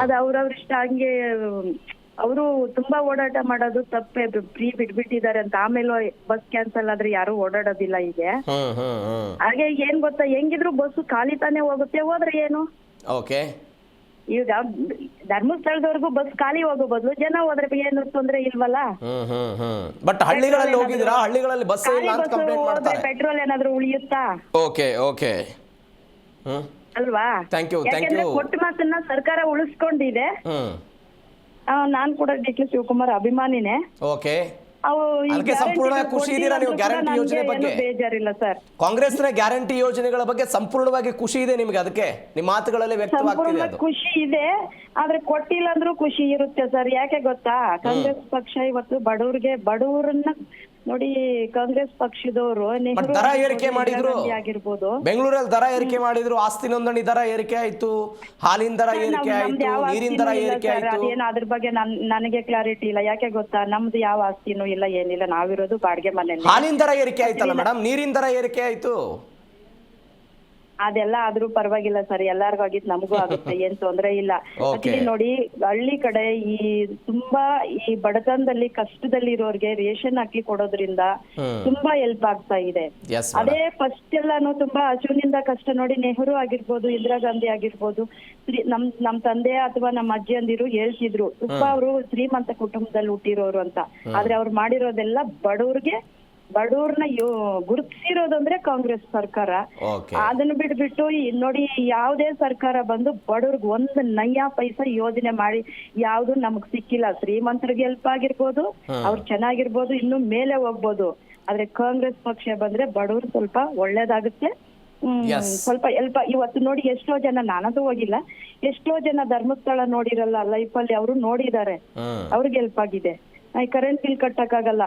ಅದು ಅವ್ರವ್ರ ಇಷ್ಟ. ಹಂಗೆ ಅವರು ತುಂಬಾ ಓಡಾಟ ಮಾಡೋದು ತಪ್ಪೆ. ಫ್ರೀ ಬಿಟ್ಬಿಟ್ಟಿದ್ದಾರೆ ಅಂತ, ಆಮೇಲೆ ಬಸ್ ಕ್ಯಾನ್ಸಲ್ ಆದ್ರೆ ಯಾರು ಓಡಾಡೋದಿಲ್ಲ ಈಗ. ಹಾಗೆ ಏನ್ ಗೊತ್ತಾ, ಹೆಂಗಿದ್ರು ಬಸ್ ಖಾಲಿ ತಾನೇ ಹೋಗುತ್ತೆ, ಹೋದ್ರೆ ಏನು. ಓಕೆ, ಈಗ ಧರ್ಮಸ್ಥಳದವರೆಗೂ ಬಸ್ ಖಾಲಿ ಹೋಗೋ ಬದಲು ಜನ ಹೋದ್ರೆ ಏನು ತೊಂದ್ರೆ ಇಲ್ವಲ್ಲ. ಬಟ್ ಹಳ್ಳಿಗಳಲ್ಲಿ ಹೋಗಿದ್ರಾ? ಹಳ್ಳಿಗಳಲ್ಲಿ ಬಸ್ ಇಲ್ಲ ಅಂತ ಕಂಪ್ಲೇಂಟ್ ಮಾಡ್ತಾರೆ. ಪೆಟ್ರೋಲ್ ಏನಾದ್ರು ಉಳಿಯುತ್ತಾ? ಓಕೆ ಅಲ್ವಾ? Thank you. ಕೊಟ್ಟ ಮಾತನ್ನ ಸರ್ಕಾರ ಉಳಿಸ್ಕೊಂಡಿದೆ. ನಾನ್ ಕೂಡ ಡಿ.ಕೆ. ಶಿವಕುಮಾರ್ ಅಭಿಮಾನಿನೇ. ಓಕೆ, ಅದಕ್ಕೆ ಸಂಪೂರ್ಣ ಖುಷಿ ಇದೀರಾ ನೀವು ಗ್ಯಾರಂಟಿ ಯೋಜನೆ ಬಗ್ಗೆ? ಬೇಜಾರಿಲ್ಲ ಸರ್. ಕಾಂಗ್ರೆಸ್ನ ಗ್ಯಾರಂಟಿ ಯೋಜನೆಗಳ ಬಗ್ಗೆ ಸಂಪೂರ್ಣವಾಗಿ ಖುಷಿ ಇದೆ ನಿಮ್ಗೆ? ಅದಕ್ಕೆ ನಿಮ್ಮ ಮಾತುಗಳಲ್ಲಿ ವ್ಯಕ್ತವಾಗ್ತಿದೆ ಅದು. ಖುಷಿ ಇದೆ, ಆದ್ರೆ ಕೊಟ್ಟಿಲ್ಲ ಅಂದ್ರೂ ಖುಷಿ ಇರುತ್ತೆ ಸರ್. ಯಾಕೆ ಗೊತ್ತಾ, ಕಾಂಗ್ರೆಸ್ ಪಕ್ಷ ಇವತ್ತು ಬಡವರನ್ನ ನೋಡಿ. ಕಾಂಗ್ರೆಸ್ ಪಕ್ಷದವರು ದರ ಏರಿಕೆ ಮಾಡಿದ್ರು, ಆಗಿರ್ಬೋದು, ಬೆಂಗಳೂರಲ್ಲಿ ದರ ಏರಿಕೆ ಮಾಡಿದ್ರು. ಆಸ್ತಿ ನೋಂದಣಿ ದರ ಏರಿಕೆ ಆಯ್ತು, ಹಾಲಿನ ದರ ಏರಿಕೆ ಆಯ್ತು, ನೀರಿನ ದರ ಏರಿಕೆ ಆಯ್ತು. ಅದೇನು ಅದ್ರ ಬಗ್ಗೆ ನನಗೆ ಕ್ಲಾರಿಟಿ ಇಲ್ಲ. ಯಾಕೆ ಗೊತ್ತಾ, ನಮ್ದು ಯಾವ ಆಸ್ತಿನೂ ಇಲ್ಲ, ಏನಿಲ್ಲ. ನಾವಿರೋದು ಬಾಡಿಗೆ ಮನೆ. ಹಾಲಿನ ದರ ಏರಿಕೆ ಆಯ್ತಲ್ಲ ಮೇಡಮ್, ನೀರಿನ ದರ ಏರಿಕೆ ಆಯ್ತು. ಅದೆಲ್ಲ ಆದ್ರೂ ಪರವಾಗಿಲ್ಲ ಸರ್, ಎಲ್ಲಾರ್ಗು ಆಗಿದ್ ನಮಗೂ ಆಗುತ್ತೆ, ಏನ್ ತೊಂದ್ರೆ ಇಲ್ಲ. ಆಕ್ಚುಲಿ ನೋಡಿ, ಹಳ್ಳಿ ಕಡೆ ತುಂಬಾ ಈ ಬಡತನದಲ್ಲಿ ಕಷ್ಟದಲ್ಲಿ ಇರೋರ್ಗೆ ರೇಷನ್ ಹಾಕಿ ಕೊಡೋದ್ರಿಂದ ತುಂಬಾ ಹೆಲ್ಪ್ ಆಗ್ತಾ ಇದೆ. ಅದೇ ಫಸ್ಟ್ ಎಲ್ಲಾನು ತುಂಬಾ ಹಸುವಿನಿಂದ ಕಷ್ಟ ನೋಡಿ. ನೆಹರು ಆಗಿರ್ಬೋದು, ಇಂದಿರಾ ಗಾಂಧಿ ಆಗಿರ್ಬೋದು, ನಮ್ ತಂದೆ ಅಥವಾ ನಮ್ಮ ಅಜ್ಜಿಯಂದಿರು ಹೇಳ್ತಿದ್ರು ತುಂಬಾ ಅವರು ಶ್ರೀಮಂತ ಕುಟುಂಬದಲ್ಲಿ ಹುಟ್ಟಿರೋರು ಅಂತ. ಆದ್ರೆ ಅವ್ರು ಮಾಡಿರೋದೆಲ್ಲ ಬಡವ್ರಿಗೆ ಬಡವ್ರನ್ನ ಗುರುತಿಸಿರೋದಂದ್ರೆ ಕಾಂಗ್ರೆಸ್ ಸರ್ಕಾರ. ಓಕೆ. ಅದನ್ನ ಬಿಟ್ಬಿಟ್ಟು ನೋಡಿ ಯಾವ್ದೇ ಸರ್ಕಾರ ಬಂದು ಬಡವ್ರಿಗೆ ಒಂದು ನಯ್ಯ ಪೈಸಾ ಯೋಜನೆ ಮಾಡಿ ಯಾವ್ದು ನಮಗ್ ಸಿಕ್ಕಿಲ್ಲ. ಶ್ರೀಮಂತರಿಗೆ ಹೆಲ್ಪ್ ಆಗಿರ್ಬೋದು, ಅವ್ರು ಚೆನ್ನಾಗಿರ್ಬೋದು, ಇನ್ನು ಮೇಲೆ ಹೋಗ್ಬೋದು. ಆದ್ರೆ ಕಾಂಗ್ರೆಸ್ ಪಕ್ಷ ಬಂದ್ರೆ ಬಡವ್ರು ಸ್ವಲ್ಪ ಒಳ್ಳೇದಾಗುತ್ತೆ. ಸ್ವಲ್ಪ ಹೆಲ್ಪ್. ಇವತ್ತು ನೋಡಿ ಎಷ್ಟೋ ಜನ, ನಾನಂತೂ ಹೋಗಿಲ್ಲ, ಎಷ್ಟೋ ಜನ ಧರ್ಮಸ್ಥಳ ನೋಡಿರಲ್ಲ ಲೈಫಲ್ಲಿ, ಅವರು ನೋಡಿದ್ದಾರೆ, ಅವ್ರಿಗೆ ಹೆಲ್ಪ್ ಆಗಿದೆ. ಕರೆಂಟ್ ಬಿಲ್ ಕಟ್ಟಕ್ಕಾಗಲ್ಲ,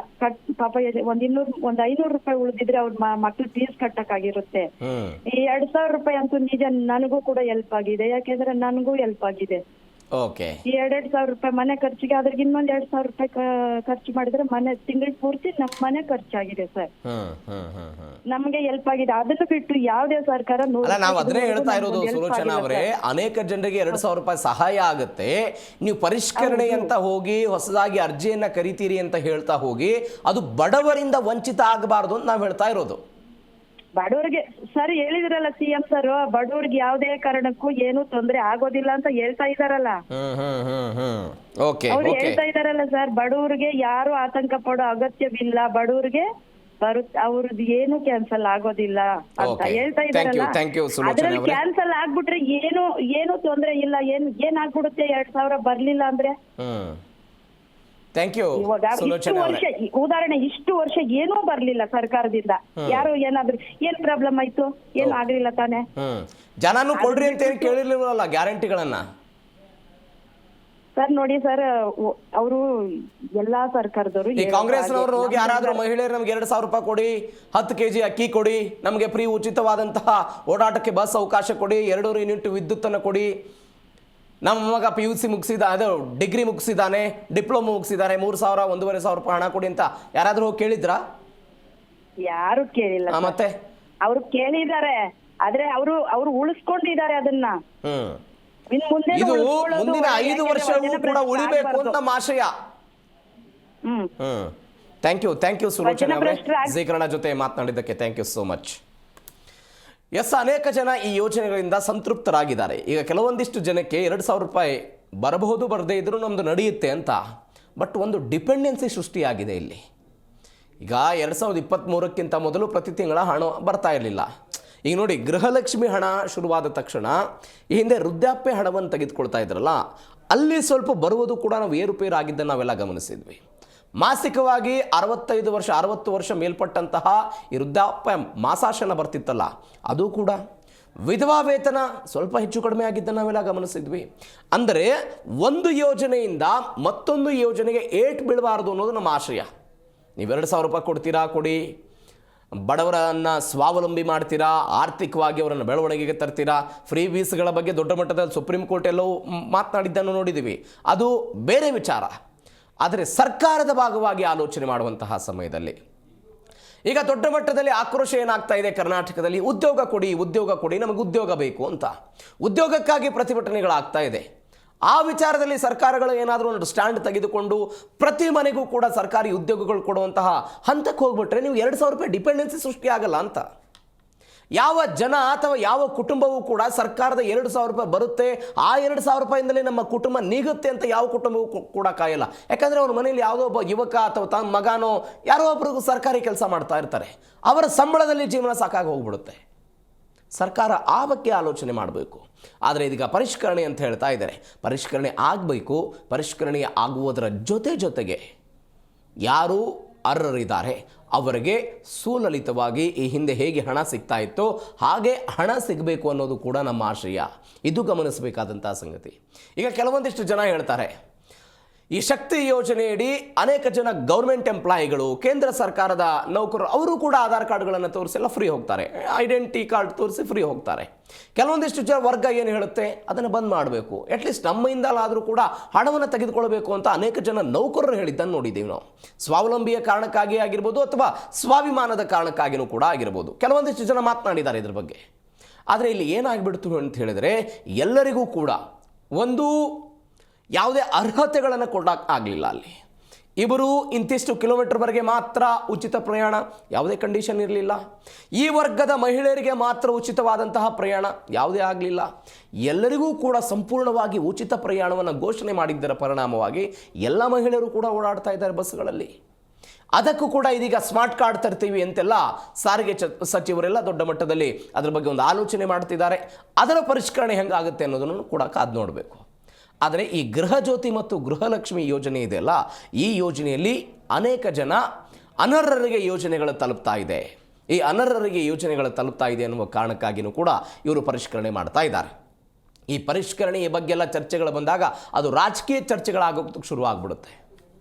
ಪಾಪ ಒಂದ್ 500 ರೂಪಾಯಿ ಉಳಿದಿದ್ರೆ ಅವ್ರ ಮಕ್ಳು ಫೀಸ್ ಕಟ್ಟಕ್ಕಾಗಿರುತ್ತೆ. ಈ 2,000 ರೂಪಾಯಿ ಅಂತೂ ನಿಜ ನನಗೂ ಕೂಡ ಹೆಲ್ಪ್ ಆಗಿದೆ, ಯಾಕೆಂದ್ರೆ ನನಗೂ ಹೆಲ್ಪ್ ಆಗಿದೆ. ಓಕೆ. ಈ 2,000 ರೂಪಾಯಿ ಮನೆ ಖರ್ಚಿಗೆ, ಅದ್ರಿಗೆ ಇನ್ನೊಂದ್ 2,000 ರೂಪಾಯಿ ಖರ್ಚು ಮಾಡಿದ್ರೆ ಮನೆ ತಿಂಗಳ ಪೂರ್ತಿ ನಮ್ ಮನೆ ಖರ್ಚಾಗಿದೆ ಸರ್. ನಮ್ಗೆ ಹೆಲ್ಪ್ ಆಗಿದೆ. ಅದನ್ನು ಬಿಟ್ಟು ಯಾವ್ದೇ ಸರ್ಕಾರ ನಾವು ಅದನ್ನೇ ಹೇಳ್ತಾ ಇರೋದು ಸುಲೋಚನಾ ಅವರೇ, ಅನೇಕ ಜನರಿಗೆ 2,000 ರೂಪಾಯಿ ಸಹಾಯ ಆಗುತ್ತೆ. ನೀವು ಪರಿಷ್ಕರಣೆ ಅಂತ ಹೋಗಿ ಹೊಸದಾಗಿ ಅರ್ಜಿಯನ್ನ ಕರಿತೀರಿ ಅಂತ ಹೇಳ್ತಾ ಹೋಗಿ ಅದು ಬಡವರಿಂದ ವಂಚಿತ ಆಗಬಾರ್ದು ಅಂತ ನಾವು ಹೇಳ್ತಾ ಇರೋದು. ಬಡವರಿಗೆ ಸರ್ ಹೇಳಿದ್ರಲ್ಲ ಸಿಎಂ ಸರ್, ಬಡವರಿಗೆ ಯಾವುದೇ ಕಾರಣಕ್ಕೂ ಏನು ತೊಂದರೆ ಆಗೋದಿಲ್ಲ ಅಂತ ಹೇಳ್ತಾ ಇದಾರಲ್ಲ. ಅವ್ರು ಹೇಳ್ತಾ ಇದಾರಲ್ಲ ಸರ್, ಬಡವರಿಗೆ ಯಾರು ಆತಂಕ ಪಡೋ ಅಗತ್ಯವಿಲ್ಲ, ಬಡವರಿಗೆ ಅವ್ರದ್ದು ಏನು ಕ್ಯಾನ್ಸಲ್ ಆಗೋದಿಲ್ಲ ಅಂತ ಹೇಳ್ತಾ ಇದಾರಲ್ಲ. ಅದ್ರಲ್ಲಿ ಕ್ಯಾನ್ಸಲ್ ಆಗ್ಬಿಟ್ರೆ ಏನು ತೊಂದರೆ ಇಲ್ಲ. ಏನ್ ಆಗ್ಬಿಡುತ್ತೆ 2,000 ಬರ್ಲಿಲ್ಲ ಅಂದ್ರೆ? ಉದಾಹರಣೆ ಇಷ್ಟು ವರ್ಷ ಏನೂ ಬರ್ಲಿಲ್ಲ ಸರ್ಕಾರದಿಂದ, ಯಾರು ಏನಾದ್ರು ಏನ್ ಪ್ರಾಬ್ಲಮ್ ಆಯ್ತು, ಏನ್ ಆಗ್ಲಿಲ್ಲ ತಾನೆ. ಜನನು ಕೊಡ್ರಿ ಅಂತ ಏನ್ ಕೇಳಿರ್ಲಿಲ್ಲ ಗ್ಯಾರಂಟಿಗಳನ್ನ. ಸರ್ ನೋಡಿ ಸರ್, ಅವರು ಎಲ್ಲಾ ಸರ್ಕಾರದವರು, ಕಾಂಗ್ರೆಸ್ನವರು ಹೋಗಿ ಯಾರಾದ್ರೂ ಮಹಿಳೆಯರು ನಮ್ಗೆ 2,000 ರೂಪಾಯಿ ಕೊಡಿ, 10 kg ಅಕ್ಕಿ ಕೊಡಿ, ನಮ್ಗೆ ಫ್ರೀ ಉಚಿತವಾದಂತಹ ಓಡಾಟಕ್ಕೆ ಬಸ್ ಅವಕಾಶ ಕೊಡಿ, 200 ಯೂನಿಟ್ ವಿದ್ಯುತ್ ಅನ್ನು ಕೊಡಿ, ನಮ್ಮ ಮಗ PUC ಮುಗಿಸಿದ, ಅದು ಡಿಗ್ರಿ ಮುಗಿಸಿದಾನೆ, ಡಿಪ್ಲೊಮಾ ಮುಗಿಸಿದಾನೆ, 3,000 1,500 ರೂಪಾಯಿ ಹಣ ಕೊಡಿ ಅಂತ ಯಾರಾದ್ರೂ ಹೋಗಿ ಕೇಳಿದ್ರಾ? ಯಾರು ಕೇಳಿಲ್ಲ. ಮತ್ತೆ ಅವ್ರು ಕೇಳಿದ್ದಾರೆ, ಆದ್ರೆ ಅವರು ಉಳಿಸ್ಕೊಂಡಿದ್ದಾರೆ ಅದನ್ನ. ಇದು ಮುಂದಿನ 5 ವರ್ಷವೂ ಕೂಡ ಉಳಿಬೇಕು ಅಂತ ನಮ್ಮ ಆಶಯ. ಥ್ಯಾಂಕ್ ಯು ಸುಲೋಚನಾ ಅವರೇ, ಜೀ ಕನ್ನಡ ಜೊತೆ ಮಾತನಾಡಿದ್ದಕ್ಕೆ thank you so much. Yes, ಅನೇಕ ಜನ ಈ ಯೋಜನೆಗಳಿಂದ ಸಂತೃಪ್ತರಾಗಿದ್ದಾರೆ. ಈಗ ಕೆಲವೊಂದಿಷ್ಟು ಜನಕ್ಕೆ 2,000 ರೂಪಾಯಿ ಬರಬಹುದು, ಬರದೇ ಇದ್ರೂ ನಮ್ಮದು ನಡೆಯುತ್ತೆ ಅಂತ. ಬಟ್ ಒಂದು ಡಿಪೆಂಡೆನ್ಸಿ ಸೃಷ್ಟಿಯಾಗಿದೆ ಇಲ್ಲಿ. ಈಗ 2023ಕ್ಕಿಂತ ಮೊದಲು ಪ್ರತಿ ತಿಂಗಳ ಹಣ ಬರ್ತಾ ಇರಲಿಲ್ಲ. ಈಗ ನೋಡಿ, ಗೃಹಲಕ್ಷ್ಮಿ ಹಣ ಶುರುವಾದ ತಕ್ಷಣ ಈ ಹಿಂದೆ ವೃದ್ಧಾಪ್ಯ ಹಣವನ್ನು ತೆಗೆದುಕೊಳ್ತಾ ಇದ್ರಲ್ಲ, ಅಲ್ಲಿ ಸ್ವಲ್ಪ ಬರುವುದು ಕೂಡ ನಾವು ಏರುಪೇರು ಆಗಿದ್ದನ್ನು ನಾವೆಲ್ಲ ಗಮನಿಸಿದ್ವಿ. ಮಾಸಿಕವಾಗಿ 60 ವರ್ಷ ಮೇಲ್ಪಟ್ಟಂತಹ ಈ ವೃದ್ಧಾಪ್ಯ ಮಾಸಾಶನ ಬರ್ತಿತ್ತಲ್ಲ, ಅದು ಕೂಡ ವಿಧವಾ ವೇತನ ಸ್ವಲ್ಪ ಹೆಚ್ಚು ಕಡಿಮೆ ಆಗಿದ್ದನ್ನು ನಾವೆಲ್ಲ ಗಮನಿಸಿದ್ವಿ. ಅಂದರೆ ಒಂದು ಯೋಜನೆಯಿಂದ ಮತ್ತೊಂದು ಯೋಜನೆಗೆ ಏಟ್ ಬೀಳಬಾರ್ದು ಅನ್ನೋದು ನಮ್ಮ ಆಶಯ. ನೀವು 2,000 ರೂಪಾಯಿ ಕೊಡ್ತೀರಾ, ಕೊಡಿ, ಬಡವರನ್ನು ಸ್ವಾವಲಂಬಿ ಮಾಡ್ತೀರಾ, ಆರ್ಥಿಕವಾಗಿ ಅವರನ್ನು ಬೆಳವಣಿಗೆಗೆ ತರ್ತೀರಾ. ಫ್ರೀ ವೀಸ್ಗಳ ಬಗ್ಗೆ ದೊಡ್ಡ ಮಟ್ಟದಲ್ಲಿ ಸುಪ್ರೀಂ ಕೋರ್ಟ್ ಎಲ್ಲವೂ ಮಾತನಾಡಿದ್ದನ್ನು ನೋಡಿದ್ದೀವಿ, ಅದು ಬೇರೆ ವಿಚಾರ. ಆದರೆ ಸರ್ಕಾರದ ಭಾಗವಾಗಿ ಆಲೋಚನೆ ಮಾಡುವಂತಹ ಸಮಯದಲ್ಲಿ ಈಗ ದೊಡ್ಡ ಮಟ್ಟದಲ್ಲಿ ಆಕ್ರೋಶ ಏನಾಗ್ತಾ ಇದೆ ಕರ್ನಾಟಕದಲ್ಲಿ, ಉದ್ಯೋಗ ಕೊಡಿ, ನಮಗೆ ಉದ್ಯೋಗ ಬೇಕು ಅಂತ ಉದ್ಯೋಗಕ್ಕಾಗಿ ಪ್ರತಿಭಟನೆಗಳಾಗ್ತಾ ಇದೆ. ಆ ವಿಚಾರದಲ್ಲಿ ಸರ್ಕಾರಗಳು ಏನಾದರೂ ಒಂದು ಸ್ಟ್ಯಾಂಡ್ ತೆಗೆದುಕೊಂಡು ಪ್ರತಿ ಮನೆಗೂ ಕೂಡ ಸರ್ಕಾರಿ ಉದ್ಯೋಗಗಳು ಕೊಡುವಂತಹ ಹಂತಕ್ಕೆ ಹೋಗ್ಬಿಟ್ರೆ ನೀವು 2,000 ರೂಪಾಯಿ ಡಿಪೆಂಡೆನ್ಸಿ ಸೃಷ್ಟಿ ಆಗಲ್ಲ ಅಂತ. ಯಾವ ಜನ ಅಥವಾ ಯಾವ ಕುಟುಂಬವೂ ಕೂಡ ಸರ್ಕಾರದ 2,000 ರೂಪಾಯಿ ಬರುತ್ತೆ, ಆ 2,000 ರೂಪಾಯಿಂದಲೇ ನಮ್ಮ ಕುಟುಂಬ ನೀಗುತ್ತೆ ಅಂತ ಯಾವ ಕುಟುಂಬವೂ ಕೂಡ ಕಾಯಲ್ಲ. ಯಾಕಂದರೆ ಅವ್ರ ಮನೇಲಿ ಯಾವುದೋ ಒಬ್ಬ ಯುವಕ ಅಥವಾ ತನ್ನ ಮಗನೋ ಯಾರೋ ಒಬ್ಬರಿಗೂ ಸರ್ಕಾರಿ ಕೆಲಸ ಮಾಡ್ತಾ ಇರ್ತಾರೆ, ಅವರ ಸಂಬಳದಲ್ಲಿ ಜೀವನ ಸಾಕಾಗಿ ಹೋಗ್ಬಿಡುತ್ತೆ. ಸರ್ಕಾರ ಆ ಬಗ್ಗೆ ಆಲೋಚನೆ ಮಾಡಬೇಕು. ಆದರೆ ಇದೀಗ ಪರಿಷ್ಕರಣೆ ಅಂತ ಹೇಳ್ತಾ ಇದ್ದಾರೆ. ಪರಿಷ್ಕರಣೆ ಆಗಬೇಕು. ಪರಿಷ್ಕರಣೆ ಆಗುವುದರ ಜೊತೆಗೆ ಯಾರು ಅರ್ಹರಿದ್ದಾರೆ ಅವರಿಗೆ ಸುಲಲಿತವಾಗಿ ಈ ಹಿಂದೆ ಹೇಗೆ ಹಣ ಸಿಗ್ತಾ ಇತ್ತೋ ಹಾಗೆ ಹಣ ಸಿಗಬೇಕು ಅನ್ನೋದು ಕೂಡ ನಮ್ಮ ಆಶಯ. ಇದು ಗಮನಿಸಬೇಕಾದಂಥ ಸಂಗತಿ. ಈಗ ಕೆಲವೊಂದಿಷ್ಟು ಜನ ಹೇಳ್ತಾರೆ, ಈ ಶಕ್ತಿ ಯೋಜನೆಯಡಿ ಅನೇಕ ಜನ ಗೌರ್ಮೆಂಟ್ ಎಂಪ್ಲಾಯಿಗಳು, ಕೇಂದ್ರ ಸರ್ಕಾರದ ನೌಕರರು, ಅವರು ಕೂಡ ಆಧಾರ್ ಕಾರ್ಡ್ಗಳನ್ನು ತೋರಿಸಿ ಎಲ್ಲ ಫ್ರೀ ಹೋಗ್ತಾರೆ, ಐಡೆಂಟಿ ಕಾರ್ಡ್ ತೋರಿಸಿ ಫ್ರೀ ಹೋಗ್ತಾರೆ. ಕೆಲವೊಂದಿಷ್ಟು ಜನ ವರ್ಗ ಏನು ಹೇಳುತ್ತೆ, ಅದನ್ನು ಬಂದ್ ಮಾಡಬೇಕು, ಅಟ್ಲೀಸ್ಟ್ ನಮ್ಮಿಂದಲಾದರೂ ಕೂಡ ಹಣವನ್ನು ತೆಗೆದುಕೊಳ್ಬೇಕು ಅಂತ ಅನೇಕ ಜನ ನೌಕರರು ಹೇಳಿದ್ದನ್ನು ನೋಡಿದ್ದೀವಿ ನಾವು. ಸ್ವಾವಲಂಬಿಯ ಕಾರಣಕ್ಕಾಗಿ ಆಗಿರ್ಬೋದು ಅಥವಾ ಸ್ವಾಭಿಮಾನದ ಕಾರಣಕ್ಕಾಗಿಯೂ ಕೂಡ ಆಗಿರ್ಬೋದು. ಕೆಲವೊಂದಿಷ್ಟು ಜನ ಮಾತನಾಡಿದ್ದಾರೆ ಇದ್ರ ಬಗ್ಗೆ. ಆದರೆ ಇಲ್ಲಿ ಏನಾಗ್ಬಿಡ್ತು ಅಂತ ಹೇಳಿದರೆ, ಎಲ್ಲರಿಗೂ ಕೂಡ ಒಂದು ಯಾವುದೇ ಅರ್ಹತೆಗಳನ್ನು ಕೊಡೋಕ್ಕಾಗಲಿಲ್ಲ. ಅಲ್ಲಿ ಇವರು ಇಂತಿಷ್ಟು ಕಿಲೋಮೀಟರ್ವರೆಗೆ ಮಾತ್ರ ಉಚಿತ ಪ್ರಯಾಣ, ಯಾವುದೇ ಕಂಡೀಷನ್ ಇರಲಿಲ್ಲ. ಈ ವರ್ಗದ ಮಹಿಳೆಯರಿಗೆ ಮಾತ್ರ ಉಚಿತವಾದಂತಹ ಪ್ರಯಾಣ, ಯಾವುದೇ ಆಗಲಿಲ್ಲ. ಎಲ್ಲರಿಗೂ ಕೂಡ ಸಂಪೂರ್ಣವಾಗಿ ಉಚಿತ ಪ್ರಯಾಣವನ್ನು ಘೋಷಣೆ ಮಾಡಿದ್ದರ ಪರಿಣಾಮವಾಗಿ ಎಲ್ಲ ಮಹಿಳೆಯರು ಕೂಡ ಓಡಾಡ್ತಾ ಇದ್ದಾರೆ ಬಸ್ಗಳಲ್ಲಿ. ಅದಕ್ಕೂ ಕೂಡ ಇದೀಗ ಸ್ಮಾರ್ಟ್ ಕಾರ್ಡ್ ತರ್ತೀವಿ ಅಂತೆಲ್ಲ ಸಾರಿಗೆ ಸಚಿವರೆಲ್ಲ ದೊಡ್ಡ ಮಟ್ಟದಲ್ಲಿ ಅದ್ರ ಬಗ್ಗೆ ಒಂದು ಆಲೋಚನೆ ಮಾಡ್ತಿದ್ದಾರೆ. ಅದರ ಪರಿಷ್ಕರಣೆ ಹೆಂಗಾಗುತ್ತೆ ಅನ್ನೋದನ್ನು ಕೂಡ ಕಾದು ನೋಡಬೇಕು. ಆದರೆ ಈ ಗೃಹಜ್ಯೋತಿ ಮತ್ತು ಗೃಹಲಕ್ಷ್ಮಿ ಯೋಜನೆ ಇದೆಯಲ್ಲ, ಈ ಯೋಜನೆಯಲ್ಲಿ ಅನೇಕ ಜನ ಅನರ್ಹರಿಗೆ ಯೋಜನೆಗಳು ತಲುಪ್ತಾ ಇದೆ. ಈ ಅನರ್ಹರಿಗೆ ಯೋಜನೆಗಳು ತಲುಪ್ತಾ ಇದೆ ಅನ್ನುವ ಕಾರಣಕ್ಕಾಗಿಯೂ ಕೂಡ ಇವರು ಪರಿಷ್ಕರಣೆ ಮಾಡ್ತಾ ಇದ್ದಾರೆ. ಈ ಪರಿಷ್ಕರಣೆಯ ಬಗ್ಗೆ ಎಲ್ಲ ಚರ್ಚೆಗಳು ಬಂದಾಗ ಅದು ರಾಜಕೀಯ ಚರ್ಚೆಗಳಾಗೋದಕ್ಕೆ ಶುರುವಾಗ್ಬಿಡುತ್ತೆ.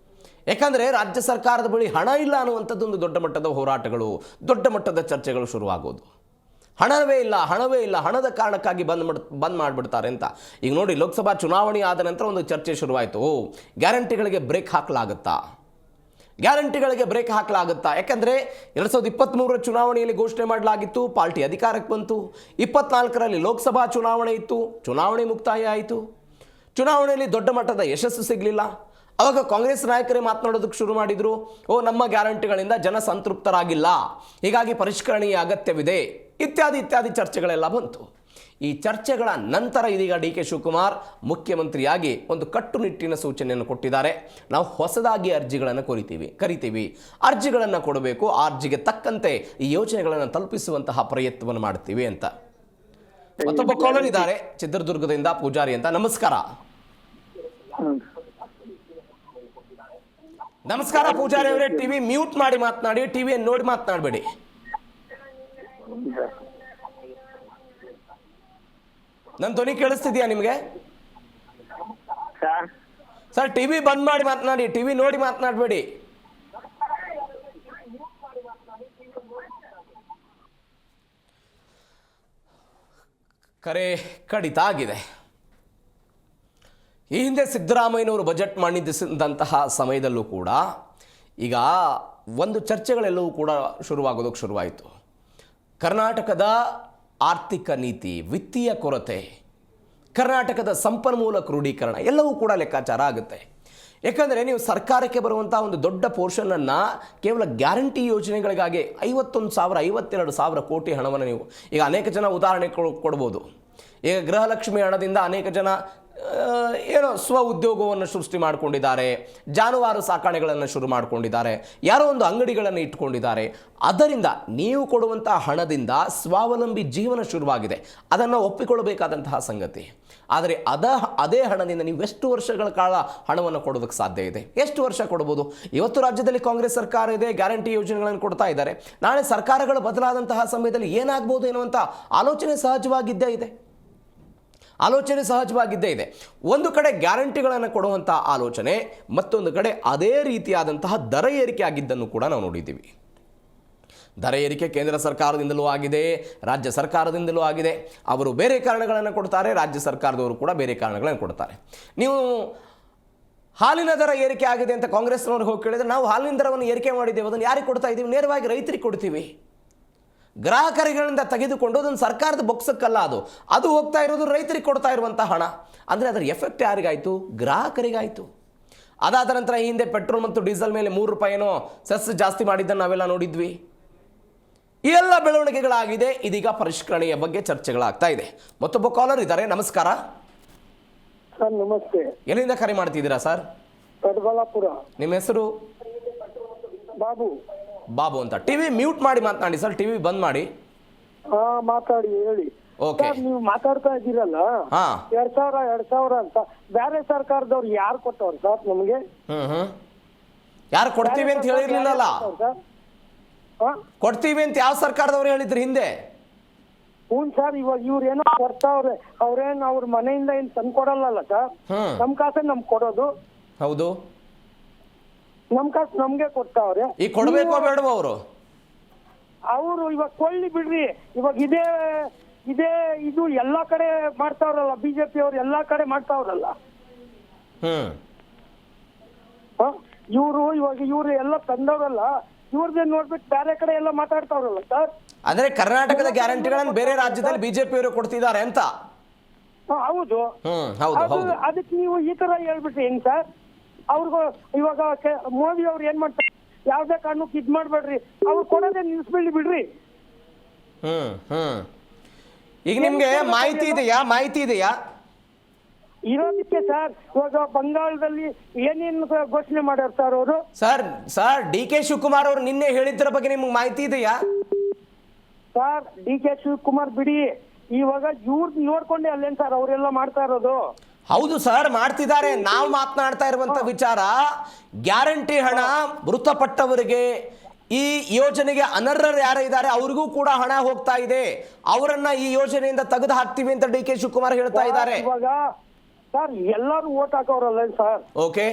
ಯಾಕಂದರೆ ರಾಜ್ಯ ಸರ್ಕಾರದ ಬಳಿ ಹಣ ಇಲ್ಲ ಅನ್ನುವಂಥದ್ದು ಒಂದು ದೊಡ್ಡ ಮಟ್ಟದ ಹೋರಾಟಗಳು, ದೊಡ್ಡ ಮಟ್ಟದ ಚರ್ಚೆಗಳು ಶುರುವಾಗೋದು. ಹಣವೇ ಇಲ್ಲ, ಹಣದ ಕಾರಣಕ್ಕಾಗಿ ಬಂದ್ ಮಾಡಿಬಿಡ್ತಾರೆ ಅಂತ. ಈಗ ನೋಡಿ, ಲೋಕಸಭಾ ಚುನಾವಣೆ ಆದ ನಂತರ ಒಂದು ಚರ್ಚೆ ಶುರುವಾಯಿತು. ಗ್ಯಾರಂಟಿಗಳಿಗೆ ಬ್ರೇಕ್ ಹಾಕಲಾಗುತ್ತಾ, ಯಾಕಂದರೆ 2023 ಚುನಾವಣೆಯಲ್ಲಿ ಘೋಷಣೆ ಮಾಡಲಾಗಿತ್ತು, ಪಾರ್ಟಿ ಅಧಿಕಾರಕ್ಕೆ ಬಂತು. 24ರಲ್ಲಿ ಲೋಕಸಭಾ ಚುನಾವಣೆ ಇತ್ತು, ಚುನಾವಣೆ ಮುಕ್ತಾಯ ಆಯಿತು. ಚುನಾವಣೆಯಲ್ಲಿ ದೊಡ್ಡ ಮಟ್ಟದ ಯಶಸ್ಸು ಸಿಗಲಿಲ್ಲ. ಆವಾಗ ಕಾಂಗ್ರೆಸ್ ನಾಯಕರೇ ಮಾತನಾಡೋದಕ್ಕೆ ಶುರು ಮಾಡಿದರು, ನಮ್ಮ ಗ್ಯಾರಂಟಿಗಳಿಂದ ಜನ ಸಂತೃಪ್ತರಾಗಿಲ್ಲ, ಹೀಗಾಗಿ ಪರಿಷ್ಕರಣೆಯ ಅಗತ್ಯವಿದೆ, ಇತ್ಯಾದಿ ಚರ್ಚೆಗಳೆಲ್ಲ ಬಂತು. ಈ ಚರ್ಚೆಗಳ ನಂತರ ಇದೀಗ ಡಿ ಕೆ ಶಿವಕುಮಾರ್ ಮುಖ್ಯಮಂತ್ರಿಯಾಗಿ ಒಂದು ಕಟ್ಟುನಿಟ್ಟಿನ ಸೂಚನೆಯನ್ನು ಕೊಟ್ಟಿದ್ದಾರೆ. ನಾವು ಹೊಸದಾಗಿ ಅರ್ಜಿಗಳನ್ನು ಕರಿತೀವಿ, ಅರ್ಜಿಗಳನ್ನು ಕೊಡಬೇಕು, ಆ ಅರ್ಜಿಗೆ ತಕ್ಕಂತೆ ಈ ಯೋಜನೆಗಳನ್ನು ತಲುಪಿಸುವಂತಹ ಪ್ರಯತ್ನವನ್ನು ಮಾಡ್ತೀವಿ ಅಂತ. ಮತ್ತೊಬ್ಬ ಕಾಲರ್ ಇದ್ದಾರೆ ಚಿತ್ರದುರ್ಗದಿಂದ, ಪೂಜಾರಿ ಅಂತ. ನಮಸ್ಕಾರ ಪೂಜಾರಿ ಅವರೇ. ಟಿವಿ ಮ್ಯೂಟ್ ಮಾಡಿ ಮಾತನಾಡಿ, ಟಿವಿಯನ್ನು ನೋಡಿ ಮಾತನಾಡಬೇಡಿ. ನನ್ನ ಧ್ವನಿ ಕೇಳಿಸ್ತಿದ್ಯಾ ನಿಮಗೆ? ಸರ್, ಟಿವಿ ಬಂದ್ ಮಾಡಿ ಮಾತನಾಡಿ, ಟಿವಿ ನೋಡಿ ಮಾತನಾಡಬೇಡಿ. ಕರೆ ಕಡಿತ ಆಗಿದೆ. ಈ ಹಿಂದೆ ಸಿದ್ದರಾಮಯ್ಯನವರು ಬಜೆಟ್ ಮಂಡಿಸಿದಂತಹ ಸಮಯದಲ್ಲೂ ಕೂಡ ಈಗ ಒಂದು ಚರ್ಚೆಗಳೆಲ್ಲವೂ ಕೂಡ ಶುರುವಾಯಿತು. ಕರ್ನಾಟಕದ ಆರ್ಥಿಕ ನೀತಿ, ವಿತ್ತೀಯ ಕೊರತೆ, ಕರ್ನಾಟಕದ ಸಂಪನ್ಮೂಲ ಕ್ರೋಢೀಕರಣ ಎಲ್ಲವೂ ಕೂಡ ಲೆಕ್ಕಾಚಾರ ಆಗುತ್ತೆ. ಯಾಕಂದರೆ ನೀವು ಸರ್ಕಾರಕ್ಕೆ ಬರುವಂಥ ಒಂದು ದೊಡ್ಡ ಪೋರ್ಷನನ್ನು ಕೇವಲ ಗ್ಯಾರಂಟಿ ಯೋಜನೆಗಳಿಗಾಗಿ 52,000 ಕೋಟಿ ಹಣವನ್ನು ನೀವು ಈಗ ಅನೇಕ ಜನ ಉದಾಹರಣೆ ಕೊಡ್ಬೋದು. ಈಗ ಗೃಹಲಕ್ಷ್ಮಿ ಹಣದಿಂದ ಅನೇಕ ಜನ ಸ್ವ ಉದ್ಯೋಗವನ್ನು ಸೃಷ್ಟಿ ಮಾಡಿಕೊಂಡಿದ್ದಾರೆ, ಜಾನುವಾರು ಸಾಕಾಣೆಗಳನ್ನು ಶುರು ಮಾಡಿಕೊಂಡಿದ್ದಾರೆ, ಯಾರೋ ಒಂದು ಅಂಗಡಿಗಳನ್ನು ಇಟ್ಕೊಂಡಿದ್ದಾರೆ. ಅದರಿಂದ ನೀವು ಕೊಡುವಂಥ ಹಣದಿಂದ ಸ್ವಾವಲಂಬಿ ಜೀವನ ಶುರುವಾಗಿದೆ, ಅದನ್ನು ಒಪ್ಪಿಕೊಳ್ಳಬೇಕಾದಂತಹ ಸಂಗತಿ. ಆದರೆ ಅದೇ ಹಣದಿಂದ ನೀವು ಎಷ್ಟು ವರ್ಷಗಳ ಕಾಲ ಹಣವನ್ನು ಕೊಡೋದಕ್ಕೆ ಸಾಧ್ಯ ಇದೆ? ಎಷ್ಟು ವರ್ಷ ಕೊಡ್ಬೋದು? ಇವತ್ತು ರಾಜ್ಯದಲ್ಲಿ ಕಾಂಗ್ರೆಸ್ ಸರ್ಕಾರ ಇದೆ, ಗ್ಯಾರಂಟಿ ಯೋಜನೆಗಳನ್ನು ಕೊಡ್ತಾ ಇದ್ದಾರೆ. ನಾಳೆ ಸರ್ಕಾರಗಳು ಬದಲಾದಂತಹ ಸಮಯದಲ್ಲಿ ಏನಾಗ್ಬೋದು ಎನ್ನುವಂಥ ಆಲೋಚನೆ ಸಹಜವಾಗಿದ್ದೇ ಇದೆ. ಒಂದು ಕಡೆ ಗ್ಯಾರಂಟಿಗಳನ್ನು ಕೊಡುವಂಥ ಆಲೋಚನೆ, ಮತ್ತೊಂದು ಕಡೆ ಅದೇ ರೀತಿಯಾದಂತಹ ದರ ಏರಿಕೆ ಆಗಿದ್ದನ್ನು ಕೂಡ ನಾವು ನೋಡಿದ್ದೀವಿ. ದರ ಏರಿಕೆ ಕೇಂದ್ರ ಸರ್ಕಾರದಿಂದಲೂ ಆಗಿದೆ, ರಾಜ್ಯ ಸರ್ಕಾರದಿಂದಲೂ ಆಗಿದೆ. ಅವರು ಬೇರೆ ಕಾರಣಗಳನ್ನು ಕೊಡ್ತಾರೆ, ರಾಜ್ಯ ಸರ್ಕಾರದವರು ಕೂಡ ಬೇರೆ ಕಾರಣಗಳನ್ನು ಕೊಡ್ತಾರೆ. ನೀವು ಹಾಲಿನ ದರ ಏರಿಕೆ ಆಗಿದೆ ಅಂತ ಕಾಂಗ್ರೆಸ್ನವ್ರಿಗೆ ಹೋಗಿ ಕೇಳಿದರೆ, ನಾವು ಹಾಲಿನ ದರವನ್ನು ಏರಿಕೆ ಮಾಡಿದ್ದೇವೆ, ಅದನ್ನು ಯಾರಿಗೆ ಕೊಡ್ತಾ ಇದ್ದೀವಿ? ನೇರವಾಗಿ ರೈತರಿಗೆ ಕೊಡ್ತೀವಿ. ಗ್ರಾಹಕರುಗಳಿಂದ ತೆಗೆದುಕೊಂಡು ಅದನ್ನು ಸರ್ಕಾರದ ಬೊಕ್ಸಕ್ಕಲ್ಲ, ಅದು ಹೋಗ್ತಾ ಇರೋದು ರೈತರಿಗೆ ಕೊಡ್ತಾ ಇರುವಂಥ ಹಣ. ಅಂದರೆ ಅದರ ಎಫೆಕ್ಟ್ ಯಾರಿಗಾಯಿತು? ಗ್ರಾಹಕರಿಗಾಯಿತು. ಅದಾದ ನಂತರ ಈ ಹಿಂದೆ ಪೆಟ್ರೋಲ್ ಮತ್ತು ಡೀಸೆಲ್ ಮೇಲೆ 3 ರೂಪಾಯಿನೋ ಸೆಸ್ ಜಾಸ್ತಿ ಮಾಡಿದ್ದನ್ನು ನಾವೆಲ್ಲ ನೋಡಿದ್ವಿ. ಈ ಎಲ್ಲ ಬೆಳವಣಿಗೆಗಳಾಗಿದೆ. ಇದೀಗ ಪರಿಷ್ಕರಣೆಯ ಬಗ್ಗೆ ಚರ್ಚೆಗಳಾಗ್ತಾ ಇದೆ. ಮತ್ತೊಬ್ಬ ಕಾಲರ್ ಇದ್ದಾರೆ. ನಮಸ್ಕಾರ ಸರ್. ನಮಸ್ತೆ. ಎಲ್ಲಿಂದ ಕರೆ ಮಾಡ್ತಿದ್ದೀರಾ ಸರ್? ದೊಡ್ಡಬಳ್ಳಾಪುರ. ನಿಮ್ಮ ಹೆಸರು? ಬಾಬು ಅಂತ. ಟಿವಿ ಮ್ಯೂಟ್ ಮಾಡಿ ಮಾತನಾಡಿ ಸರ್, ಟಿವಿ ಬಂದ್ ಮಾಡಿ. ಮಾತಾಡಿ, ಹೇಳಿ. ನೀವು ಮಾತಾಡ್ತಾ ಇದ್ದೀರಲ್ಲ 2000 ಅಂತ, ಬೇರೆ ಸರ್ಕಾರದವ್ರು ಯಾರು ಕೊಟ್ಟವ್ರು ಸರ್ ನಮಗೆ? ಯಾರು ಕೊಡ್ತೀವಿ ಅಂತ ಹೇಳಿರ್ಲಿಲ್ಲ. ಕೊಡ್ತೀವಿ ಅಂತ ಯಾವ ಸರ್ಕಾರದವ್ರು ಹೇಳಿದ್ರು ಹಿಂದೆ? ಹ್ಞೂ ಸರ್. ಇವಾಗ ಇವ್ರೇನೋ ಕೊಡ್ತಾವ್ರೆ, ಅವ್ರೇನು ಅವ್ರ ಮನೆಯಿಂದ ಏನ್ ತಂದು ಕೊಡಲ್ಲ ಸರ್. ನಮ್ ಕಾಸೆ ನಮ್ಗೆ ಕೊಡೋದು. ಹೌದು, ನಮ್ ಕಾಸು ನಮ್ಗೆ ಕೊಡ್ತಾವ್ರೆ. ಈಗ ಕೊಡ್ಬೇಕೋ ಬೇಡವೋ ಅವರು ಇವಾಗ ಕೊಳ್ಳಿ ಬಿಡ್ರಿ. ಇವಾಗ ಇದು ಎಲ್ಲಾ ಕಡೆ ಮಾಡ್ತಾವ್ರಲ್ಲ, ಬಿಜೆಪಿ ಅವ್ರು ಎಲ್ಲಾ ಕಡೆ ಮಾಡ್ತಾವ್ರಲ್ಲ. ಇವ್ರು ಎಲ್ಲ ತಂದವ್ರಲ್ಲ, ಇವ್ರದೇ ನೋಡ್ಬಿಟ್ಟು ಬೇರೆ ಕಡೆ ಎಲ್ಲ ಮಾತಾಡ್ತಾವ್ರಲ್ಲ ಸರ್. ಅಂದ್ರೆ ಕರ್ನಾಟಕದ ಗ್ಯಾರಂಟಿಗಳನ್ನು ಬೇರೆ ರಾಜ್ಯದಲ್ಲಿ ಬಿಜೆಪಿ ಅವರು ಕೊಡ್ತಿದ್ದಾರೆ ಅಂತ. ಹೌದು. ಅದಕ್ಕೆ ನೀವು ಈ ತರ ಹೇಳ್ಬಿಟ್ರಿ ಹೆಂಗ್ ಸರ್? ಅವ್ರಿಗೂ ಇವಾಗ ಮೋದಿ ಅವ್ರು ಏನ್ ಮಾಡ್ತಾರೆ, ಯಾವ್ದೇ ಕಾರಣಕ್ಕೆ ಇದ್ ಮಾಡ್ಬೇಡ್ರಿ, ಅವ್ರು ಕೊಡೋದೇ ನಿಲ್ಸ್ಬೇಡಿ ಬಿಡ್ರಿ. ಈಗ ನಿಮ್ಗೆ ಮಾಹಿತಿ ಇದೆಯಾ? ಇರೋದಕ್ಕೆ ಸರ್ ಇವಾಗ ಬಂಗಾಳದಲ್ಲಿ ಏನೇನು ಘೋಷಣೆ ಮಾಡ್ಯಾರ ಸರ್ ಅವರು? ಸರ್ ಡಿ ಕೆ ಶಿವಕುಮಾರ್ ಅವರು ನಿನ್ನೆ ಹೇಳಿದ್ರ ಬಗ್ಗೆ ನಿಮ್ಗೆ ಮಾಹಿತಿ ಇದೆಯಾ? ಸರ್ ಡಿ ಕೆ ಶಿವಕುಮಾರ್ ಬಿಡಿ, ಇವಾಗ ಇವ್ರ ನೋಡ್ಕೊಂಡೆ ಅಲ್ಲೇನ್ ಸರ್ ಅವರೆಲ್ಲ ಮಾಡ್ತಾ ಇರೋದು? ಹೌದು ಸರ್, ಮಾಡ್ತಿದ್ದಾರೆ. ನಾವು ಮಾತನಾಡ್ತಾ ಇರುವಂತ ವಿಚಾರ ಗ್ಯಾರಂಟಿ ಹಣ ಮೃತಪಟ್ಟವರಿಗೆ, ಈ ಯೋಜನೆಗೆ ಅನರ್ಹರು ಯಾರು ಇದ್ದಾರೆ ಅವ್ರಿಗೂ ಕೂಡ ಹಣ ಹೋಗ್ತಾ ಇದೆ, ಅವರನ್ನ ಈ ಯೋಜನೆಯಿಂದ ತೆಗೆದು ಹಾಕ್ತೀವಿ ಅಂತ ಡಿ ಕೆ ಶಿವಕುಮಾರ್ ಹೇಳ್ತಾ ಇದ್ದಾರೆ. ಇವಾಗ ಸರ್ ಎಲ್ಲರೂ ಓಟ್ ಹಾಕೋರಲ್ಲ ಸರ್? ಓಕೆ,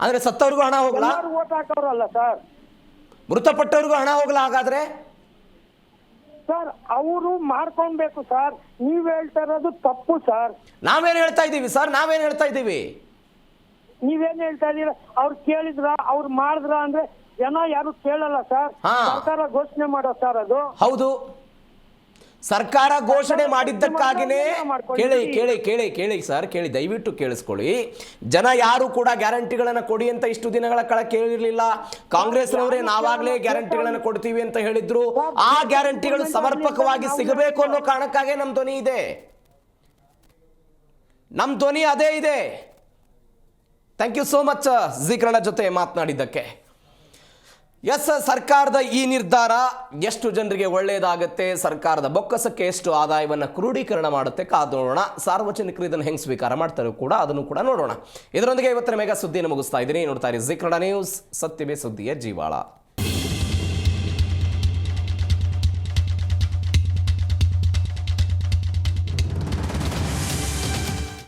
ಅಂದ್ರೆ ಸತ್ತವ್ರಿಗೂ ಹಣ ಹೋಗಲ್ಲ, ಎಲ್ಲರೂ ಓಟ್ ಹಾಕೋರಲ್ಲ ಸರ್? ಮೃತಪಟ್ಟವ್ರಿಗೂ ಹಣ ಹೋಗಲ್ಲ ಹಾಗಾದ್ರೆ? ಸರ್ ಅವರು ಮಾಡ್ಕೊಳ್ಬೇಕು ಸರ್, ನೀವ್ ಹೇಳ್ತಾ ಇರೋದು ತಪ್ಪು ಸರ್. ನಾವೇನ್ ಹೇಳ್ತಾ ಇದ್ದೀವಿ ಸರ್? ನಾವೇನ್ ಹೇಳ್ತಾ ಇದ್ದೀವಿ? ನೀವೇನ್ ಹೇಳ್ತಾ ಇದೀರ? ಅವ್ರು ಕೇಳಿದ್ರ, ಅವ್ರು ಮಾಡಿದ್ರ ಅಂದ್ರೆ ಜನ ಯಾರು ಕೇಳಲ್ಲ ಸರ್. ಸರ್ಕಾರ ಘೋಷಣೆ ಮಾಡೋ ಸರ್ ಅದು. ಹೌದು, ಸರ್ಕಾರ ಘೋಷಣೆ ಮಾಡಿದ್ದಕ್ಕಾಗಿನೇ ಕೇಳಿ ಕೇಳಿ ಕೇಳಿ ಕೇಳಿ ಸರ್, ಕೇಳಿ, ದಯವಿಟ್ಟು ಕೇಳಿಸ್ಕೊಳ್ಳಿ. ಜನ ಯಾರು ಕೂಡ ಗ್ಯಾರಂಟಿಗಳನ್ನ ಕೊಡಿ ಅಂತ ಇಷ್ಟು ದಿನಗಳ ಕಾಲ ಕೇಳಿರ್ಲಿಲ್ಲ. ಕಾಂಗ್ರೆಸ್ನವರೇ ನಾವಾಗ್ಲೇ ಗ್ಯಾರಂಟಿಗಳನ್ನ ಕೊಡ್ತೀವಿ ಅಂತ ಹೇಳಿದ್ರು. ಆ ಗ್ಯಾರಂಟಿಗಳು ಸಮರ್ಪಕವಾಗಿ ಸಿಗಬೇಕು ಅನ್ನೋ ಕಾರಣಕ್ಕಾಗಿ ನಮ್ ಧ್ವನಿ ಇದೆ, ನಮ್ ಧ್ವನಿ ಅದೇ ಇದೆ. Thank you so much Zee Kannada ಜೊತೆ ಮಾತನಾಡಿದ್ದಕ್ಕೆ. ಎಸ್, ಸರ್ಕಾರದ ಈ ನಿರ್ಧಾರ ಎಷ್ಟು ಜನರಿಗೆ ಒಳ್ಳೆಯದಾಗುತ್ತೆ, ಸರ್ಕಾರದ ಬೊಕ್ಕಸಕ್ಕೆ ಎಷ್ಟು ಆದಾಯವನ್ನು ಕ್ರೋಢೀಕರಣ ಮಾಡುತ್ತೆ, ಕಾದು ನೋಡೋಣ. ಸಾರ್ವಜನಿಕರು ಇದನ್ನು ಹೆಂಗೆ ಸ್ವೀಕಾರ ಮಾಡ್ತಾರೆ ಕೂಡ ಅದನ್ನು ಕೂಡ ನೋಡೋಣ. ಇದರೊಂದಿಗೆ ಇವತ್ತಿನ ಮೇಘಾ ಸುದ್ದಿಯನ್ನು ಮುಗಿಸ್ತಾ ಇದ್ದೀನಿ. ನೋಡ್ತಾ ಇರಿ ಜೀ ಕನ್ನಡ ನ್ಯೂಸ್, ಸತ್ಯವೇ ಸುದ್ದಿಯ ಜೀವಾಳ.